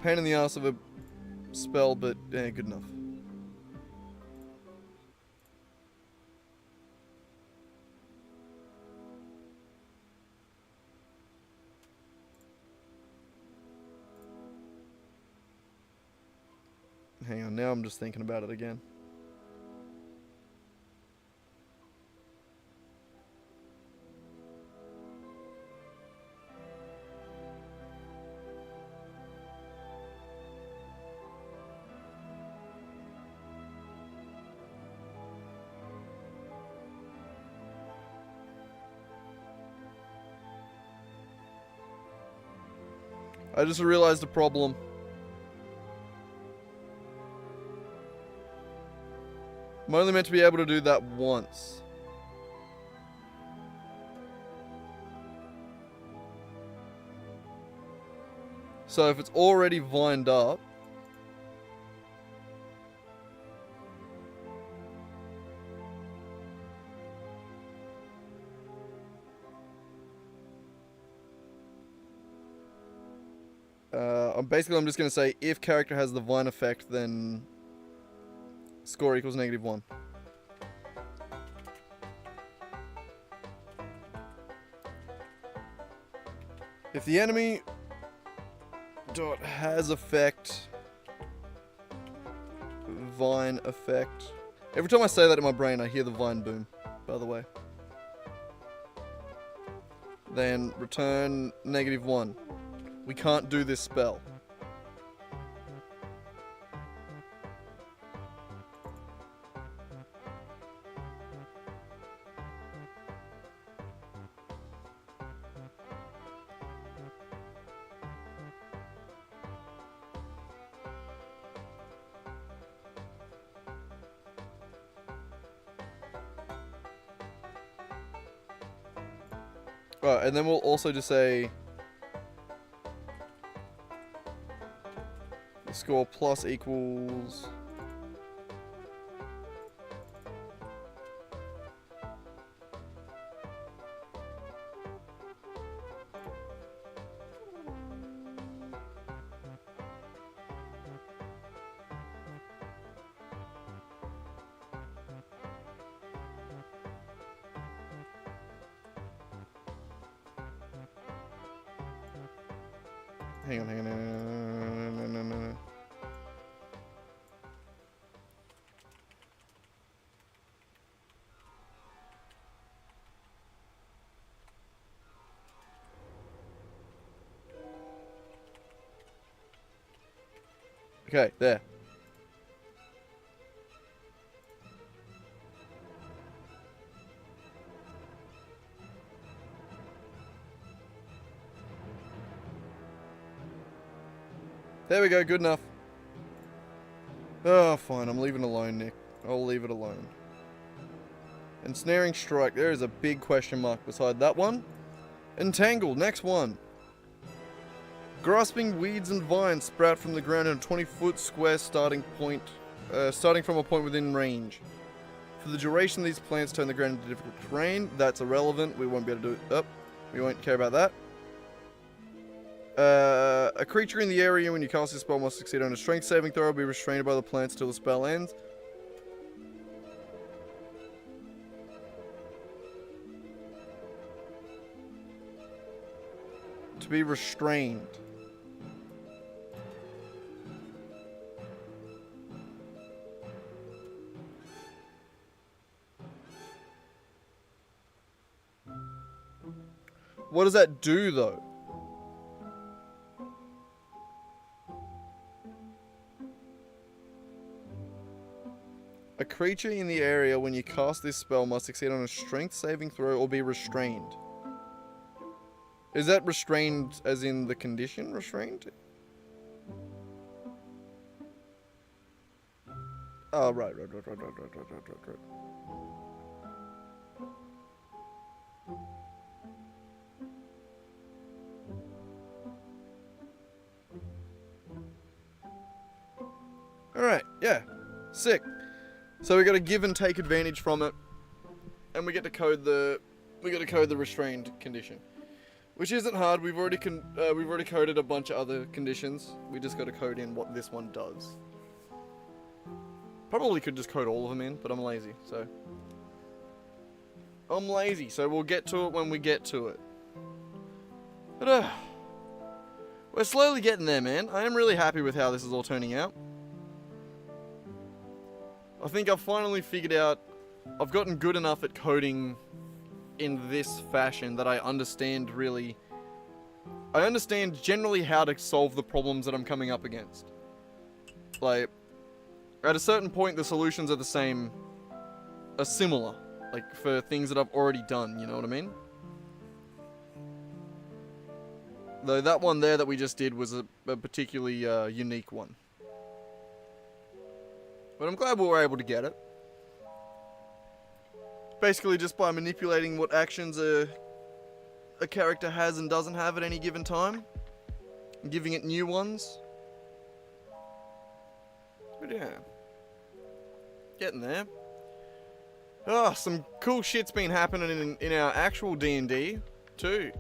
Pain in the ass of a spell, but good enough. Hang on, now I'm just thinking about it again. I just realized a problem. I'm only meant to be able to do that once. So if it's already vined up, I'm just going to say if character has the vine effect, then score equals -1. If the enemy dot has effect, vine effect. Every time I say that in my brain, I hear the vine boom, by the way. then return -1. We can't do this spell. Right, and then we'll also just say the score plus equals hang on. Okay, there. There we go, good enough. Oh, fine, I'm leaving it alone, Nick. I'll leave it alone. Ensnaring Strike, there is a big question mark beside that one. Entangle, next one. Grasping weeds and vines sprout from the ground in a 20-foot square starting from a point within range. For the duration, these plants turn the ground into difficult terrain. That's irrelevant. We won't be able to do it. Oh, we won't care about that. A creature in the area when you cast this spell must succeed on a strength saving throw or be restrained by the plants till the spell ends. To be restrained. What does that do, though? A creature in the area when you cast this spell must succeed on a strength saving throw or be restrained. Is that restrained as in the condition restrained? Oh, right. Alright, yeah. Sick. So we got to give and take advantage from it. And we get to code the restrained condition. Which isn't hard. We've already coded a bunch of other conditions. We just got to code in what this one does. Probably could just code all of them in, but I'm lazy, so we'll get to it when we get to it. But we're slowly getting there, man. I am really happy with how this is all turning out. I think I've finally figured out, I've gotten good enough at coding in this fashion that I understand generally how to solve the problems that I'm coming up against. Like, at a certain point the solutions are similar, like for things that I've already done, you know what I mean? Though that one there that we just did was a particularly unique one. But I'm glad we were able to get it. Basically just by manipulating what actions a character has and doesn't have at any given time. And giving it new ones. But yeah. Getting there. Oh, some cool shit's been happening in our actual D&D too.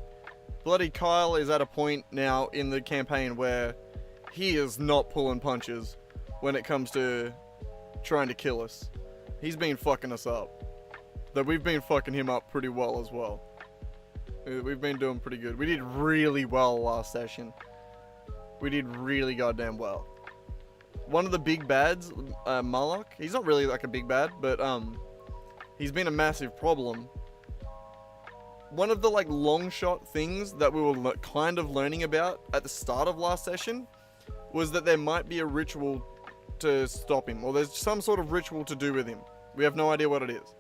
Bloody Kyle is at a point now in the campaign where he is not pulling punches when it comes to trying to kill us. He's been fucking us up. Though we've been fucking him up pretty well as well. We've been doing pretty good. We did really well last session. We did really goddamn well. One of the big bads, Moloch, he's not really like a big bad, but he's been a massive problem. one of the like long shot things that we were kind of learning about at the start of last session was that there might be a ritual to stop him, or there's some sort of ritual to do with him. We have no idea what it is.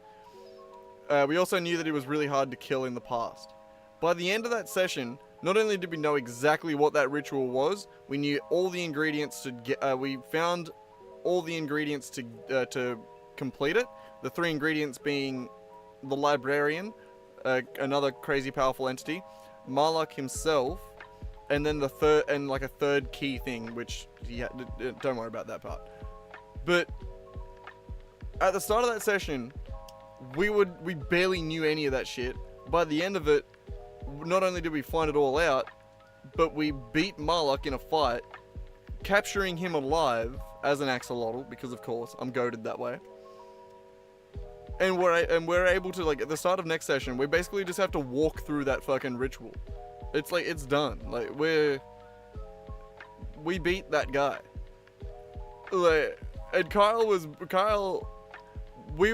We also knew that he was really hard to kill in the past. By the end of that session, not only did we know exactly what that ritual was, we knew all the ingredients to get. We found all the ingredients to complete it. The 3 ingredients being the librarian, another crazy powerful entity, Marlock himself, and then the third key thing, which don't worry about that part. But at the start of that session, we barely knew any of that shit. By the end of it, not only did we find it all out, but we beat Marlock in a fight, capturing him alive as an axolotl, because of course I'm goated that way. And we're able to, like, at the start of next session, we basically just have to walk through that fucking ritual. It's like, it's done. Like, we beat that guy. Like, and Kyle, we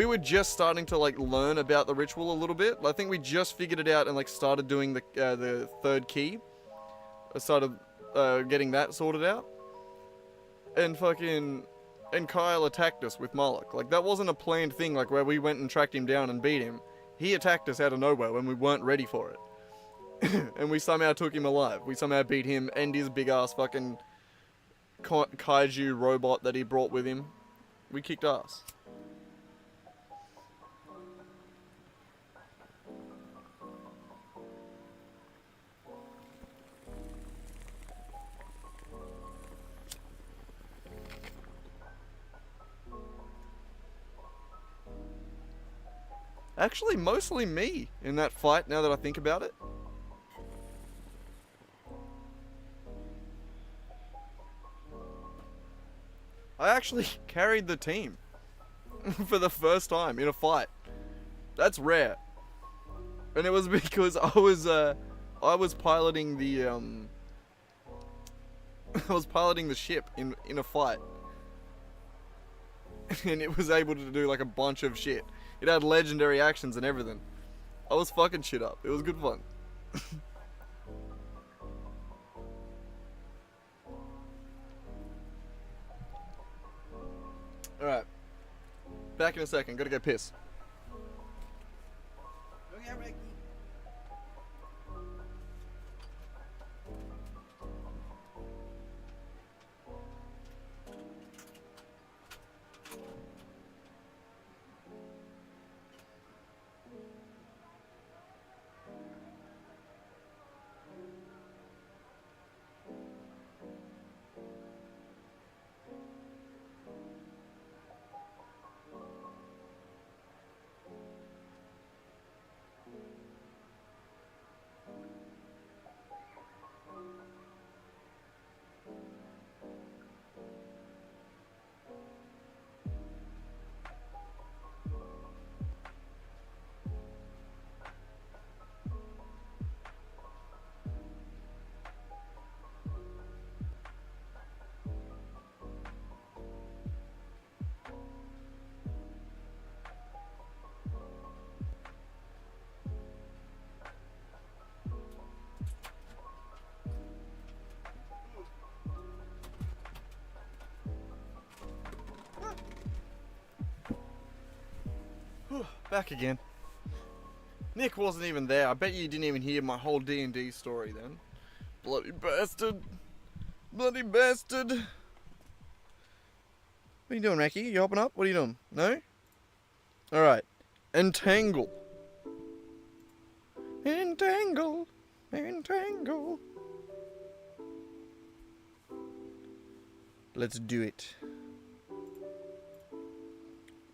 were just starting to, like, learn about the ritual a little bit. I think we just figured it out and, like, started doing the third key. I started getting that sorted out. And Kyle attacked us with Marlock. Like, that wasn't a planned thing, like, where we went and tracked him down and beat him. He attacked us out of nowhere when we weren't ready for it. And we somehow took him alive. We somehow beat him and his big-ass fucking kaiju robot that he brought with him. We kicked ass. Actually, mostly me in that fight, now that I think about it. I actually carried the team for the first time in a fight. That's rare. And it was because I was piloting the I was piloting the ship in a fight. And it was able to do like a bunch of shit. It had legendary actions and everything. I was fucking shit up. It was good fun. Alright. Back in a second. Gotta go piss. Okay, Ricky. Back again. Nick wasn't even there. I bet you didn't even hear my whole D&D story then. Bloody bastard. Bloody bastard. What are you doing, Raki? You hopping up? What are you doing? No? Alright. Entangle. Entangle. Entangle. Let's do it.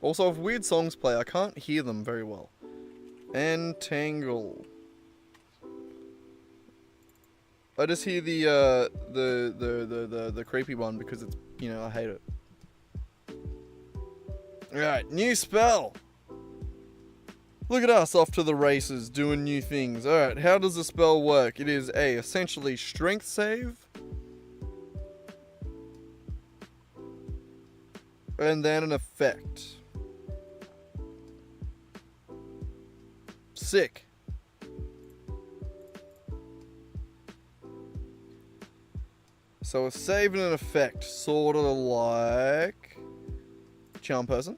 Also, if weird songs play, I can't hear them very well. Entangle. I just hear the creepy one because it's, you know, I hate it. Alright, new spell! Look at us off to the races, doing new things. Alright, how does the spell work? It is a essentially strength save. And then an effect. Sick. So a save and an effect, sort of like Charm Person.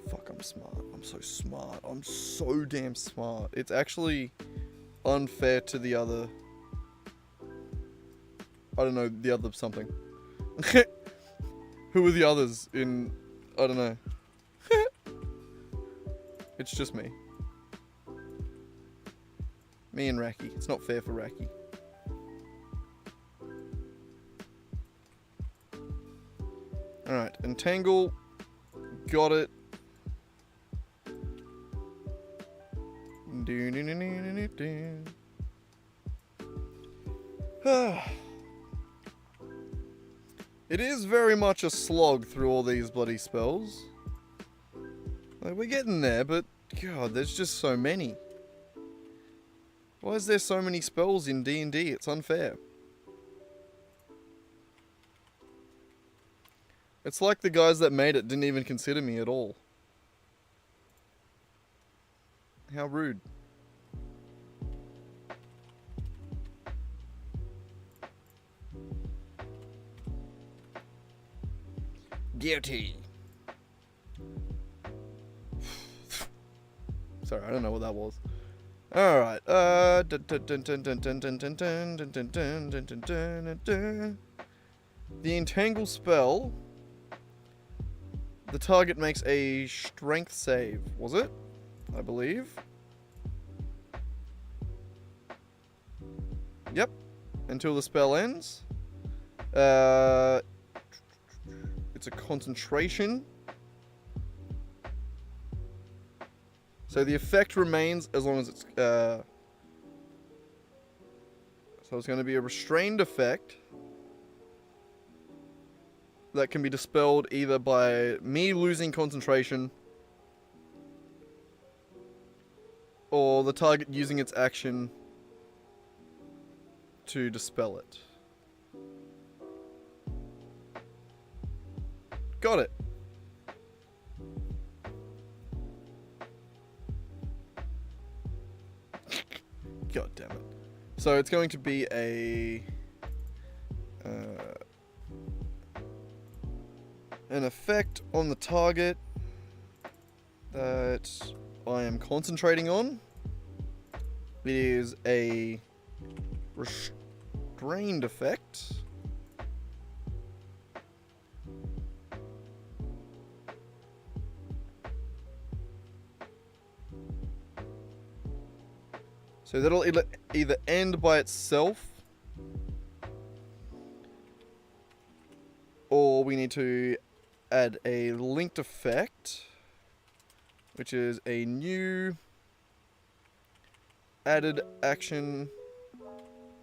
Fuck, I'm smart. I'm so smart. I'm so damn smart. It's actually unfair to the other... I don't know, the other something. Who are the others in... I don't know. It's just me. Me and Raki. It's not fair for Raki. Alright, Entangle. Got it. It is very much a slog through all these bloody spells. Like, we're getting there, but God, there's just so many. Why is there so many spells in D&D? It's unfair. It's like the guys that made it didn't even consider me at all. How rude. Guilty. Sorry, I don't know what that was. Alright. The Entangle spell. The target makes a strength save, was it? I believe. Yep. Until the spell ends. It's a concentration. So the effect remains as long as it's... So it's going to be a restrained effect. That can be dispelled either by me losing concentration or the target using its action to dispel it. Got it. God damn it. So it's going to be a... an effect on the target that I am concentrating on. It is a restrained effect. So that'll either end by itself, or we need to add a linked effect, which is a new added action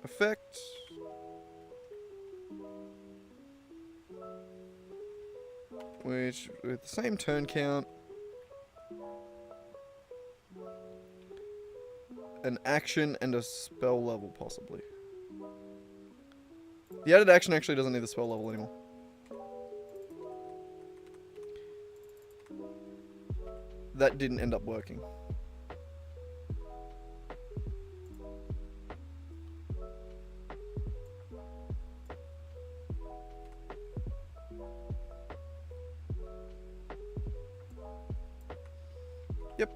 effect. Which, with the same turn count, an action and a spell level, possibly. The added action actually doesn't need the spell level anymore. That didn't end up working. Yep.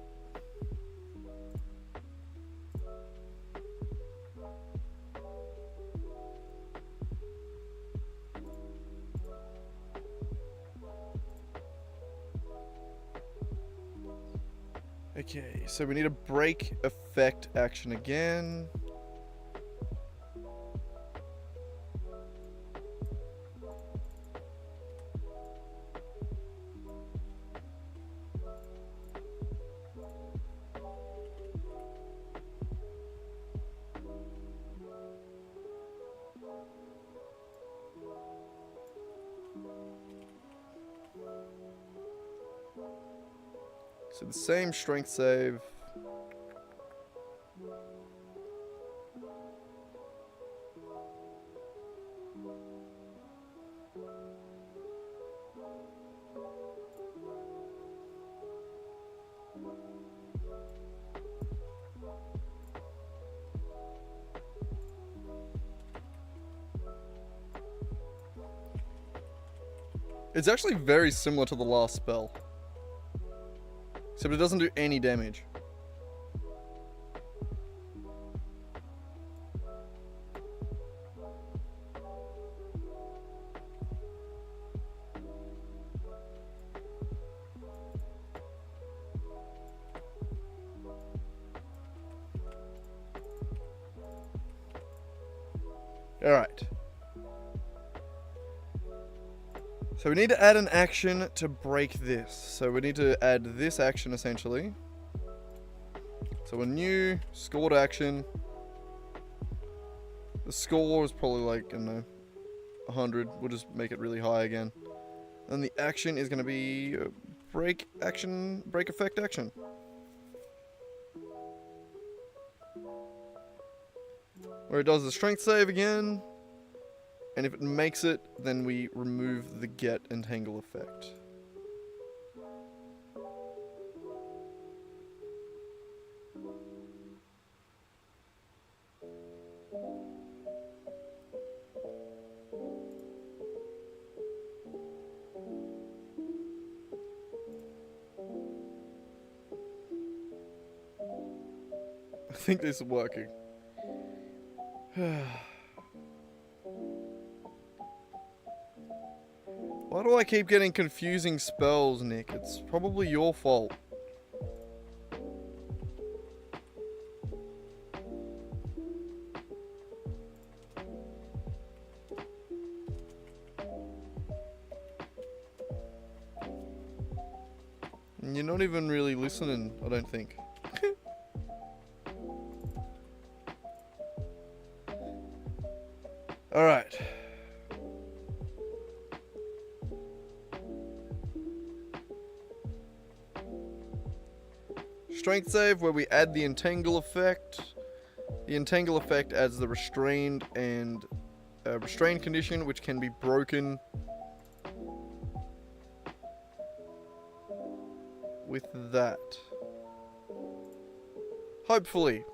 Okay, so we need a break effect action again. So the same strength save. It's actually very similar to the last spell. Except it doesn't do any damage. Alright. So we need to add an action to break this. So we need to add this action essentially. So a new scored action. The score is probably like, I don't know, 100. We'll just make it really high again. And the action is going to be break action, break effect action. Where it does the strength save again. And if it makes it, then we remove the get entangle effect. I think this is working. Why do I keep getting confusing spells, Nick? It's probably your fault. And you're not even really listening, I don't think. Alright. Strength save, where we add the entangle effect. The entangle effect adds the restrained and restrained condition, which can be broken with that. Hopefully.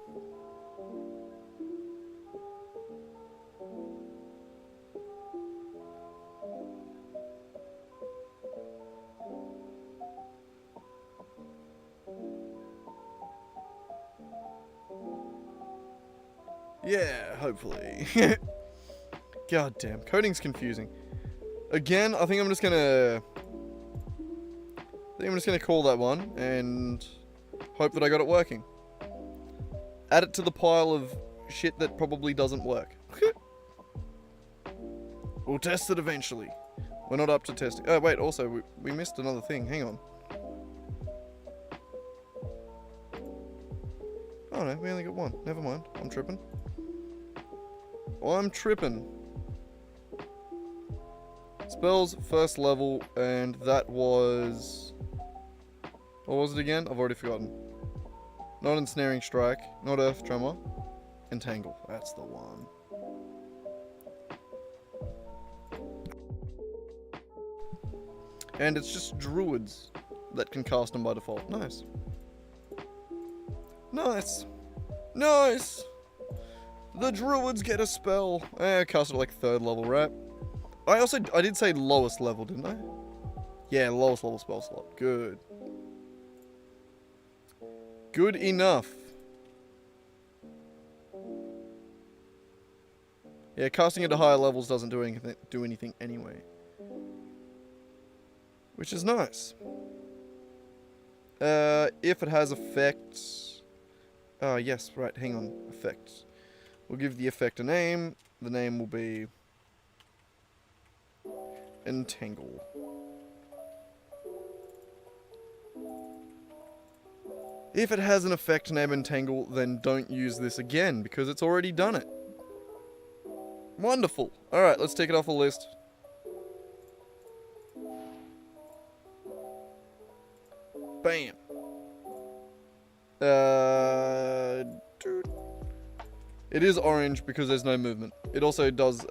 Yeah, hopefully. God damn, coding's confusing. Again, I think I'm just gonna call that one and hope that I got it working. Add it to the pile of shit that probably doesn't work. We'll test it eventually. We're not up to testing. Oh wait, also we missed another thing. Hang on. Oh no, we only got one. Never mind. I'm tripping. I'm tripping. Spells, first level, and that was... What was it again? I've already forgotten. Not Ensnaring Strike, not Earth Tremor. Entangle, that's the one. And it's just druids that can cast them by default. Nice. Nice. Nice! The druids get a spell. I cast it like 3rd level, right? I did say lowest level, didn't I? Yeah, lowest level spell slot. Good. Good enough. Yeah, casting it to higher levels doesn't do anything anyway. Which is nice. If it has effects... Oh, yes, right, hang on. Effects. We'll give the effect a name. The name will be... Entangle. If it has an effect named Entangle, then don't use this again, because it's already done it. Wonderful. Alright, let's take it off the list. Bam. Dude. It is orange because there's no movement. It also does,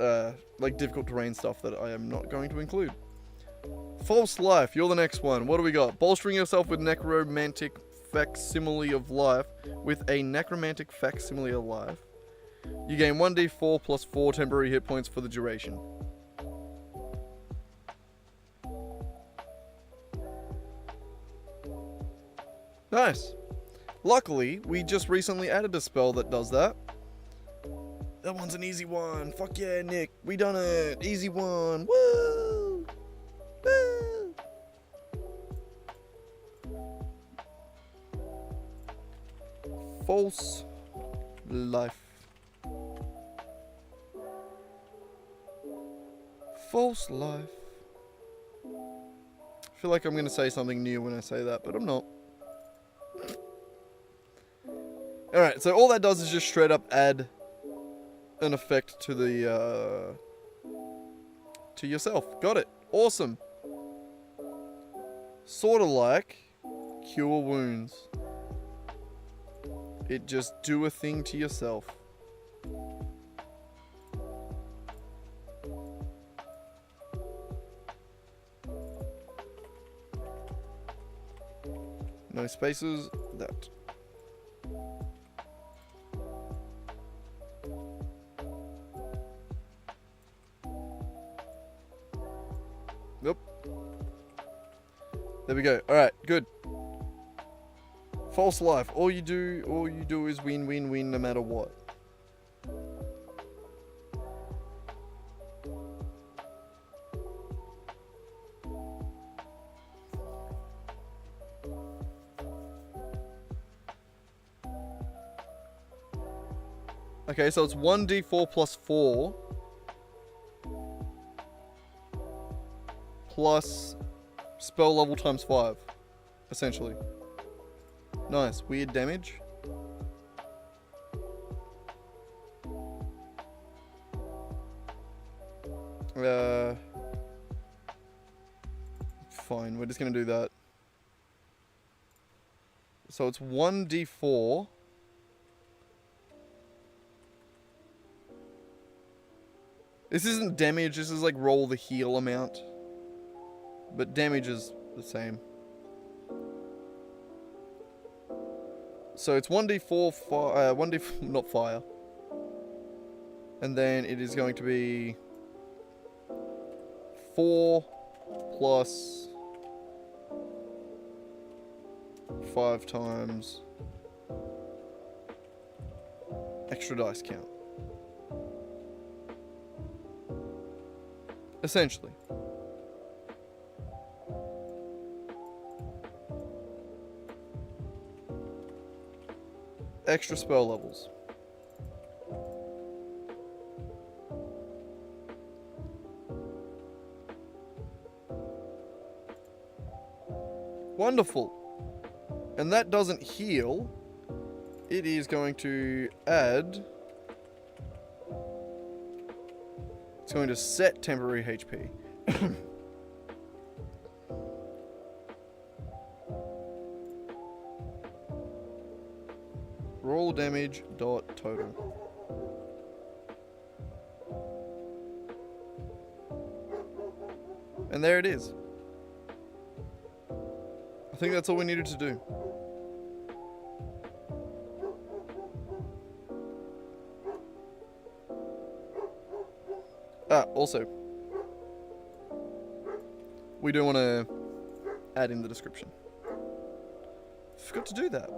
like, difficult terrain stuff that I am not going to include. False Life, you're the next one. What do we got? Bolstering yourself with necromantic facsimile of life with a necromantic facsimile of life, you gain 1d4 plus 4 temporary hit points for the duration. Nice. Luckily, we just recently added a spell that does that. That one's an easy one. Fuck yeah, Nick. We done it. Easy one. Woo! Woo! False life. False life. I feel like I'm going to say something new when I say that, but I'm not. Alright, so all that does is just straight up add an effect to the, to yourself. Got it. Awesome. Sort of like Cure Wounds. It just do a thing to yourself. No spaces. That. Nope. There we go. Alright, good. False life. All you do is win, win, win no matter what. Okay, so it's 1d4 plus 4 plus spell level times 5, essentially. Nice. Weird damage. Fine, we're just gonna do that. So it's 1d4. This isn't damage, this is like roll the heal amount. But damage is the same. So it's 1d4 fire, 1d4, not fire. And then it is going to be 4 plus 5 times extra dice count. Essentially. Extra spell levels. Wonderful. And that doesn't heal. It is going to add... It's going to set temporary HP. Roll damage dot total. And there it is. I think that's all we needed to do. Also, we do want to add in the description. Forgot to do that.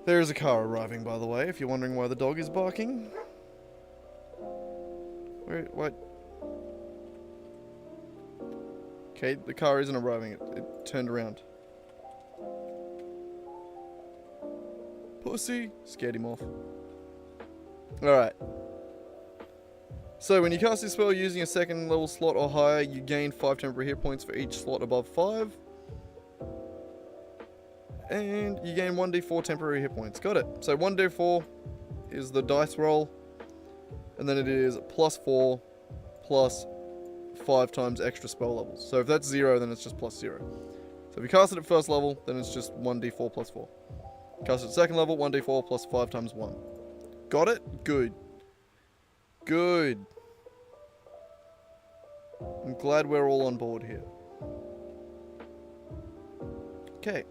There is a car arriving, by the way, if you're wondering why the dog is barking. What? Okay, the car isn't arriving. It turned around. Pussy. Scared him off. Alright. So, when you cast this spell using a second level slot or higher, you gain 5 temporary hit points for each slot above 5. And you gain 1d4 temporary hit points. Got it. So 1d4 is the dice roll. And then it is plus 4 plus 5 times extra spell levels. So if that's 0, then it's just plus 0. So if you cast it at first level, then it's just 1d4 plus 4. Cast it at second level, 1d4 plus 5 times 1. Got it? Good. Good. I'm glad we're all on board here. Okay.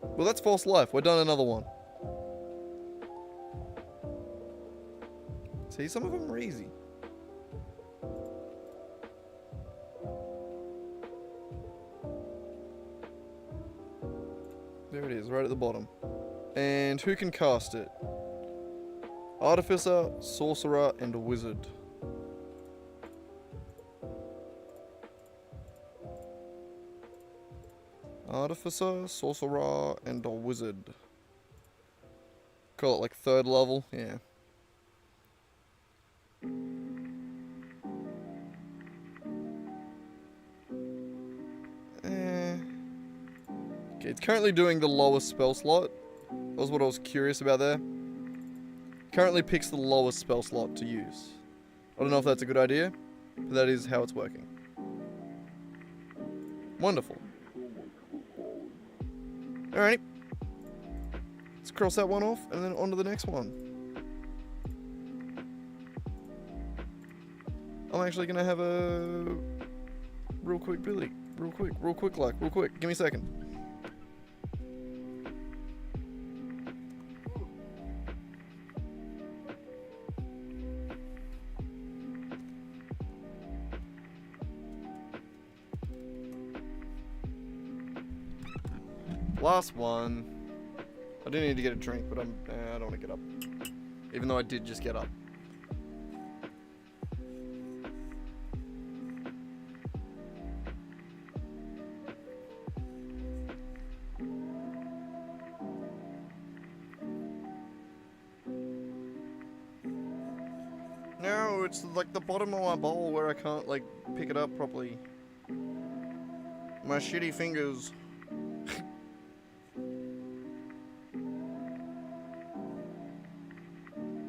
Well, that's false life. We're done another one. See, some of them are easy. There it is, right at the bottom. And who can cast it? Artificer, Sorcerer, and a Wizard. Artificer, Sorcerer, and a Wizard. Call it like 3rd level, yeah. Okay, it's currently doing the lowest spell slot. That was what I was curious about there. Currently picks the lowest spell slot to use. I don't know if that's a good idea, but that is how it's working. Wonderful. Alrighty. Let's cross that one off and then on to the next one. I'm actually gonna have a real quick Billy. Real quick. Give me a second. Last one. I do need to get a drink, but I don't want to get up. Even though I did just get up. No, it's like the bottom of my bowl where I can't like pick it up properly. My shitty fingers.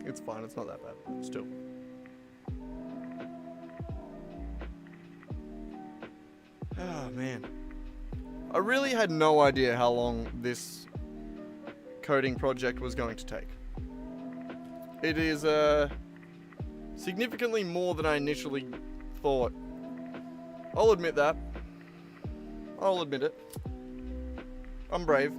It's fine, it's not that bad. Still. Oh, man. I really had no idea how long this coding project was going to take. It is, significantly more than I initially thought. I'll admit that. I'll admit it. I'm brave.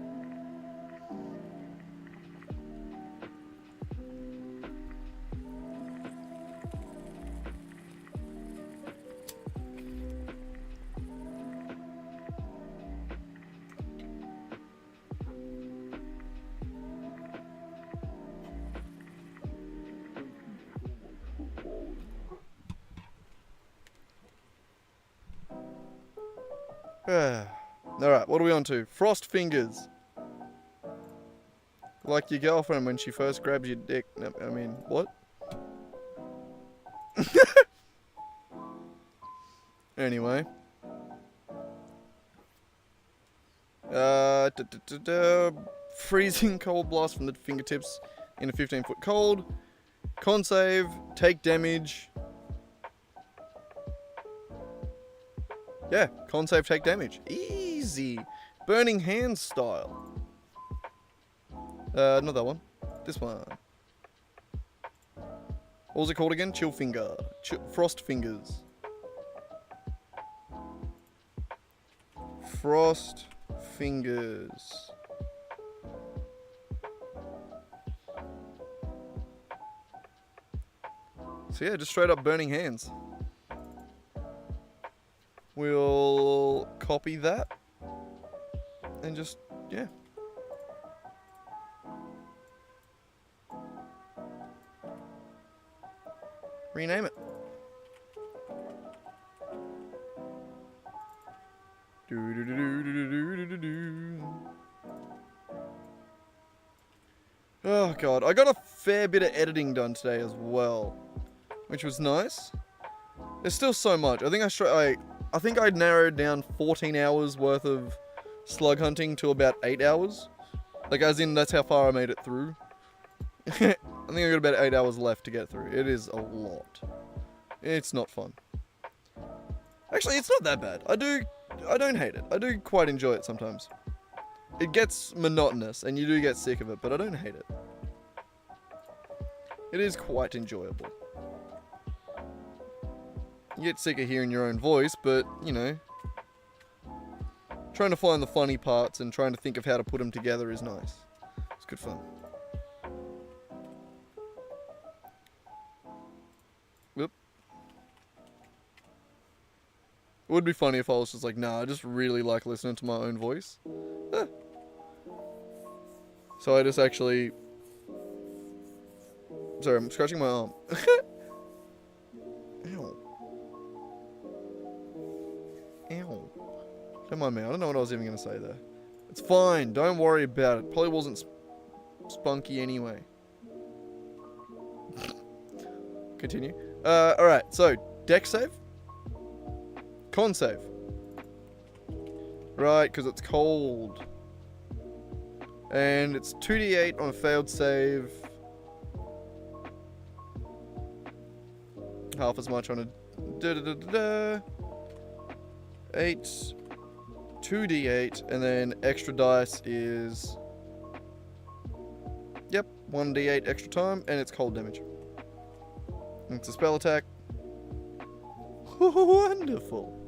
Alright, what are we on to? Frost fingers. Like your girlfriend when she first grabs your dick. I mean, what? Anyway. Freezing cold blast from the fingertips in a 15-foot cold. Con save, take damage. Yeah, con save, take damage. Easy. Burning Hands style. Not that one. This one. What was it called again? Chill Finger. Frost Fingers. Frost Fingers. So yeah, just straight up Burning Hands. We'll copy that. And just, yeah. Rename it. Oh god, I got a fair bit of editing done today as well, which was nice. There's still so much. I think I narrowed down 14 hours worth of slug hunting to about 8 hours. Like, as in, that's how far I made it through. I think I got about 8 hours left to get through. It is a lot. It's not fun. Actually, it's not that bad. I don't hate it. I do quite enjoy it sometimes. It gets monotonous, and you do get sick of it, but I don't hate it. It is quite enjoyable. You get sick of hearing your own voice, but, you know, trying to find the funny parts and trying to think of how to put them together is nice. It's good fun. Whoop. It would be funny if I was just like, nah, I just really like listening to my own voice. Eh. So I just actually... Sorry, I'm scratching my arm. Ow. Ow. Don't mind me, I don't know what I was even going to say there. It's fine, don't worry about it. Probably wasn't spunky anyway. Continue. Alright, so, deck save? Con save. Right, because it's cold. And it's 2d8 on a failed save. Half as much on a 8, 2d8, and then extra dice is, yep, 1d8 extra time, and it's cold damage. And it's a spell attack. Wonderful.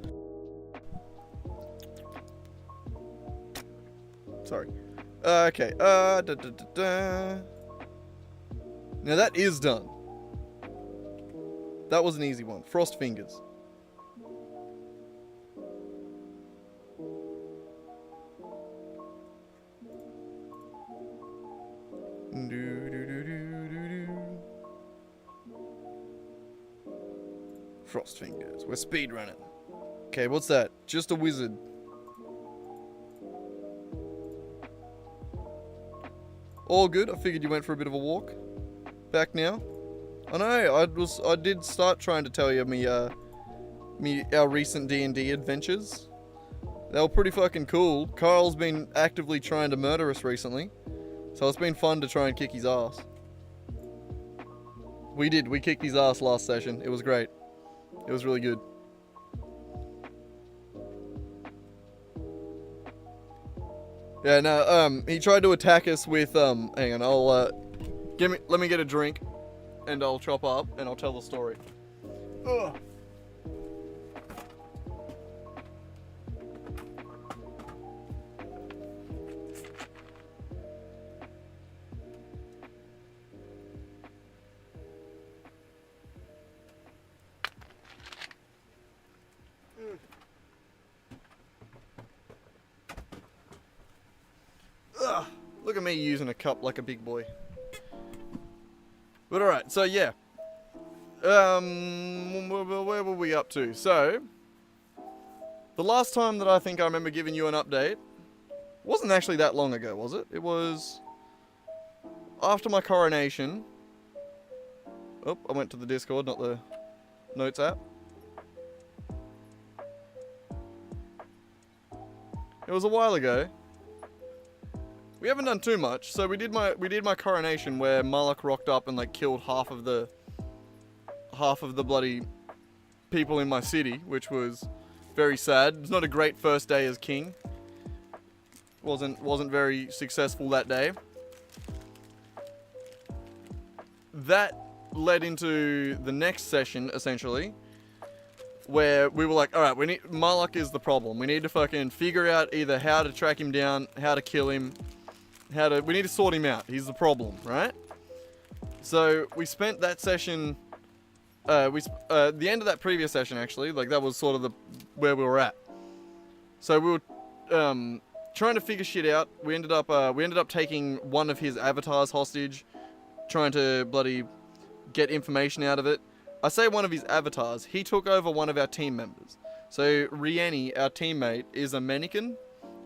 Sorry. Okay. Now that is done. That was an easy one. Frost Fingers. Frost Fingers. We're speedrunning. Okay, what's that? Just a wizard. All good. I figured you went for a bit of a walk. Back now. I know. I did start trying to tell you our recent D&D adventures. They were pretty fucking cool. Kyle's been actively trying to murder us recently, so it's been fun to try and kick his ass. We did. We kicked his ass last session. It was great. It was really good. Yeah, no, he tried to attack us with, hang on, let me get a drink, and I'll chop up, and I'll tell the story. Ugh. Ugh. Look at me using a cup like a big boy. But alright, so yeah. Where were we up to? So, the last time that I think I remember giving you an update wasn't actually that long ago, was it? It was after my coronation. Oh, I went to the Discord, not the notes app. It was a while ago. We haven't done too much, so we did my coronation where Malak rocked up and like killed half of the bloody people in my city, which was very sad. It's not a great first day as king. Wasn't very successful that day. That led into the next session essentially, where we were like, alright, Malak is the problem. We need to fucking figure out either how to track him down, how to kill him, we need to sort him out. He's the problem, right? So we spent that session, the end of that previous session actually, like that was sort of where we were at. So we were trying to figure shit out. We ended up taking one of his avatars hostage, trying to bloody get information out of it. I say one of his avatars. He took over one of our team members. So Rieni, our teammate, is a mannequin,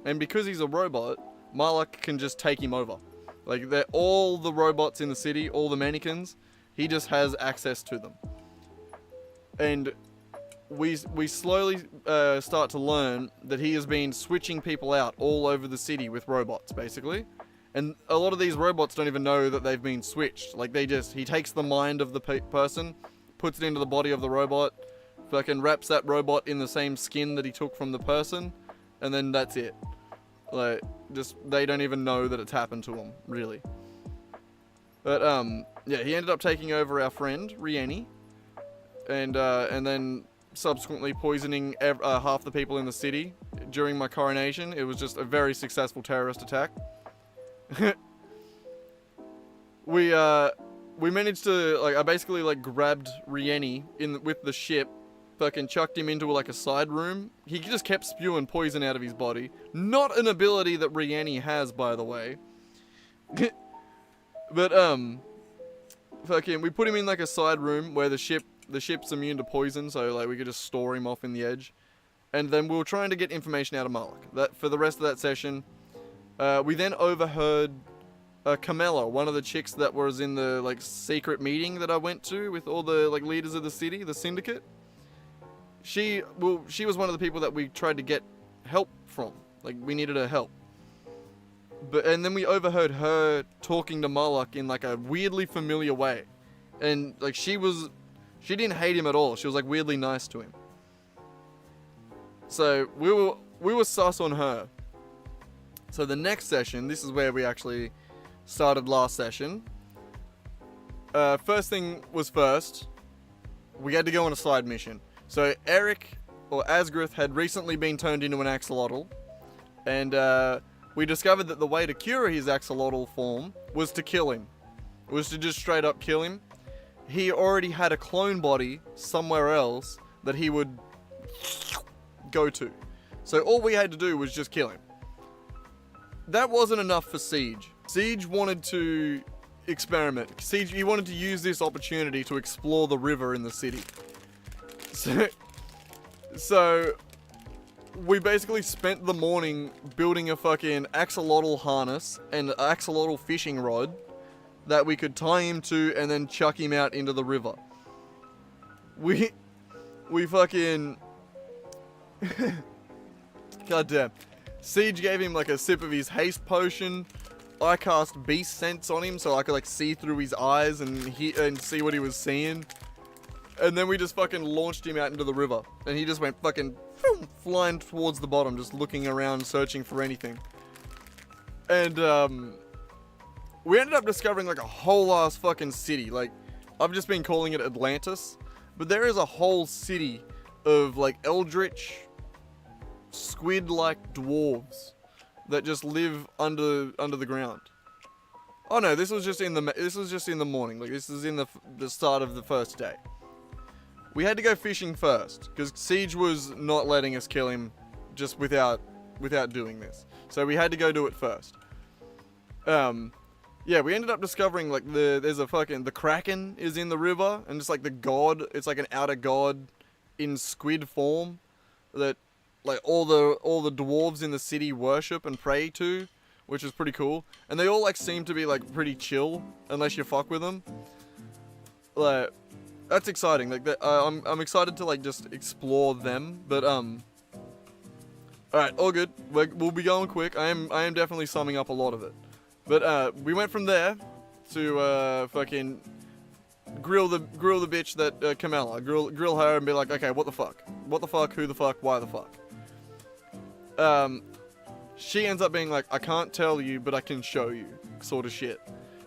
and because he's a robot, Malak can just take him over. Like, they're all the robots in the city, all the mannequins, he just has access to them. And we slowly start to learn that he has been switching people out all over the city with robots, basically. And a lot of these robots don't even know that they've been switched. Like, he takes the mind of the person, puts it into the body of the robot, fucking wraps that robot in the same skin that he took from the person, and then that's it. Like, they don't even know that it's happened to them, really. But, yeah, he ended up taking over our friend, Rieni. And then subsequently poisoning half the people in the city during my coronation. It was just a very successful terrorist attack. We managed to, like, I basically, like, grabbed Rieni with the ship, fucking chucked him into, like, a side room. He just kept spewing poison out of his body. Not an ability that Rieni has, by the way. But, fucking, we put him in, like, a side room where the ship's immune to poison, so, like, we could just store him off in the edge. And then we were trying to get information out of Malak. For the rest of that session, we then overheard Camilla, one of the chicks that was in the, like, secret meeting that I went to with all the, like, leaders of the city, the syndicate. She was one of the people that we tried to get help from. Like, we needed her help. And then we overheard her talking to Malak in, like, a weirdly familiar way. And, like, she didn't hate him at all. She was, like, weirdly nice to him. So, we were sus on her. So the next session, this is where we actually started last session. First thing was first, we had to go on a side mission. So Eric, or Asgrith, had recently been turned into an axolotl, and we discovered that the way to cure his axolotl form was to kill him. It was to just straight up kill him. He already had a clone body somewhere else that he would go to. So all we had to do was just kill him. That wasn't enough for Siege. Siege wanted to experiment. Siege, he wanted to use this opportunity to explore the river in the city. So we basically spent the morning building a fucking axolotl harness and an axolotl fishing rod that we could tie him to and then chuck him out into the river. We fucking... Goddamn. Siege gave him like a sip of his haste potion. I cast beast sense on him so I could like see through his eyes and see what he was seeing. And then we just fucking launched him out into the river. And he just went fucking flying towards the bottom, just looking around, searching for anything. And we ended up discovering like a whole ass fucking city. Like, I've just been calling it Atlantis, but there is a whole city of like eldritch squid-like dwarves that just live under the ground. Oh no, this was just in the morning. Like, this is in the start of the first day. We had to go fishing first because Siege was not letting us kill him just without doing this. So we had to go do it first. Yeah, we ended up discovering like the Kraken is in the river, and it's like the god. It's like an outer god in squid form that like all the dwarves in the city worship and pray to, which is pretty cool. And they all like seem to be like pretty chill unless you fuck with them. Like, that's exciting. Like, I'm excited to like just explore them. But all right, all good. We'll be going quick. I am definitely summing up a lot of it. But we went from there to fucking grill the bitch that Camilla. Grill her and be like, okay, what the fuck? What the fuck? Who the fuck? Why the fuck? She ends up being like, I can't tell you, but I can show you, sort of shit.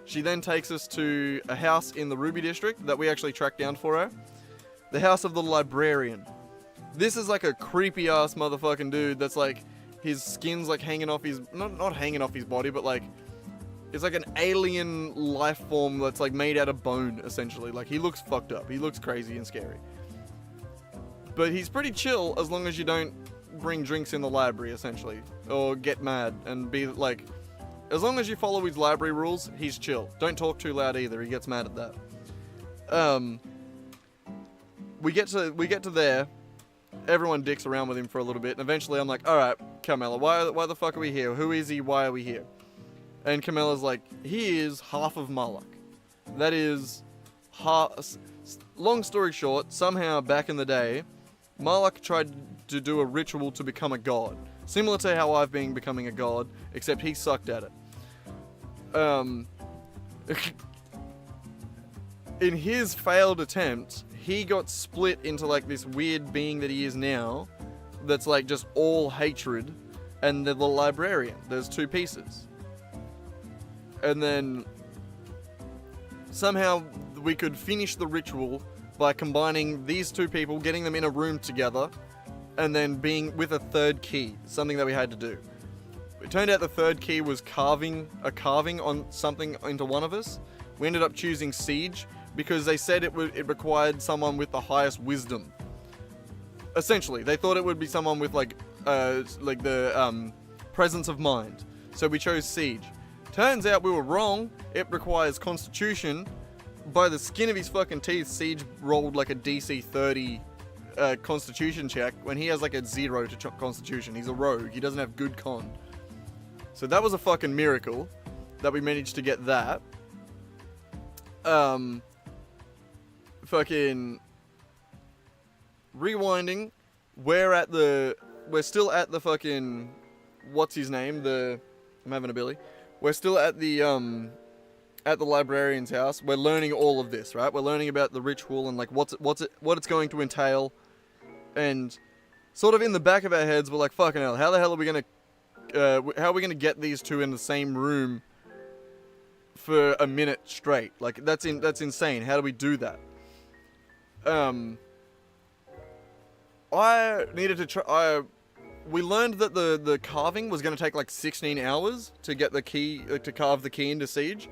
She then takes us to a house in the Ruby District that we actually tracked down for her. The House of the Librarian. This is like a creepy ass motherfucking dude that's like, his skin's like hanging off his, not hanging off his body, but like, it's like an alien life form that's like made out of bone, essentially. Like, he looks fucked up. He looks crazy and scary. But he's pretty chill as long as you don't bring drinks in the library, essentially. Or get mad and be like... As long as you follow his library rules, he's chill. Don't talk too loud either. He gets mad at that. We get to there. Everyone dicks around with him for a little bit. And eventually I'm like, alright, Carmela, why the fuck are we here? Who is he? Why are we here? And Camilla's like, he is half of Malak. That is half... Long story short, somehow back in the day, Malak tried to do a ritual to become a god. Similar to how I've been becoming a god, except he sucked at it. In his failed attempt, he got split into like this weird being that he is now, that's like just all hatred, and the librarian. There's two pieces. And then somehow we could finish the ritual by combining these two people, getting them in a room together, and then being with a third key, something that we had to do. It turned out the third key was carving on something into one of us. We ended up choosing Siege because they said it required someone with the highest wisdom. Essentially, they thought it would be someone with like the presence of mind. So we chose Siege. Turns out we were wrong. It requires Constitution. By the skin of his fucking teeth, Siege rolled like a DC 30 Constitution check when he has like a 0 to Constitution. He's a rogue. He doesn't have good con. So that was a fucking miracle that we managed to get that. Fucking rewinding. We're still at the fucking, what's his name? I'm having a Billy. We're still at the librarian's house. We're learning all of this, right? We're learning about the ritual and like what it's going to entail. And sort of in the back of our heads, we're like, fucking hell, how the hell are we gonna get these two in the same room for a minute straight? Like that's insane. How do we do that? I needed to try. We learned that the carving was going to take like 16 hours to get the key, to carve the key into Siege.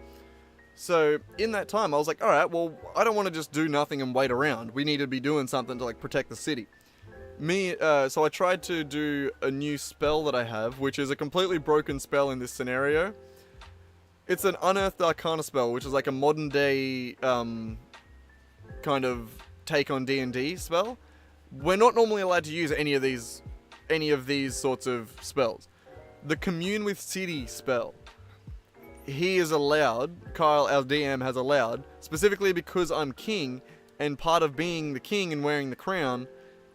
So in that time, I was like, all right, well, I don't want to just do nothing and wait around. We need to be doing something to like protect the city. So I tried to do a new spell that I have, which is a completely broken spell in this scenario. It's an Unearthed Arcana spell, which is like a modern day kind of take on D&D spell. We're not normally allowed to use any of these sorts of spells. The Commune with City spell, he is allowed, Kyle, our DM, has allowed, specifically because I'm king, and part of being the king and wearing the crown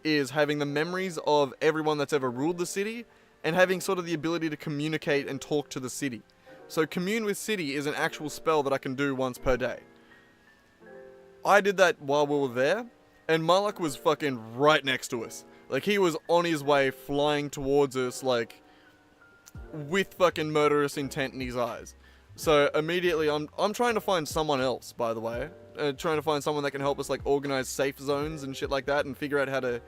is having the memories of everyone that's ever ruled the city, and having sort of the ability to communicate and talk to the city. So Commune with City is an actual spell that I can do once per day. I did that while we were there, and Malak was fucking right next to us. Like, he was on his way, flying towards us, like, with fucking murderous intent in his eyes. So, immediately, I'm trying to find someone else, by the way. Trying to find someone that can help us, like, organize safe zones and shit like that, and figure out how to,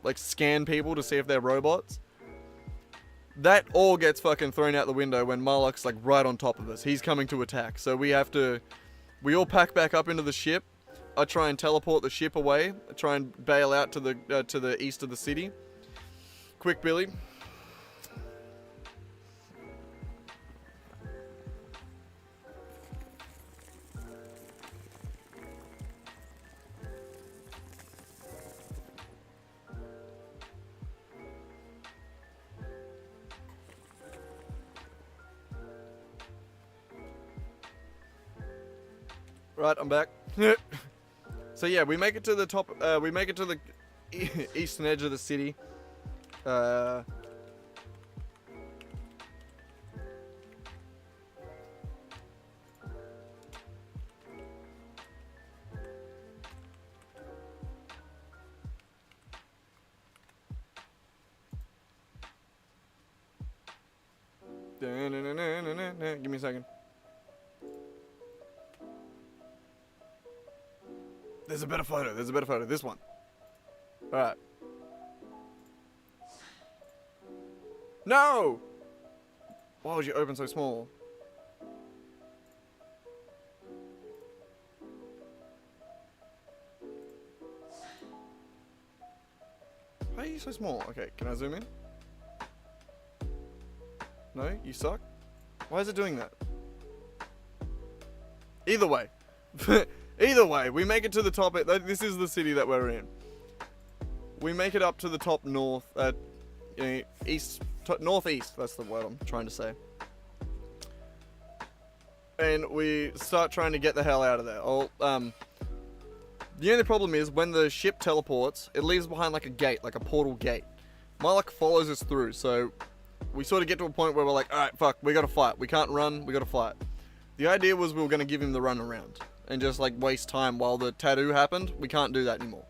like, scan people to see if they're robots. That all gets fucking thrown out the window when Malak's, like, right on top of us. He's coming to attack. So, we all pack back up into the ship. I try and teleport the ship away. I try and bail out to the east of the city. Quick, Billy. Right, I'm back. So yeah, we make it to the top, we make it to the eastern edge of the city. Give me a second. There's a better photo. This one. Alright. No! Why would you open so small? Why are you so small? Okay, can I zoom in? No? You suck? Why is it doing that? Either way. Either way, we make it to the top. This is the city that we're in. We make it up to the top north, northeast. That's the word I'm trying to say. And we start trying to get the hell out of there. The only problem is when the ship teleports, it leaves behind like a gate, like a portal gate. Malak follows us through, so we sort of get to a point where we're like, alright, fuck, we gotta fight. We can't run, we gotta fight. The idea was we were gonna give him the run around and just like waste time while the tattoo happened. We can't do that anymore.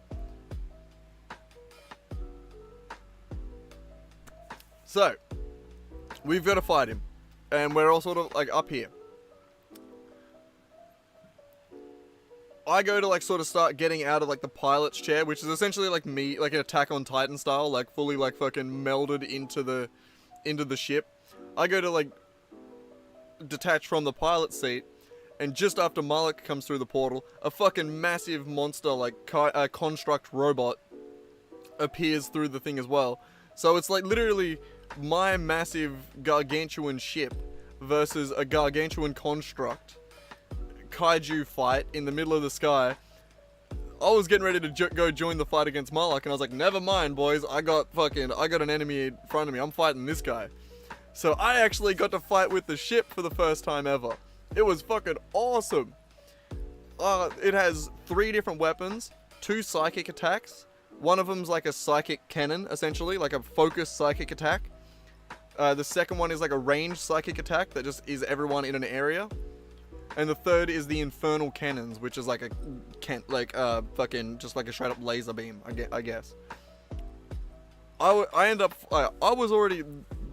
So, we've got to fight him. And we're all sort of like up here. I go to like sort of start getting out of like the pilot's chair, which is essentially like me, like an Attack on Titan style, like fully like fucking melded into the ship. I go to like detach from the pilot's seat, and just after Malak comes through the portal, a fucking massive monster like construct robot appears through the thing as well. So it's like literally my massive gargantuan ship versus a gargantuan construct kaiju fight in the middle of the sky. I was getting ready to go join the fight against Malak, and I was like, never mind, boys. I got an enemy in front of me. I'm fighting this guy. So I actually got to fight with the ship for the first time ever. It was fucking awesome. It has 3 different weapons, 2 psychic attacks. One of them's like a psychic cannon, essentially, like a focused psychic attack. The second one is like a ranged psychic attack that just is everyone in an area. And the third is the infernal cannons, which is like fucking just like a straight up laser beam, I guess.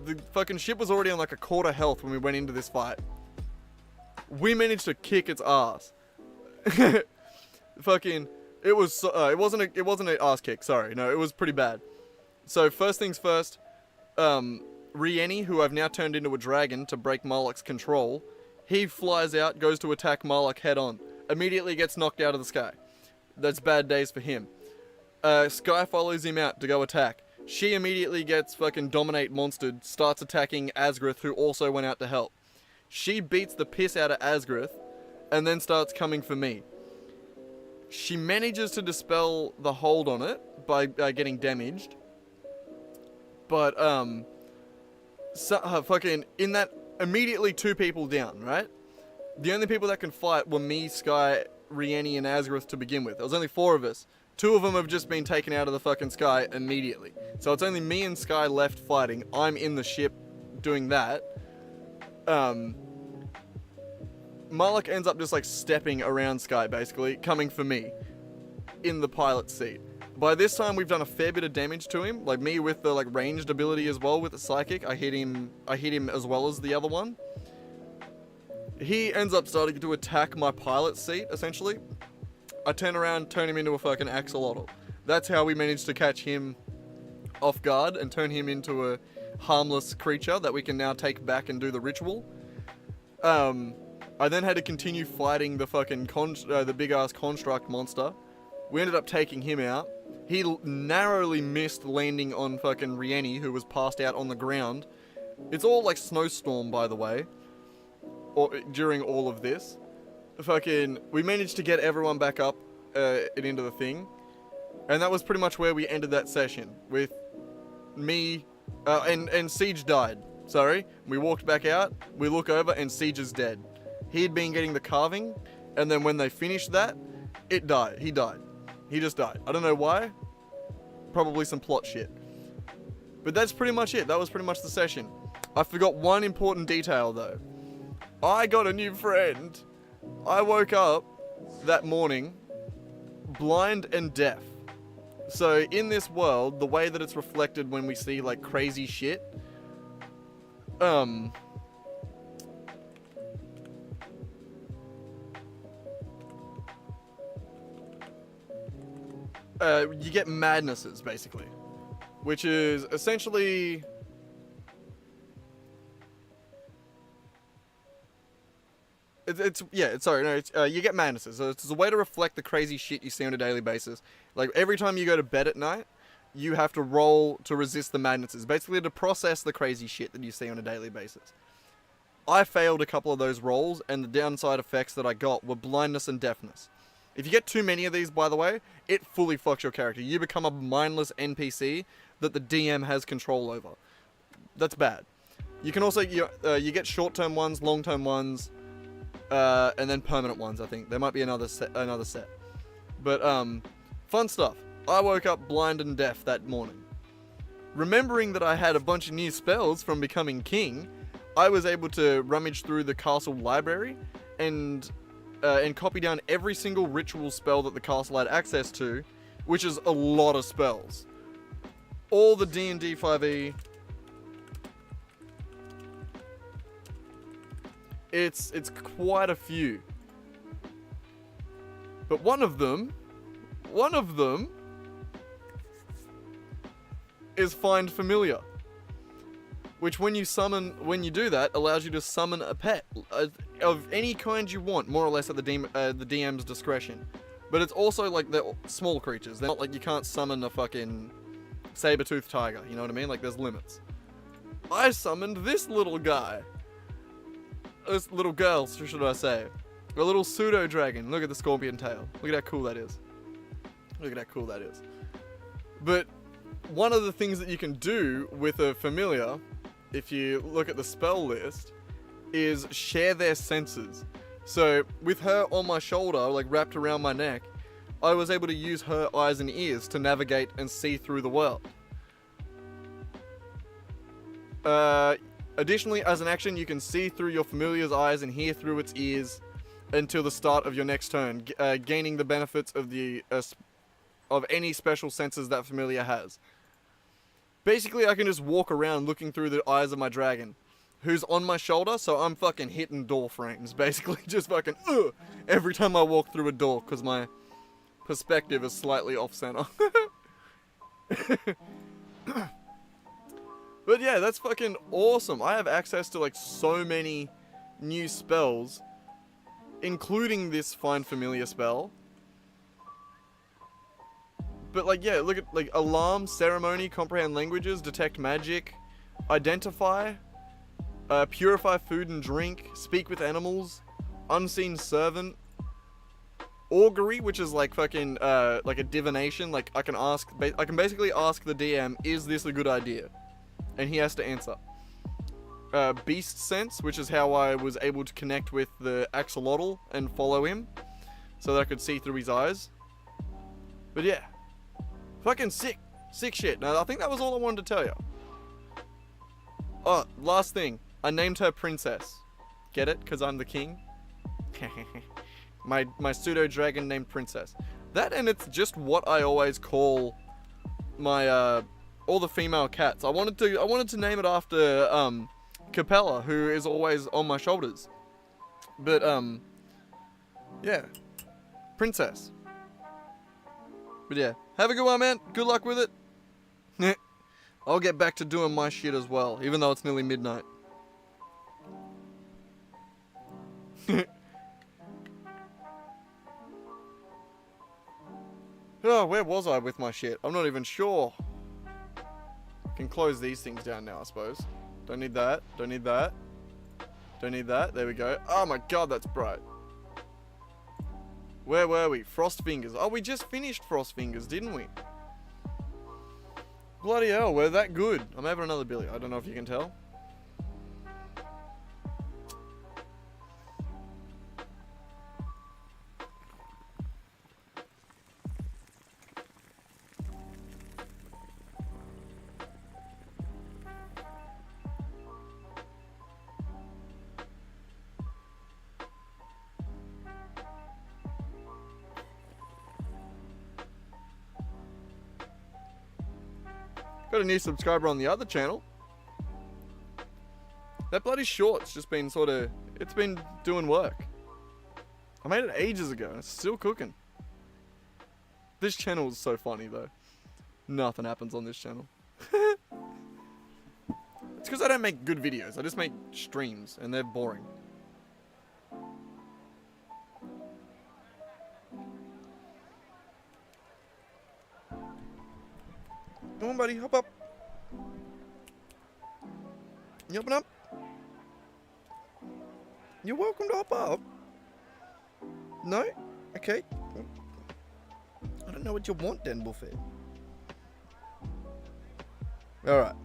The fucking ship was already on like a quarter health when we went into this fight. We managed to kick its ass. Fucking, it wasn't an ass kick. Sorry, no, it was pretty bad. So first things first, Rieni, who I've now turned into a dragon to break Malak's control, he flies out, goes to attack Malak head on, immediately gets knocked out of the sky. That's bad days for him. Sky follows him out to go attack. She immediately gets fucking dominate monstered, starts attacking Asgareth, who also went out to help. She beats the piss out of Asgareth, and then starts coming for me. She manages to dispel the hold on it by getting damaged. But, fucking, in that, immediately 2 people down, right? The only people that can fight were me, Sky, Rieni, and Asgareth to begin with. There was only 4 of us. 2 of them have just been taken out of the fucking sky immediately. So it's only me and Sky left fighting. I'm in the ship doing that. Malak ends up just like stepping around Sky, basically, coming for me in the pilot seat. By this time, we've done a fair bit of damage to him. Like me with the like ranged ability as well with the psychic. I hit him as well as the other one. He ends up starting to attack my pilot seat, essentially. I turn around, turn him into a fucking axolotl. That's how we managed to catch him off guard and turn him into a harmless creature that we can now take back and do the ritual. I then had to continue fighting the fucking the big ass construct monster. We ended up taking him out. He narrowly missed landing on fucking Rieni, who was passed out on the ground. It's all like snowstorm, by the way, during all of this. Fucking, we managed to get everyone back up and into the thing, and that was pretty much where we ended that session with me and Siege died. Sorry, we walked back out, we look over, and Siege is dead. He'd been getting the carving, and then when they finished that, it died. He died. He just died. I don't know why. Probably some plot shit. But that's pretty much it. That was pretty much the session. I forgot one important detail though. I got a new friend. I woke up that morning blind and deaf. So in this world, the way that it's reflected when we see like crazy shit, you get madnesses, basically. Which is essentially... you get madnesses. So it's a way to reflect the crazy shit you see on a daily basis. Like, every time you go to bed at night, you have to roll to resist the madnesses. Basically, to process the crazy shit that you see on a daily basis. I failed a couple of those rolls, and the downside effects that I got were blindness and deafness. If you get too many of these, by the way, it fully fucks your character. You become a mindless NPC that the DM has control over. That's bad. You can also, you get short-term ones, long-term ones, and then permanent ones, I think. There might be another set. But, fun stuff. I woke up blind and deaf that morning. Remembering that I had a bunch of new spells from becoming king, I was able to rummage through the castle library and copy down every single ritual spell that the castle had access to, which is a lot of spells. All the D&D 5e. It's quite a few. But one of them is Find Familiar, which when you do that, allows you to summon a pet of any kind you want, more or less at the DM's discretion. But it's also like they're small creatures. They're not like you can't summon a fucking saber-toothed tiger, you know what I mean? Like there's limits. I summoned this little guy. This little girl, should I say. A little pseudo dragon. Look at the scorpion tail. Look at how cool that is. Look at how cool that is. But one of the things that you can do with a familiar, if you look at the spell list, is share their senses. So with her on my shoulder, like wrapped around my neck, I was able to use her eyes and ears to navigate and see through the world. Additionally, as an action, you can see through your familiar's eyes and hear through its ears until the start of your next turn, gaining the benefits of of any special senses that familiar has. Basically, I can just walk around looking through the eyes of my dragon, who's on my shoulder, so I'm fucking hitting door frames, basically, just fucking every time I walk through a door, because my perspective is slightly off-center. But yeah, that's fucking awesome. I have access to like so many new spells, including this Find Familiar spell. But like, yeah, look at like Alarm, Ceremony, Comprehend Languages, Detect Magic, Identify, Purify Food and Drink, Speak with Animals, Unseen Servant, Augury, which is like fucking like a divination. Like I can basically ask the DM, is this a good idea? And he has to answer. Beast Sense, which is how I was able to connect with the axolotl and follow him, so that I could see through his eyes. But yeah, fucking sick shit. Now I think that was all I wanted to tell you. Oh, last thing, I named her Princess. Get it? Because I'm the king. my pseudo dragon named Princess. That, and it's just what I always call my all the female cats. I wanted to name it after Capella, who is always on my shoulders. But yeah, Princess. But yeah, have a good one, man. Good luck with it. I'll get back to doing my shit as well, even though it's nearly midnight. Oh, where was I with my shit? I'm not even sure. Can close these things down now, I suppose. Don't need that. Don't need that. Don't need that. There we go. Oh my god, that's bright. Where were we? Frost Fingers. Oh, we just finished Frost Fingers, didn't we? Bloody hell, we're that good. I'm having another Billy. I don't know if you can tell. Got a new subscriber on the other channel. That bloody short's just been it's been doing work. I made it ages ago and it's still cooking. This channel is so funny though. Nothing happens on this channel. It's because I don't make good videos. I just make streams and they're boring. Come on, buddy, hop up. You hopping up? You're welcome to hop up. No? Okay. I don't know what you want, Den Buffet. Alright.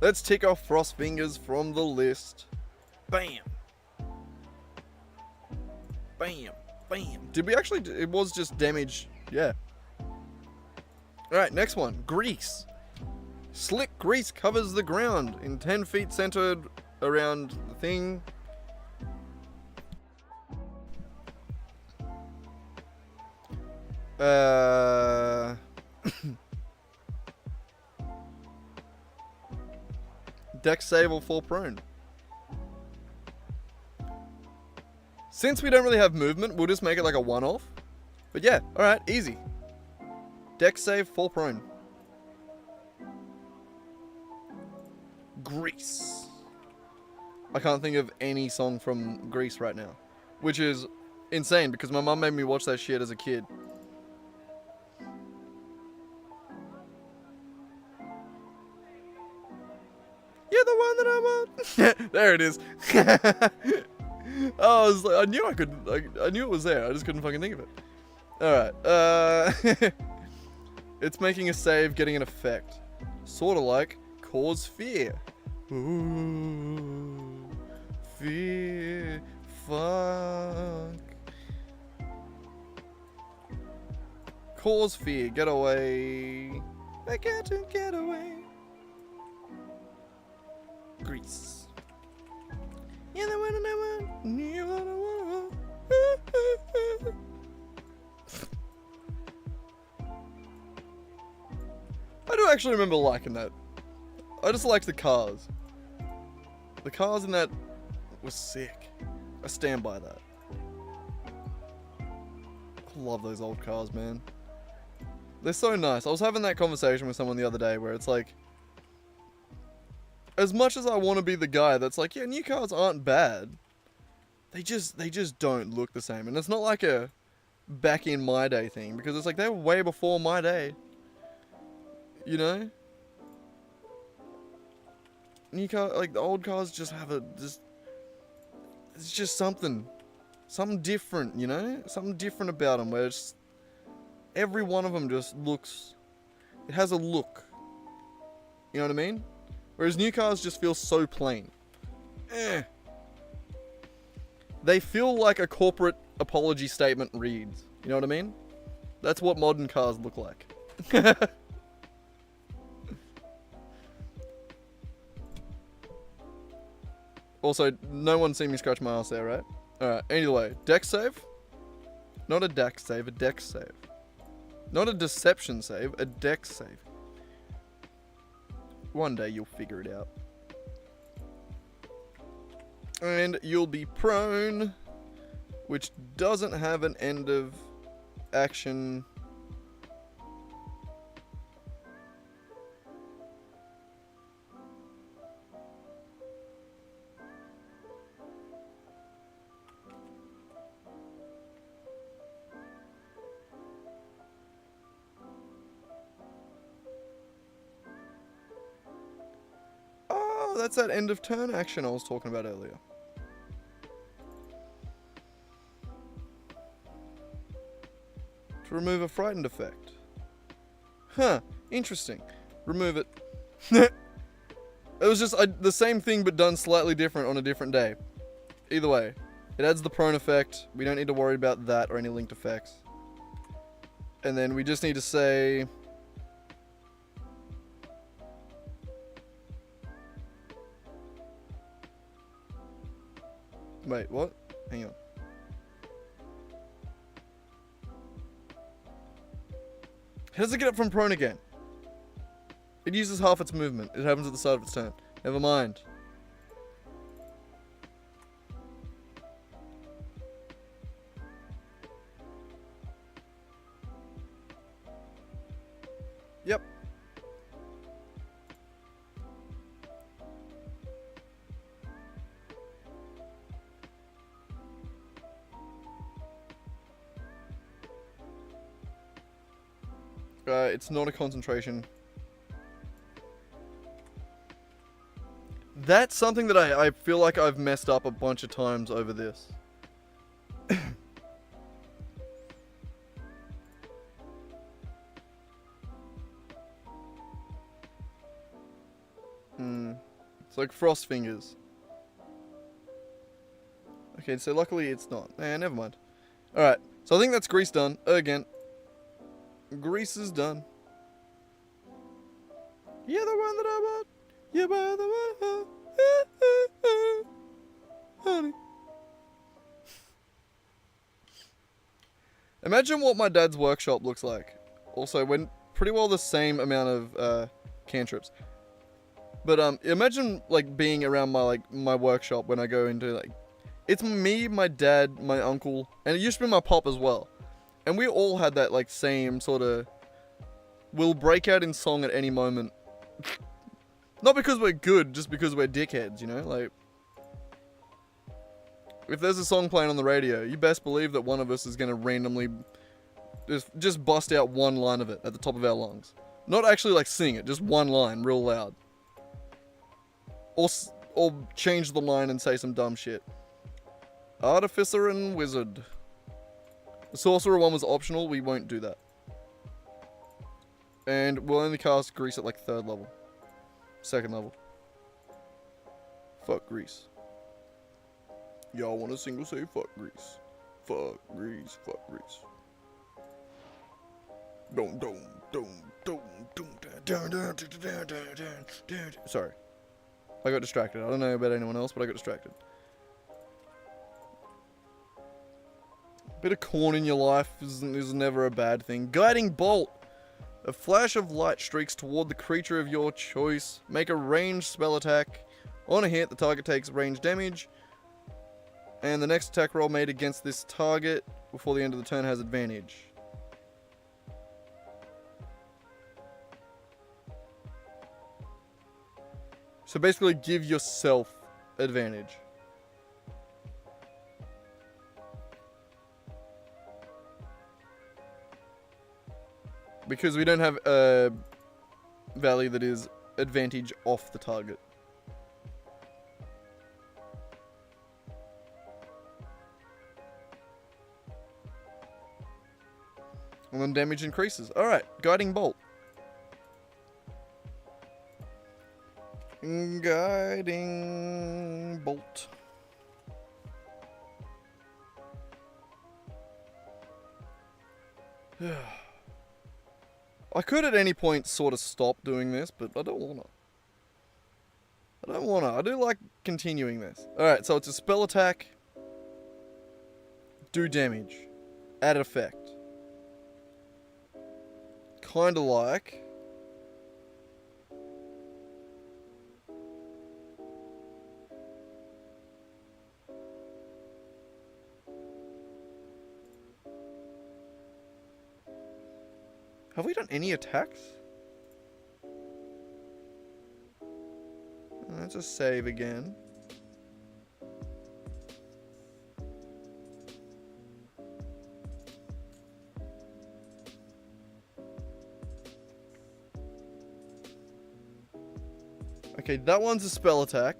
Let's tick off Frost Fingers from the list. Bam. Bam. Bam. Did we actually... It was just damage. Yeah. Alright, next one. Grease. Slick grease covers the ground in 10 feet centered around the thing. Dex save or fall prone. Since we don't really have movement, we'll just make it like a one-off. But yeah, alright, easy. Dex save, fall prone. Grease. I can't think of any song from Grease right now. Which is insane, because my mum made me watch that shit as a kid. You're the one that I want. There it is. Oh, I was like, I knew I could, I knew it was there. I just couldn't fucking think of it. Alright, it's making a save, getting an effect. Sort of like cause fear. Ooh, fear, fuck. Cause fear, get away. I got to get away. Grease. You're the one I want. You're the one I want. I do actually remember liking that. I just liked the cars. The cars in that was sick. I stand by that. I love those old cars, man. They're so nice. I was having that conversation with someone the other day where it's like, as much as I want to be the guy that's like, yeah, new cars aren't bad, they just don't look the same. And it's not like a back in my day thing, because it's like they were way before my day. You know? New car, like the old cars just have it's just something different, you know? Something different about them, where it's, every one of them just looks, it has a look. You know what I mean? Whereas new cars just feel so plain. They feel like a corporate apology statement reads. You know what I mean? That's what modern cars look like. Also, no one's seen me scratch my ass there, right? Alright, anyway. Dex save? Not a dex save, a dex save. Not a deception save, a dex save. One day you'll figure it out. And you'll be prone, which doesn't have an end of action. Oh, that's that end of turn action I was talking about earlier. To remove a frightened effect. Huh, interesting. Remove it. It was just the same thing but done slightly different on a different day. Either way, it adds the prone effect. We don't need to worry about that or any linked effects. And then we just need to say... Wait, what? Hang on. How does it get up from prone again? It uses half its movement. It happens at the start of its turn. Never mind. Yep. It's not a concentration. That's something that I feel like I've messed up a bunch of times over this. It's like frost fingers. Okay, so luckily it's not. Never mind. Alright, so I think that's grease done. Again. Grease is done. You're the one that I want. You're the one. Honey. Imagine what my dad's workshop looks like. Also, when pretty well the same amount of cantrips. But imagine like being around my workshop when I go into like, It's me, my dad, my uncle, and it used to be my pop as well. And we all had that, like, same sort of... We'll break out in song at any moment. Not because we're good, just because we're dickheads, you know? Like... If there's a song playing on the radio, you best believe that one of us is going to randomly... Just bust out one line of it at the top of our lungs. Not actually, like, sing it, just one line, real loud. Or change the line and say some dumb shit. Artificer and Wizard. The Sorcerer one was optional, we won't do that. And we'll only cast Grease at like 3rd level. 2nd level. Fuck Grease. Y'all want a single say fuck Grease. Fuck Grease, fuck Grease. Sorry. I got distracted. I don't know about anyone else, but I got distracted. Bit of corn in your life is never a bad thing. Guiding Bolt. A flash of light streaks toward the creature of your choice. Make a ranged spell attack. On a hit, the target takes range damage. And the next attack roll made against this target before the end of the turn has advantage. So basically give yourself advantage. Because we don't have a value that is advantage off the target. And then damage increases. Alright, Guiding Bolt. Guiding Bolt. I could at any point sort of stop doing this, but I don't wanna. I do like continuing this. Alright, so it's a spell attack. Do damage. Add effect. Kinda like... Have we done any attacks? Let's just save again. Okay, that one's a spell attack.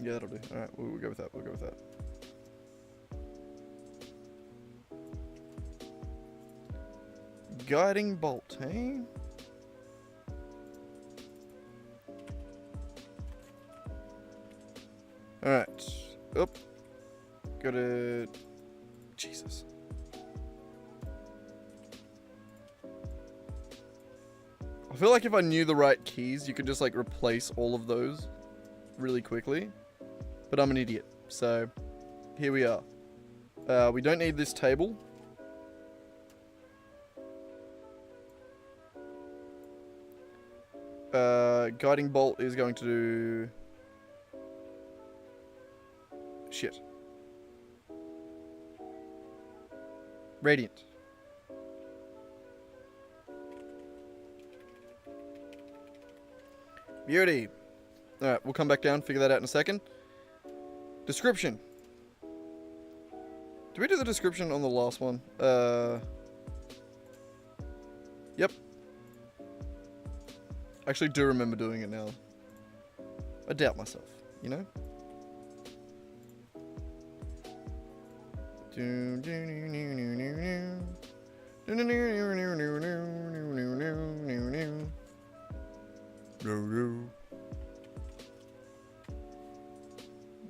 Yeah, that'll do. Alright, we'll go with that. We'll go with that. Guiding Bolt, eh? Alright. Oop. Gotta... Jesus. I feel like if I knew the right keys, you could just like replace all of those really quickly. But I'm an idiot. So, here we are. We don't need this table. Guiding Bolt is going to do... Shit. Radiant. Beauty. Alright, we'll come back down, figure that out in a second. Description. Did we do the description on the last one? Yep. I actually do remember doing it now. I doubt myself, you know?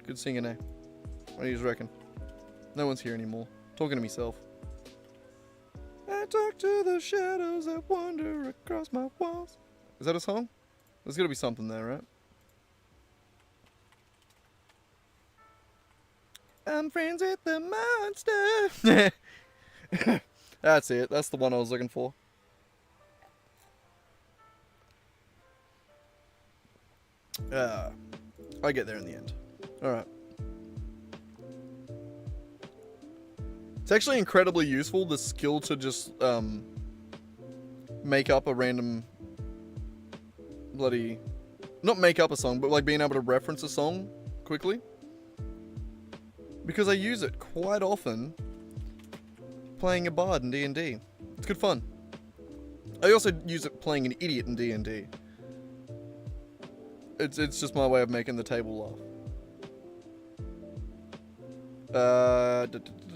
Good singing, eh? What do you reckon? No one's here anymore. Talking to myself. I talk to the shadows that wander across my walls. Is that a song? There's gotta be something there, right? I'm friends with the monster. That's it. That's the one I was looking for. I get there in the end. Alright. It's actually incredibly useful, the skill to just make up a random bloody... Not make up a song, but like being able to reference a song quickly. Because I use it quite often playing a bard in D&D. It's good fun. I also use it playing an idiot in D&D. It's just my way of making the table laugh.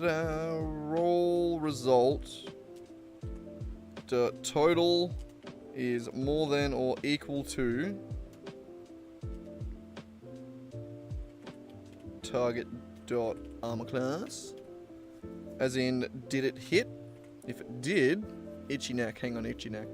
Roll result. The total is more than or equal to target dot armor class. As in, did it hit? If it did, itchy neck. Hang on, itchy neck.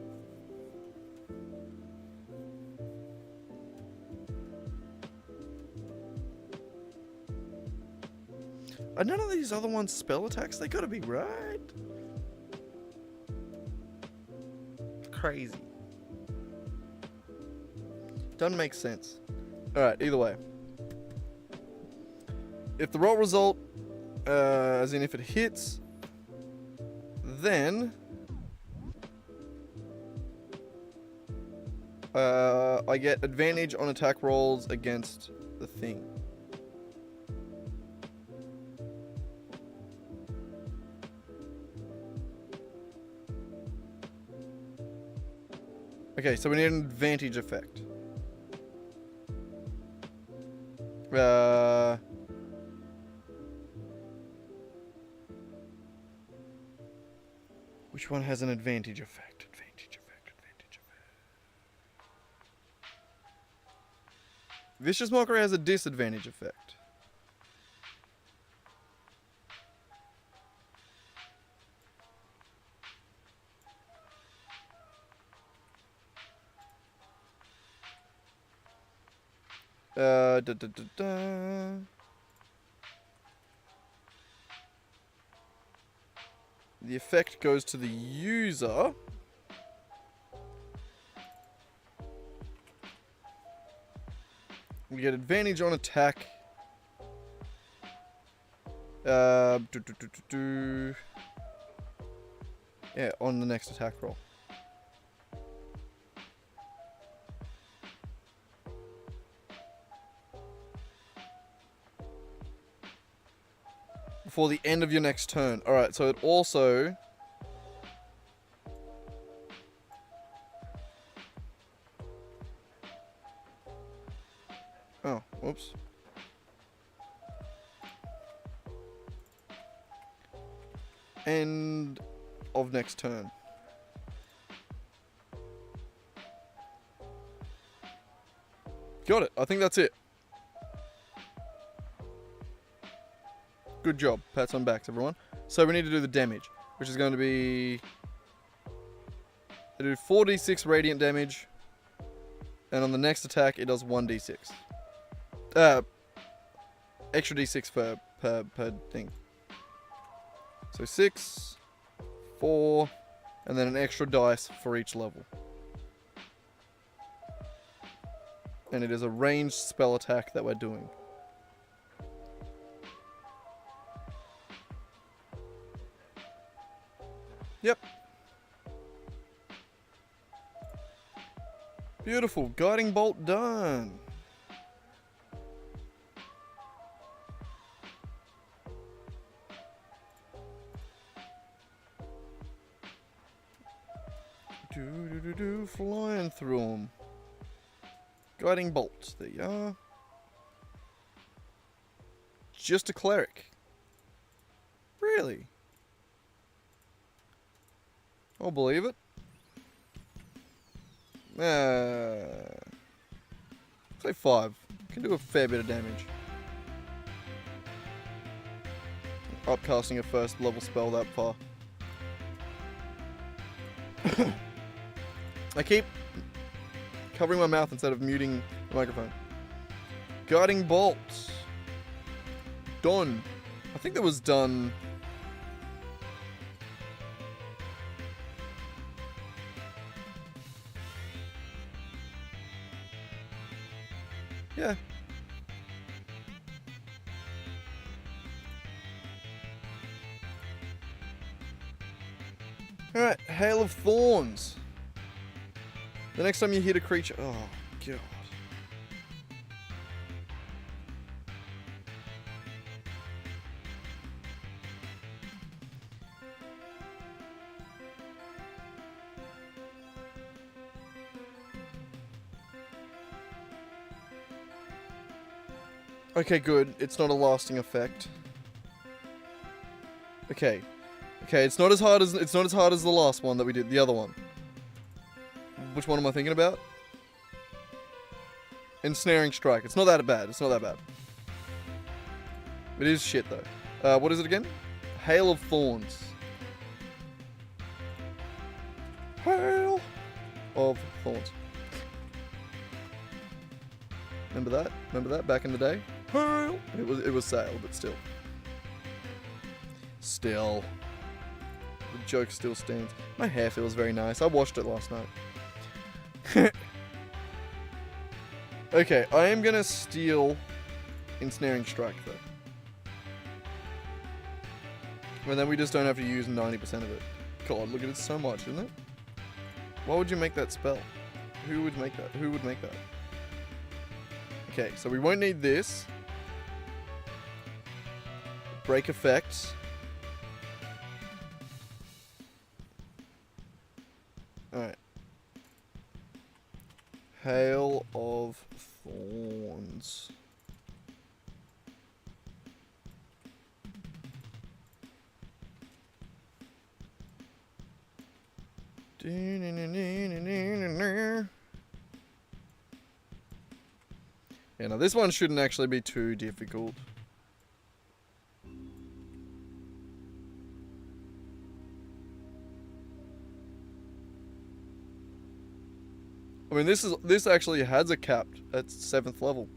Are none of these other ones spell attacks? They gotta be, right? Crazy. Doesn't make sense. Alright, either way. If the roll result, as in if it hits, then I get advantage on attack rolls against the thing. Okay, so we need an advantage effect. Which one has an advantage effect? Advantage effect. Vicious Mockery has a disadvantage effect. The effect goes to the user. We get advantage on attack. Yeah, on the next attack roll. Before the end of your next turn. Alright, so it also... Oh, whoops. End of next turn. Got it. I think that's it. Good job. Pats on backs, everyone. So we need to do the damage, which is going to be... I do 4d6 radiant damage. And on the next attack, it does 1d6. Extra d6 per thing. So 6, 4, and then an extra dice for each level. And it is a ranged spell attack that we're doing. Yep. Beautiful. Guiding bolt done. Flying through them. Guiding bolt. There you are. Just a cleric. Really? I'll believe it. Say 5. Can do a fair bit of damage. Upcasting a first level spell that far. I keep covering my mouth instead of muting the microphone. Guiding bolts. Done. I think that was done. Yeah. Alright, Hail of Thorns. The next time you hit a creature... Oh, God. Okay, good. It's not a lasting effect. Okay. Okay, it's not as hard as the last one that we did, the other one. Which one am I thinking about? Ensnaring Strike. It's not that bad. It's not that bad. It is shit though. What is it again? Hail of Thorns. Hail of Thorns. Remember that? Remember that back in the day? Hail. It was Sail, but still. Still. The joke still stands. My hair feels very nice. I washed it last night. Okay, I am gonna steal Ensnaring Strike though. And then we just don't have to use 90% of it. God, look at it so much, isn't it? Why would you make that spell? Who would make that? Who would make that? Okay, so we won't need this. Break effects. Alright. Hail of Thorns. Yeah, now this one shouldn't actually be too difficult. I mean, this actually has a cap at 7th level.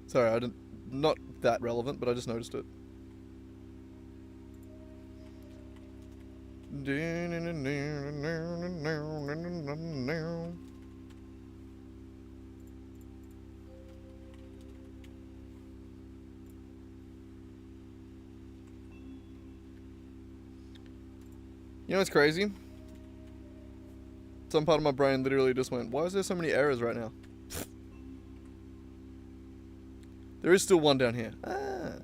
Sorry, I didn't. Not that relevant, but I just noticed it. You know what's crazy? Some part of my brain literally just went, why is there so many errors right now? There is still one down here. Ah.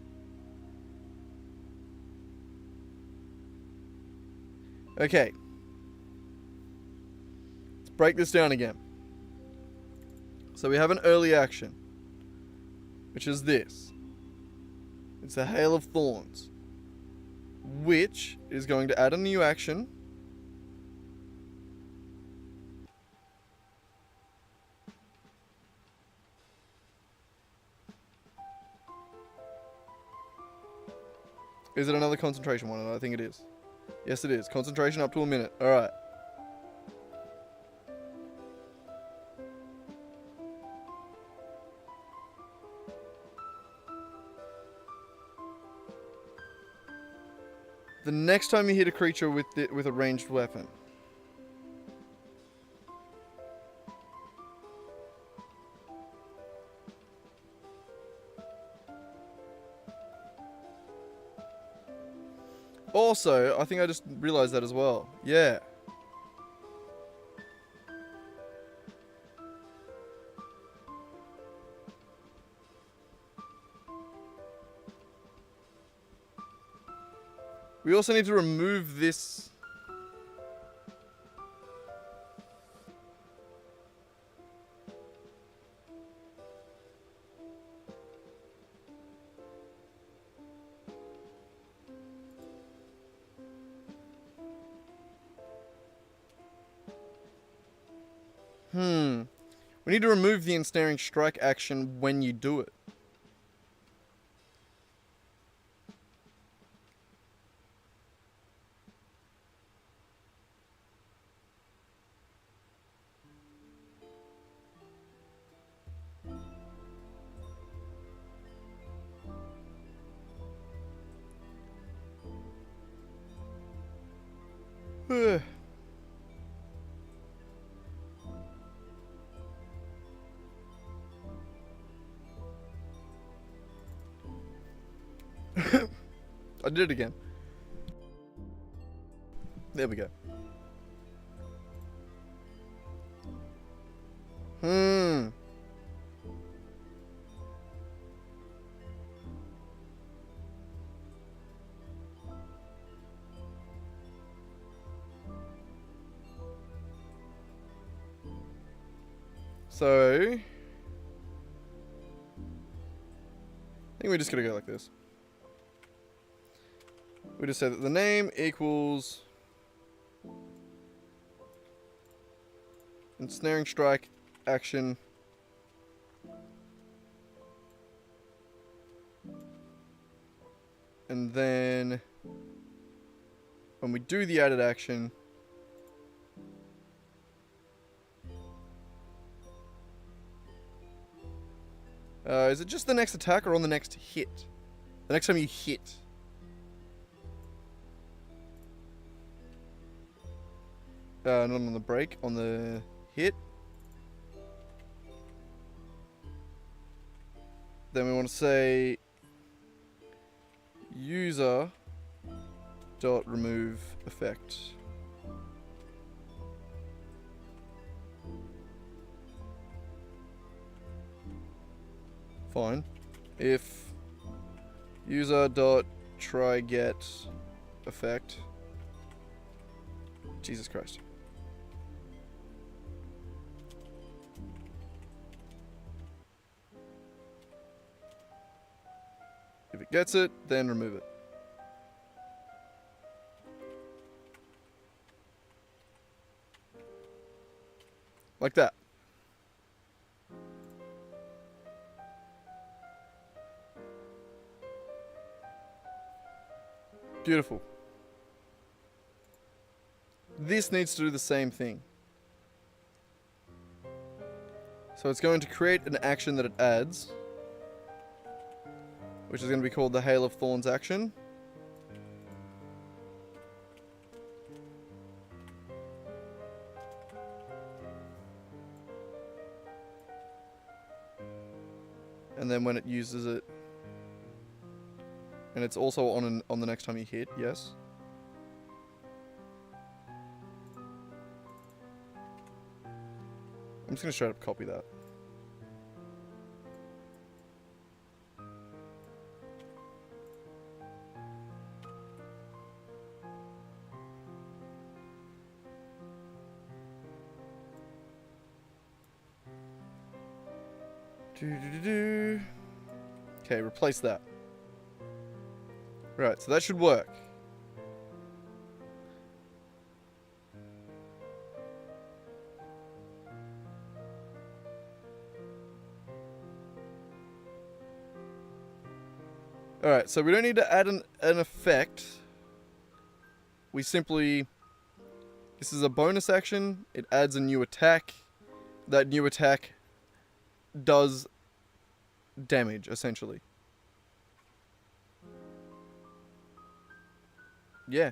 Okay. Let's break this down again. So we have an early action, which is this. It's a Hail of Thorns, which is going to add a new action. Is it another concentration one? I think it is. Yes, it is. Concentration up to a minute. Alright. The next time you hit a creature with a ranged weapon. Also, I think I just realized that as well. Yeah. We also need to remove this. We need to remove the Ensnaring Strike action when you do it. I did it again. There we go. So, I think we're just gonna go like this. We just say that the name equals ensnaring strike action and then when we do the added action, is it just the next attack or on the next hit? The next time you hit. Not on the break, on the hit. Then we want to say user dot remove effect. Fine. If user dot try get effect. Jesus Christ. If it gets it, then remove it. Like that. Beautiful. This needs to do the same thing. So it's going to create an action that it adds, which is going to be called the Hail of Thorns action. And then when it uses it, and it's also on the next time you hit, yes. I'm just going to straight up copy that. Okay, replace that. Right, so that should work. Alright, so we don't need to add an effect. We simply... This is a bonus action. It adds a new attack. That new attack does damage, essentially. Yeah.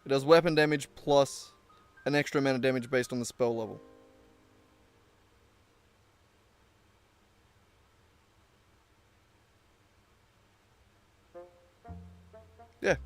It does weapon damage plus an extra amount of damage based on the spell level. Yeah.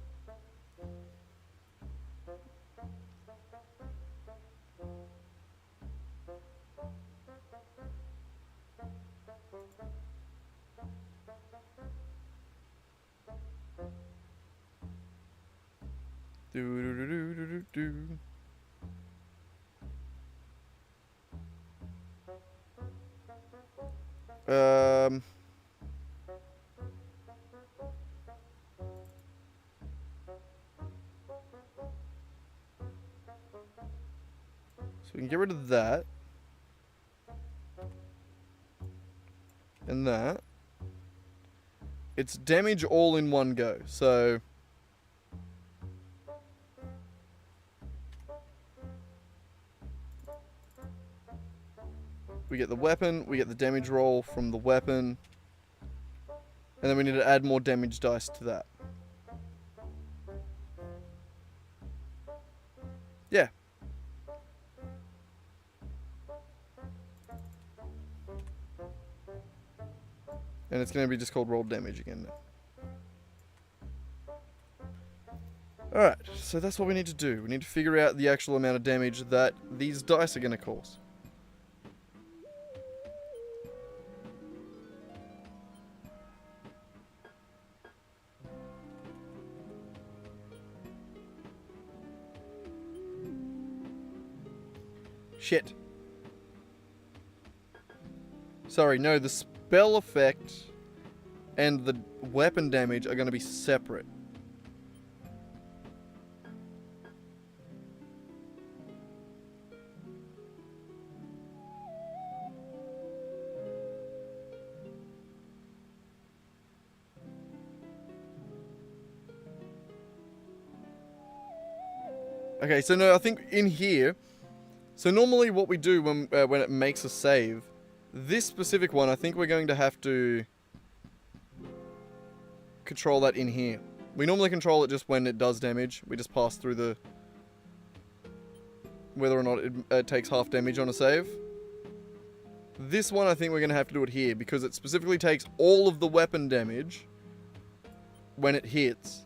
So we can get rid of that. And that. It's damage all in one go, so... We get the weapon, we get the damage roll from the weapon, and then we need to add more damage dice to that. Yeah. And it's going to be just called roll damage again now. Alright, so that's what we need to do. We need to figure out the actual amount of damage that these dice are going to cause. Shit. Sorry, no, the spell effect and the weapon damage are going to be separate. Okay, so no, I think in here, so normally what we do when it makes a save, this specific one, I think we're going to have to control that in here. We normally control it just when it does damage. We just pass through the, whether or not it takes half damage on a save. This one, I think we're going to have to do it here, because it specifically takes all of the weapon damage when it hits,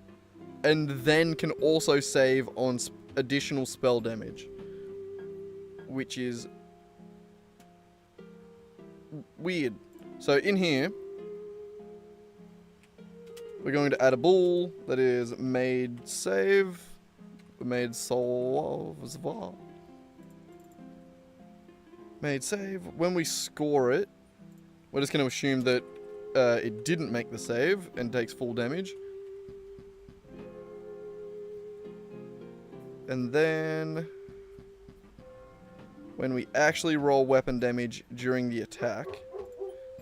and then can also save on additional spell damage, which is weird. So in here, we're going to add a bool that is made save, made soul, made save. When we score it, we're just going to assume that it didn't make the save and takes full damage. And then, when we actually roll weapon damage during the attack,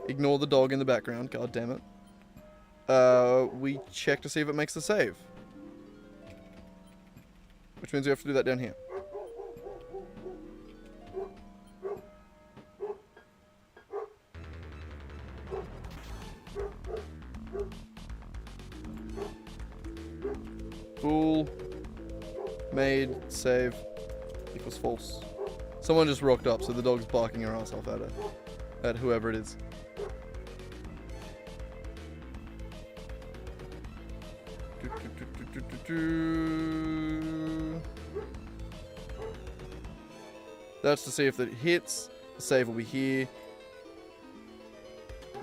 ignore the dog in the background, god damn it, we check to see if it makes the save. Which means we have to do that down here. Bool. Made save equals false. Someone just rocked up, so the dog's barking her ass off at whoever it is. That's to see if it hits. The save will be here.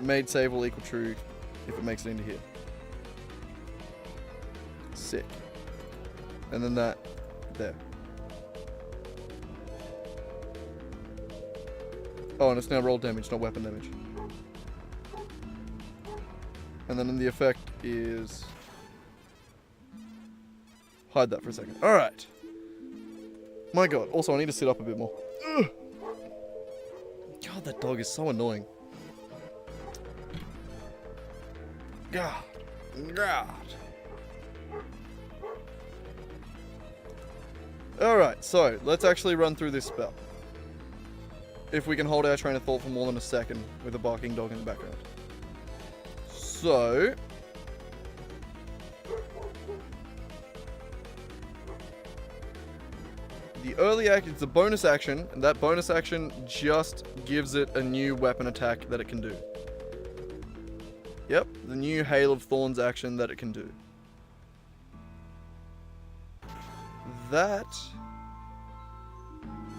Made save will equal true if it makes it into here. Sick. And then that there. Oh, and it's now roll damage, not weapon damage. And then the effect is... hide that for a second. Alright. My god. Also, I need to sit up a bit more. Ugh. God, that dog is so annoying. God. God. Alright, so let's actually run through this spell. If we can hold our train of thought for more than a second with a barking dog in the background. So... the early act is a bonus action, and that bonus action just gives it a new weapon attack that it can do. Yep, the new Hail of Thorns action that it can do. That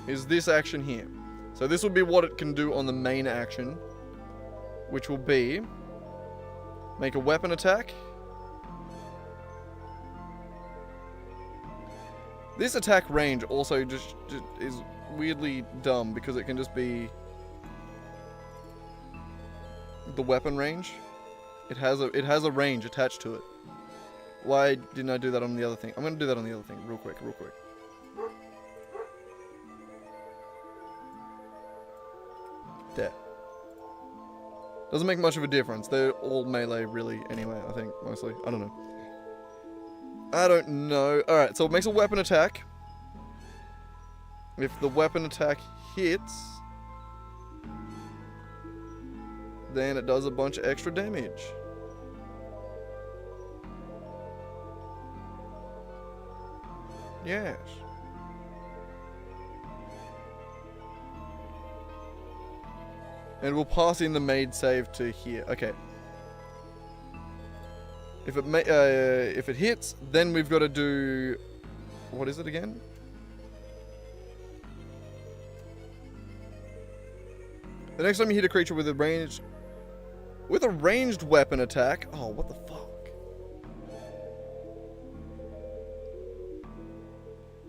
is this action here. So this will be what it can do on the main action, which will be make a weapon attack. This attack range also just is weirdly dumb because it can just be the weapon range. It has a range attached to it. Why didn't I do that on the other thing? I'm going to do that on the other thing real quick. There. Doesn't make much of a difference. They're all melee really anyway, I think, mostly. I don't know. Alright, so it makes a weapon attack. If the weapon attack hits, then it does a bunch of extra damage. Yes. And we'll pass in the made save to here. Okay. If it hits, then we've got to do... What is it again? The next time you hit a creature with a ranged weapon attack... Oh, what the fuck?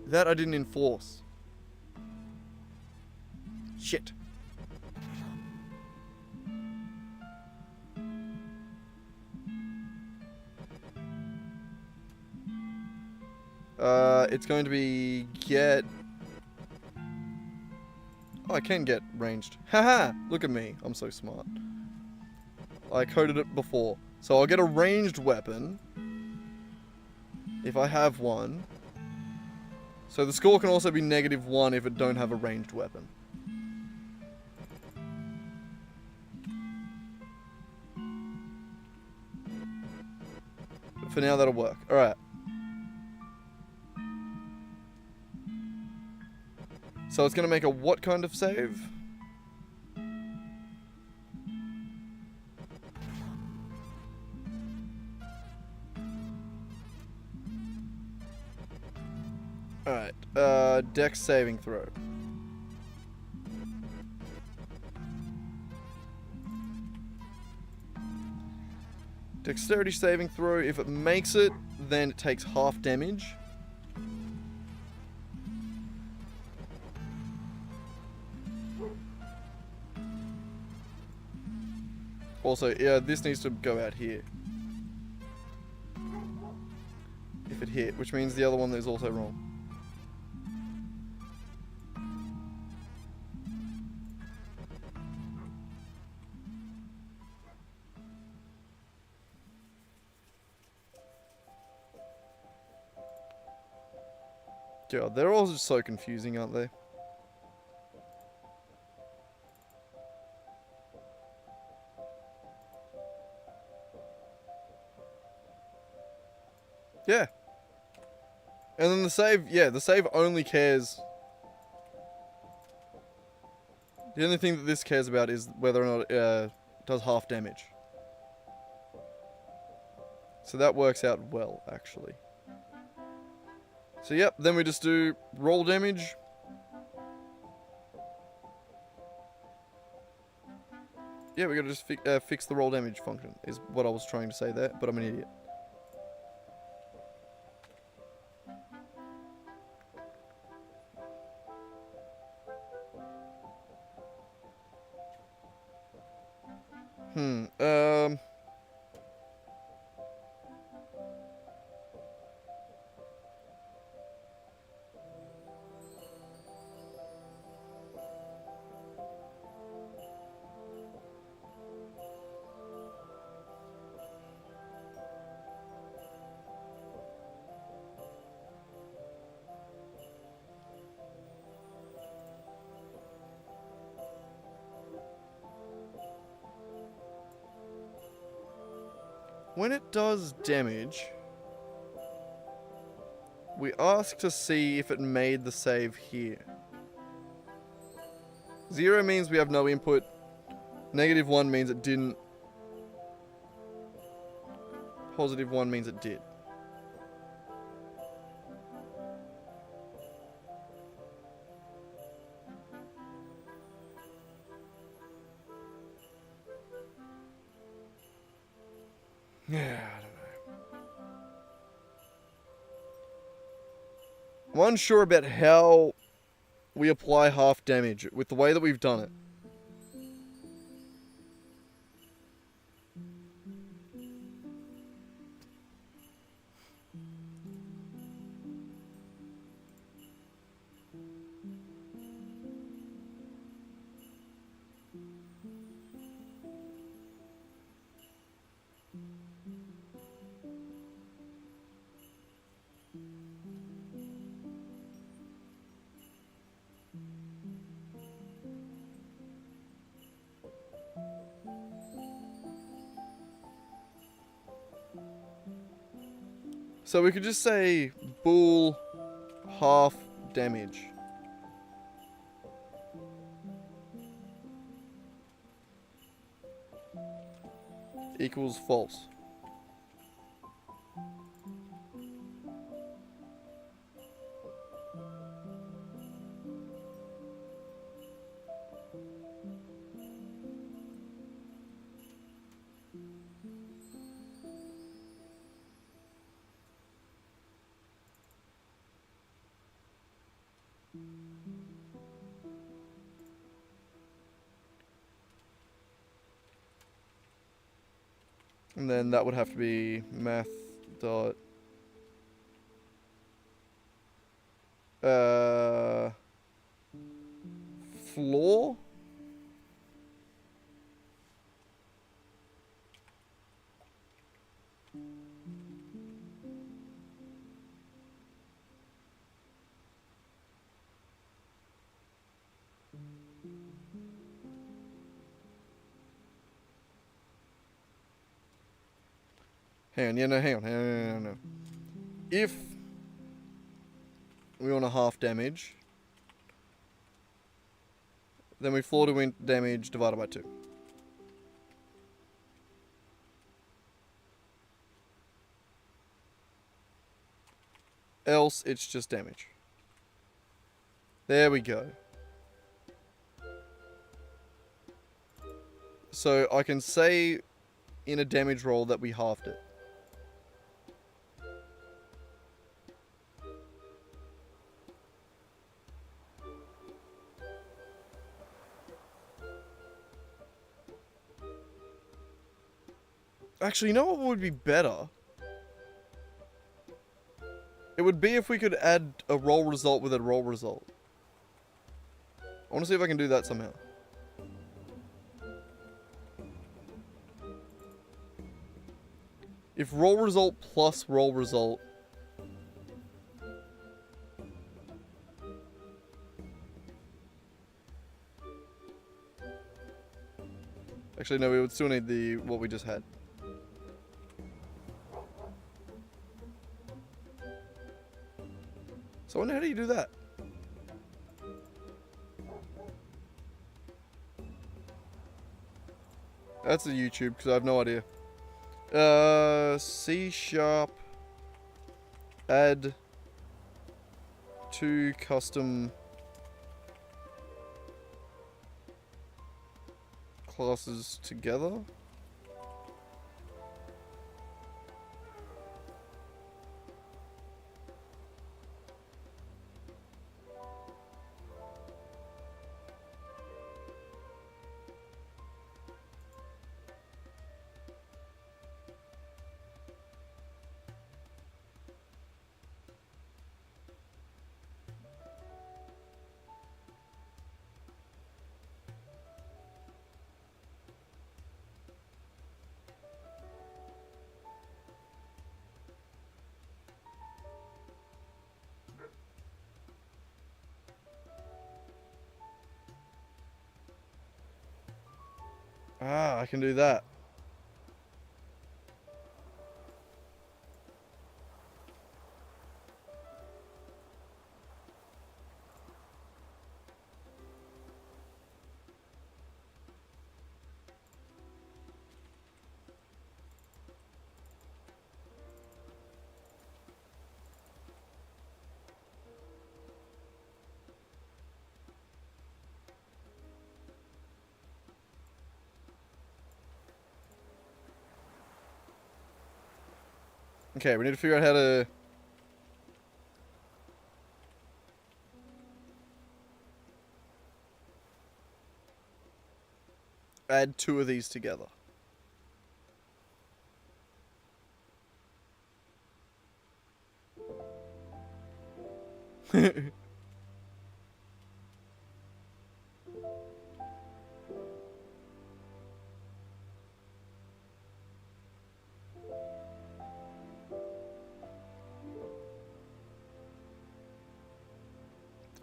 That I didn't enforce. Shit. It's going to be get... Oh, I can get ranged. Haha! Look at me. I'm so smart. I coded it before. So I'll get a ranged weapon. If I have one. So the score can also be -1 if it don't have a ranged weapon. But for now, that'll work. Alright. So it's going to make a what kind of save? Alright, Dex saving throw. Dexterity saving throw, if it makes it, then it takes half damage. Also, yeah, this needs to go out here. If it hit, which means the other one is also wrong. God, they're all just so confusing, aren't they? Yeah. And then the save, yeah, the save only cares... The only thing that this cares about is whether or not it does half damage. So that works out well, actually. So yep, then we just do roll damage. Yeah, we gotta just fix the roll damage function, is what I was trying to say there, but I'm an idiot. When it does damage, we ask to see if it made the save here. 0 means we have no input. -1 means it didn't. +1 means it did. Yeah, I don't know. I'm unsure about how we apply half damage with the way that we've done it. So we could just say bool half damage. Equals false. And then that would have to be math dot floor. Hang on, yeah, no, hang on, hang on, no. If we want a half damage, then we floor to win damage divided by 2. Else, it's just damage. There we go. So I can say in a damage roll that we halved it. Actually, you know what would be better? It would be if we could add a roll result with a roll result. I want to see if I can do that somehow. If roll result plus roll result... Actually, no, we would still need the what we just had. So I wonder, how do you do that? That's a YouTube, because I have no idea. C sharp. Add 2 custom classes together. Ah, I can do that. Okay, we need to figure out how to... add 2 of these together.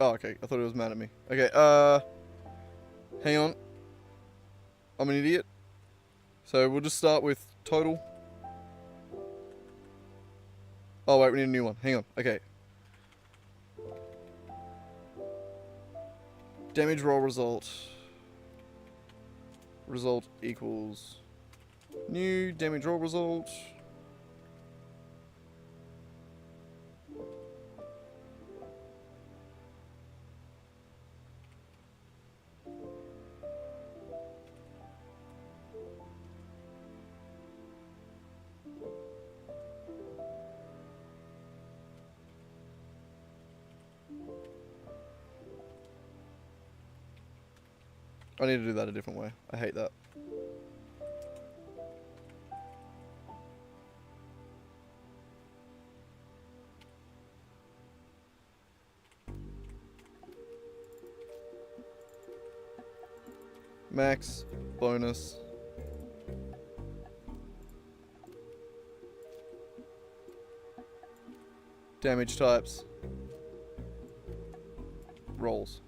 Oh, okay. I thought it was mad at me. Okay, hang on. I'm an idiot. So we'll just start with total. Oh, wait, we need a new one. Hang on. Okay. Damage roll result. Result equals new damage roll result. I need to do that a different way. I hate that. Max, bonus. Damage types. Rolls.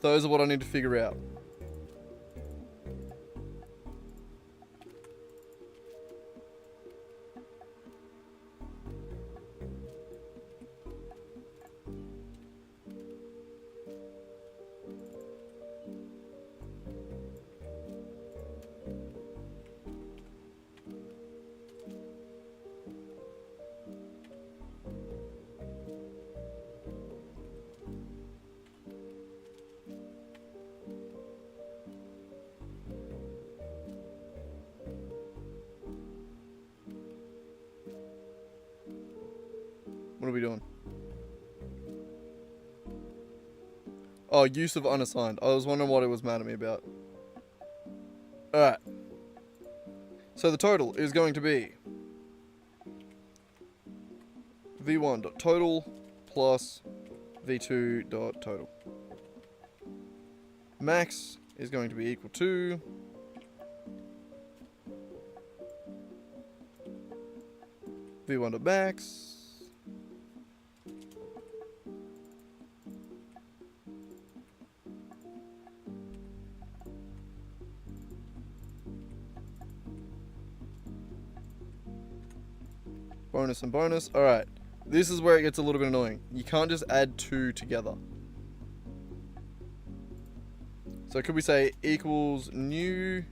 Those are what I need to figure out. What are we doing? Oh, use of unassigned. I was wondering what it was mad at me about. Alright. So the total is going to be v1.total plus v2.total. Max is going to be equal to v1.max bonus and bonus. Alright, this is where it gets a little bit annoying. You can't just add two together. So could we say equals new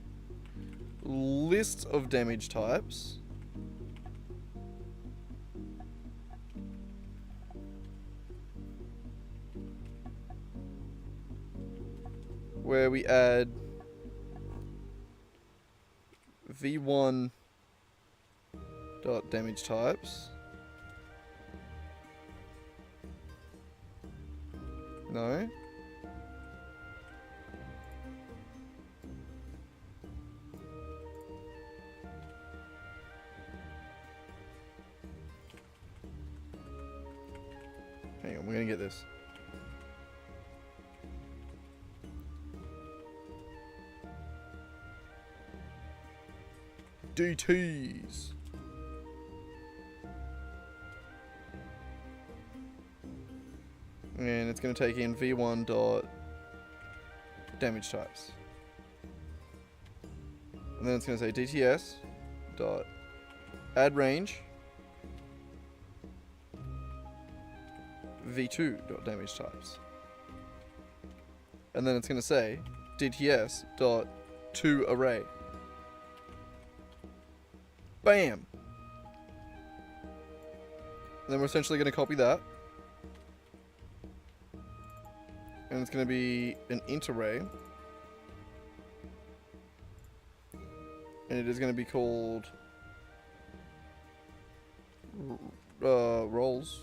list of damage types where we add v1 dot damage types. No. Hang on, we're gonna get this. DTs. And it's going to take in v1 dot damage types. And then it's going to say DTS dot add range v2 dot damage types. And then it's going to say DTS dot to array. Bam! And then we're essentially going to copy that. And it's going to be an int array. And it is going to be called roles.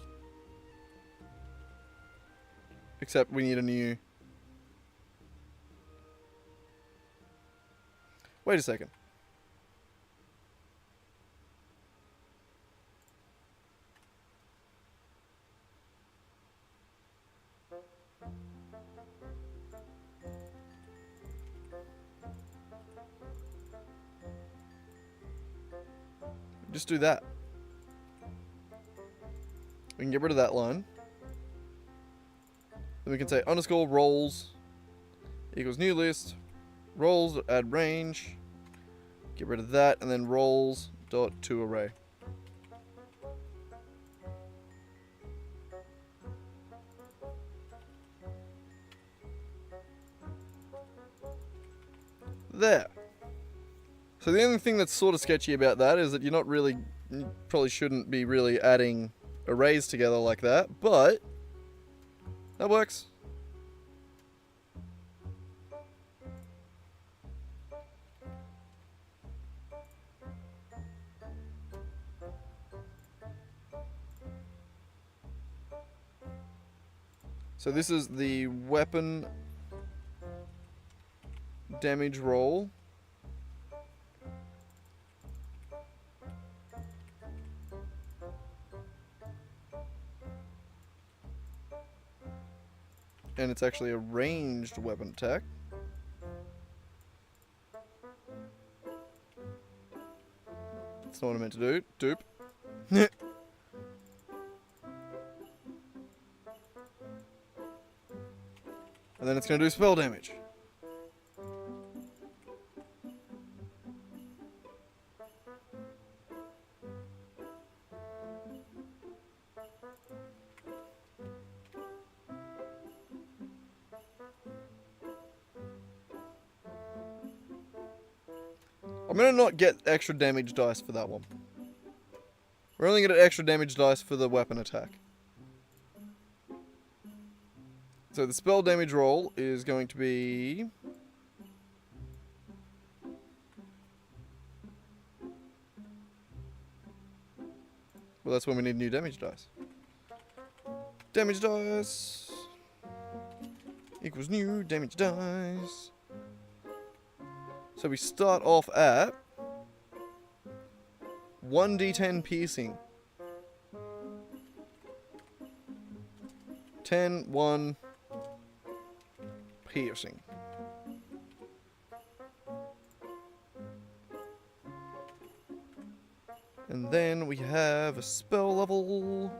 Except we need a new... Wait a second. Just do that. We can get rid of that line. Then we can say underscore roles equals new list, roles add range, get rid of that, and then roles dot to array. There. So the only thing that's sort of sketchy about that is that you probably shouldn't be really adding arrays together like that, but that works. So this is the weapon damage roll. and it's actually a ranged weapon attack. That's not what I meant to do. Dupe. And then it's going to do spell damage. I'm going to not get extra damage dice for that one. We're only going to get extra damage dice for the weapon attack. So the spell damage roll is going to be... Well, that's when we need new damage dice. Damage dice equals new damage dice. So we start off at 1d10 piercing. 10, 1... piercing. And then we have a spell level.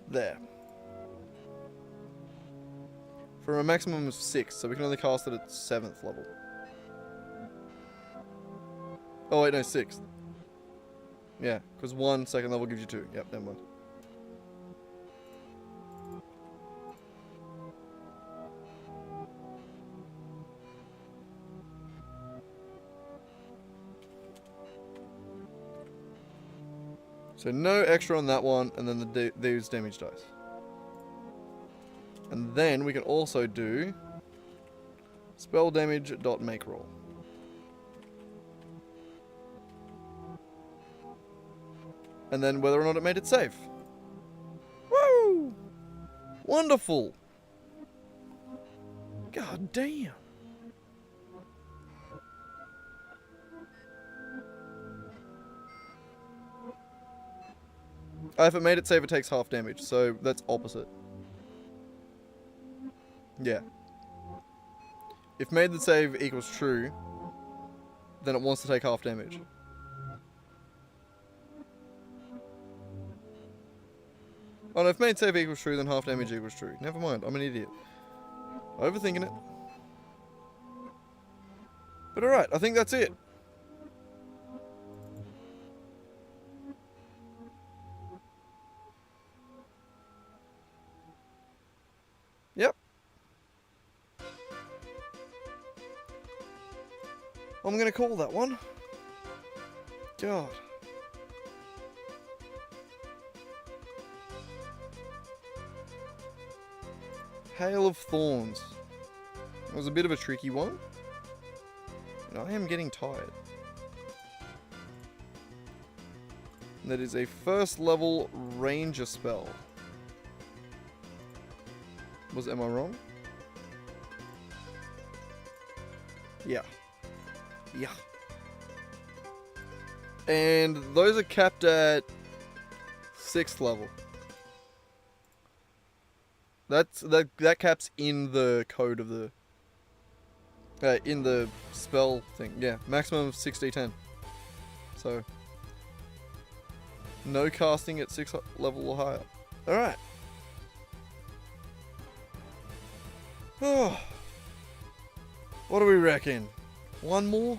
There. For a maximum of 6, so we can only cast it at 7th level. Oh wait, no, 6th. Yeah, because 1 second level gives you 2. Yep, never mind. So no extra on that one, and then these damage dice. And then we can also do spell damage dot make roll. And then whether or not it made it safe. Woo! Wonderful! God damn! If it made it save, it takes half damage, so that's opposite. Yeah. If made the save equals true, then it wants to take half damage. Oh no, if made save equals true, then half damage equals true. Never mind, I'm an idiot. Overthinking it. But alright, I think that's it. Yep. I'm gonna call that one. God. Hail of Thorns. It was a bit of a tricky one. And I am getting tired. And that is a first level ranger spell. Am I wrong? Yeah. Yeah. And those are capped at 6th level. That caps in the code of the in the spell thing. Yeah, maximum of 6d10. So no casting at 6th level or higher. All right. Oh. What do we reckon? One more?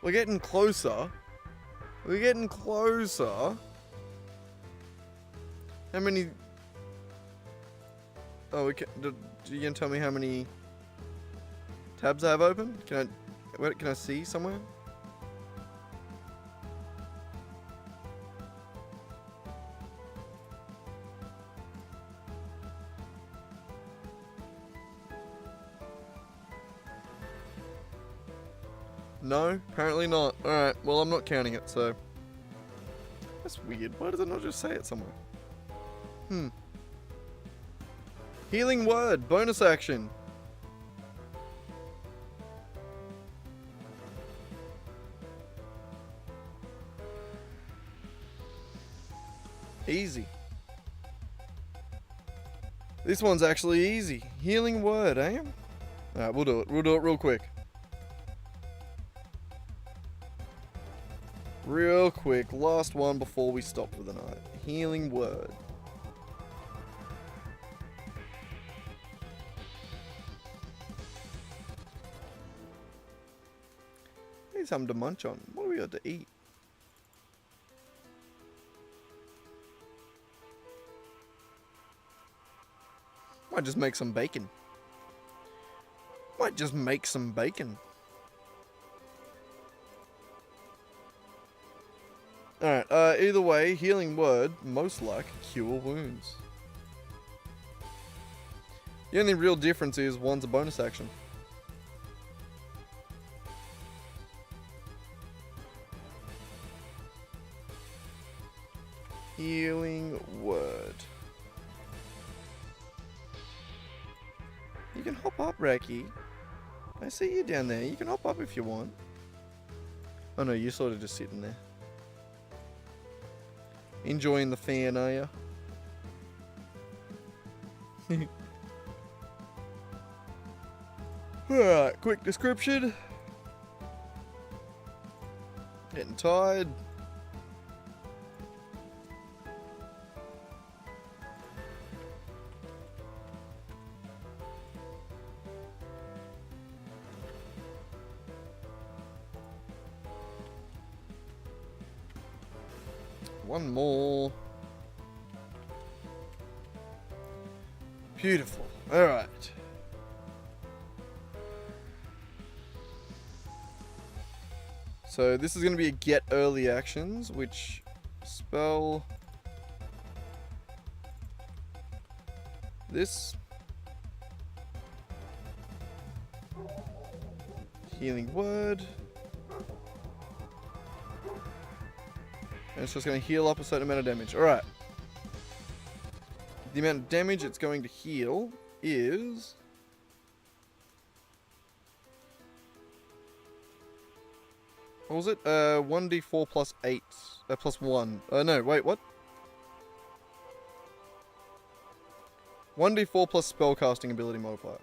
We're getting closer. We're getting closer. How many... Oh, you gonna tell me how many tabs I have open? Can I see somewhere? No, apparently not. Alright, well, I'm not counting it, so. That's weird. Why does it not just say it somewhere? Healing Word, bonus action. Easy. This one's actually easy. Healing Word, eh? Alright, we'll do it. We'll do it real quick. Real quick. Last one before we stop for the night. Healing Word. Need something to munch on. What do we got to eat? Might just make some bacon. Might just make some bacon. Alright, either way, Healing Word, most like Cure Wounds. The only real difference is one's a bonus action. Healing Word. You can hop up, Raki. I see you down there. You can hop up if you want. Oh no, you're sort of just sitting there. Enjoying the fan, are you? Alright, quick description. Getting tired. One more. Beautiful. Alright. So this is going to be a get early actions, which spell this. Healing Word. And it's just going to heal up a certain amount of damage. Alright. The amount of damage it's going to heal is... what was it? 1d4 plus 8. Plus 1. No, wait, what? 1d4 plus spellcasting ability modifier.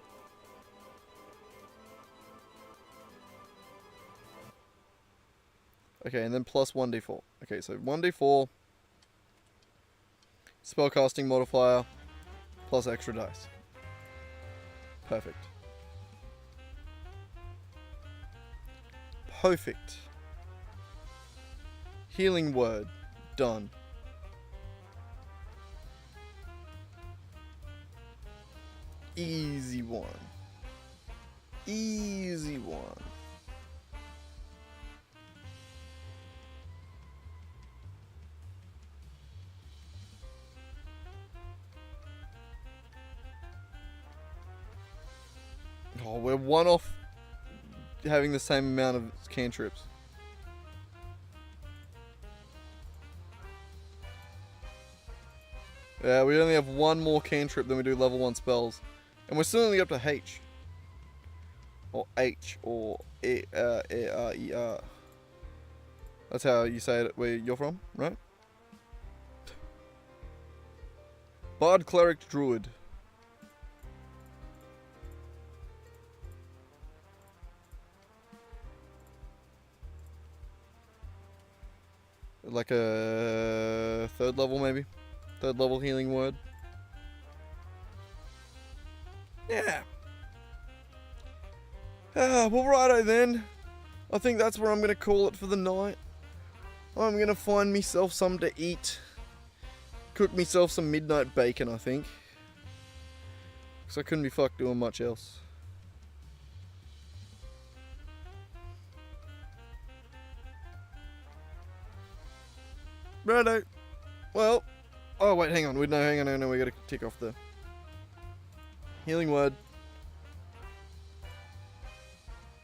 Okay, and then plus 1d4. Okay, so 1d4, spellcasting modifier, plus extra dice. Perfect. Perfect. Healing Word. Done. Easy one. Easy one. Oh, we're one off having the same amount of cantrips. Yeah, we only have one more cantrip than we do level 1 spells. And we're still only up to H. Or H, or E-R. That's how you say it where you're from, right? Bard, Cleric, Druid. Like a 3rd level, maybe? 3rd level Healing Word. Yeah. Well, righto then. I think that's where I'm going to call it for the night. I'm going to find myself something to eat. Cook myself some midnight bacon, I think. Because I couldn't be fucked doing much else. Righto. Well. Oh, wait, hang on. Hang on. We gotta tick off the Healing Word.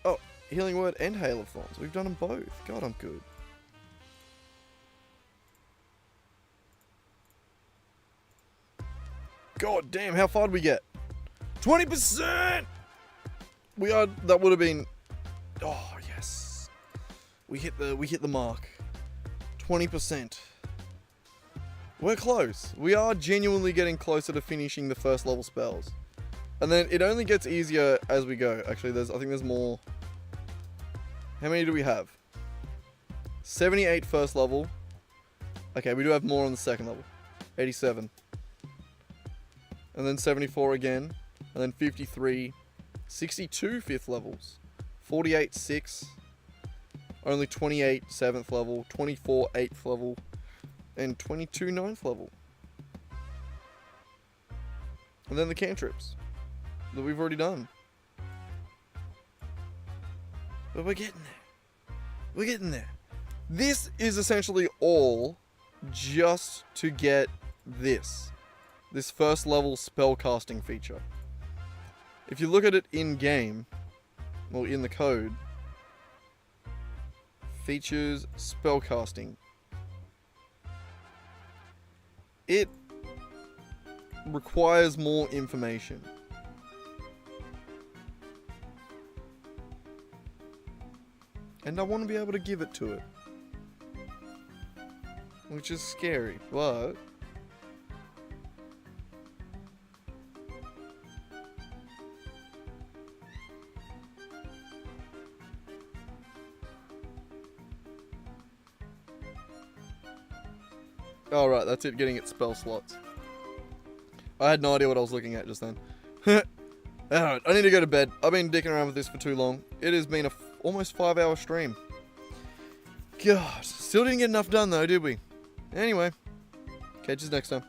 Oh, Healing Word and Hail of Thorns. We've done them both. God, I'm good. God damn, how far did we get? 20%! That would have been... Oh, yes. We hit the mark. 20%. We're close. We are genuinely getting closer to finishing the first level spells. And then it only gets easier as we go. Actually, I think there's more. How many do we have? 78 first level. Okay, we do have more on the second level. 87. And then 74 again. And then 53. 62 fifth levels. 48 6th. Only 28 7th level. 24 8th level. And 22 9th level. And then the cantrips that we've already done. But we're getting there. We're getting there. This is essentially all just to get this first level spell casting feature. If you look at it in game, or in the code, features spell casting. It requires more information. And I want to be able to give it to it. Which is scary, but... Alright, that's it, getting its spell slots. I had no idea what I was looking at just then. Alright, I need to go to bed. I've been dicking around with this for too long. It has been a almost 5-hour stream. God, still didn't get enough done though, did we? Anyway, catch us next time.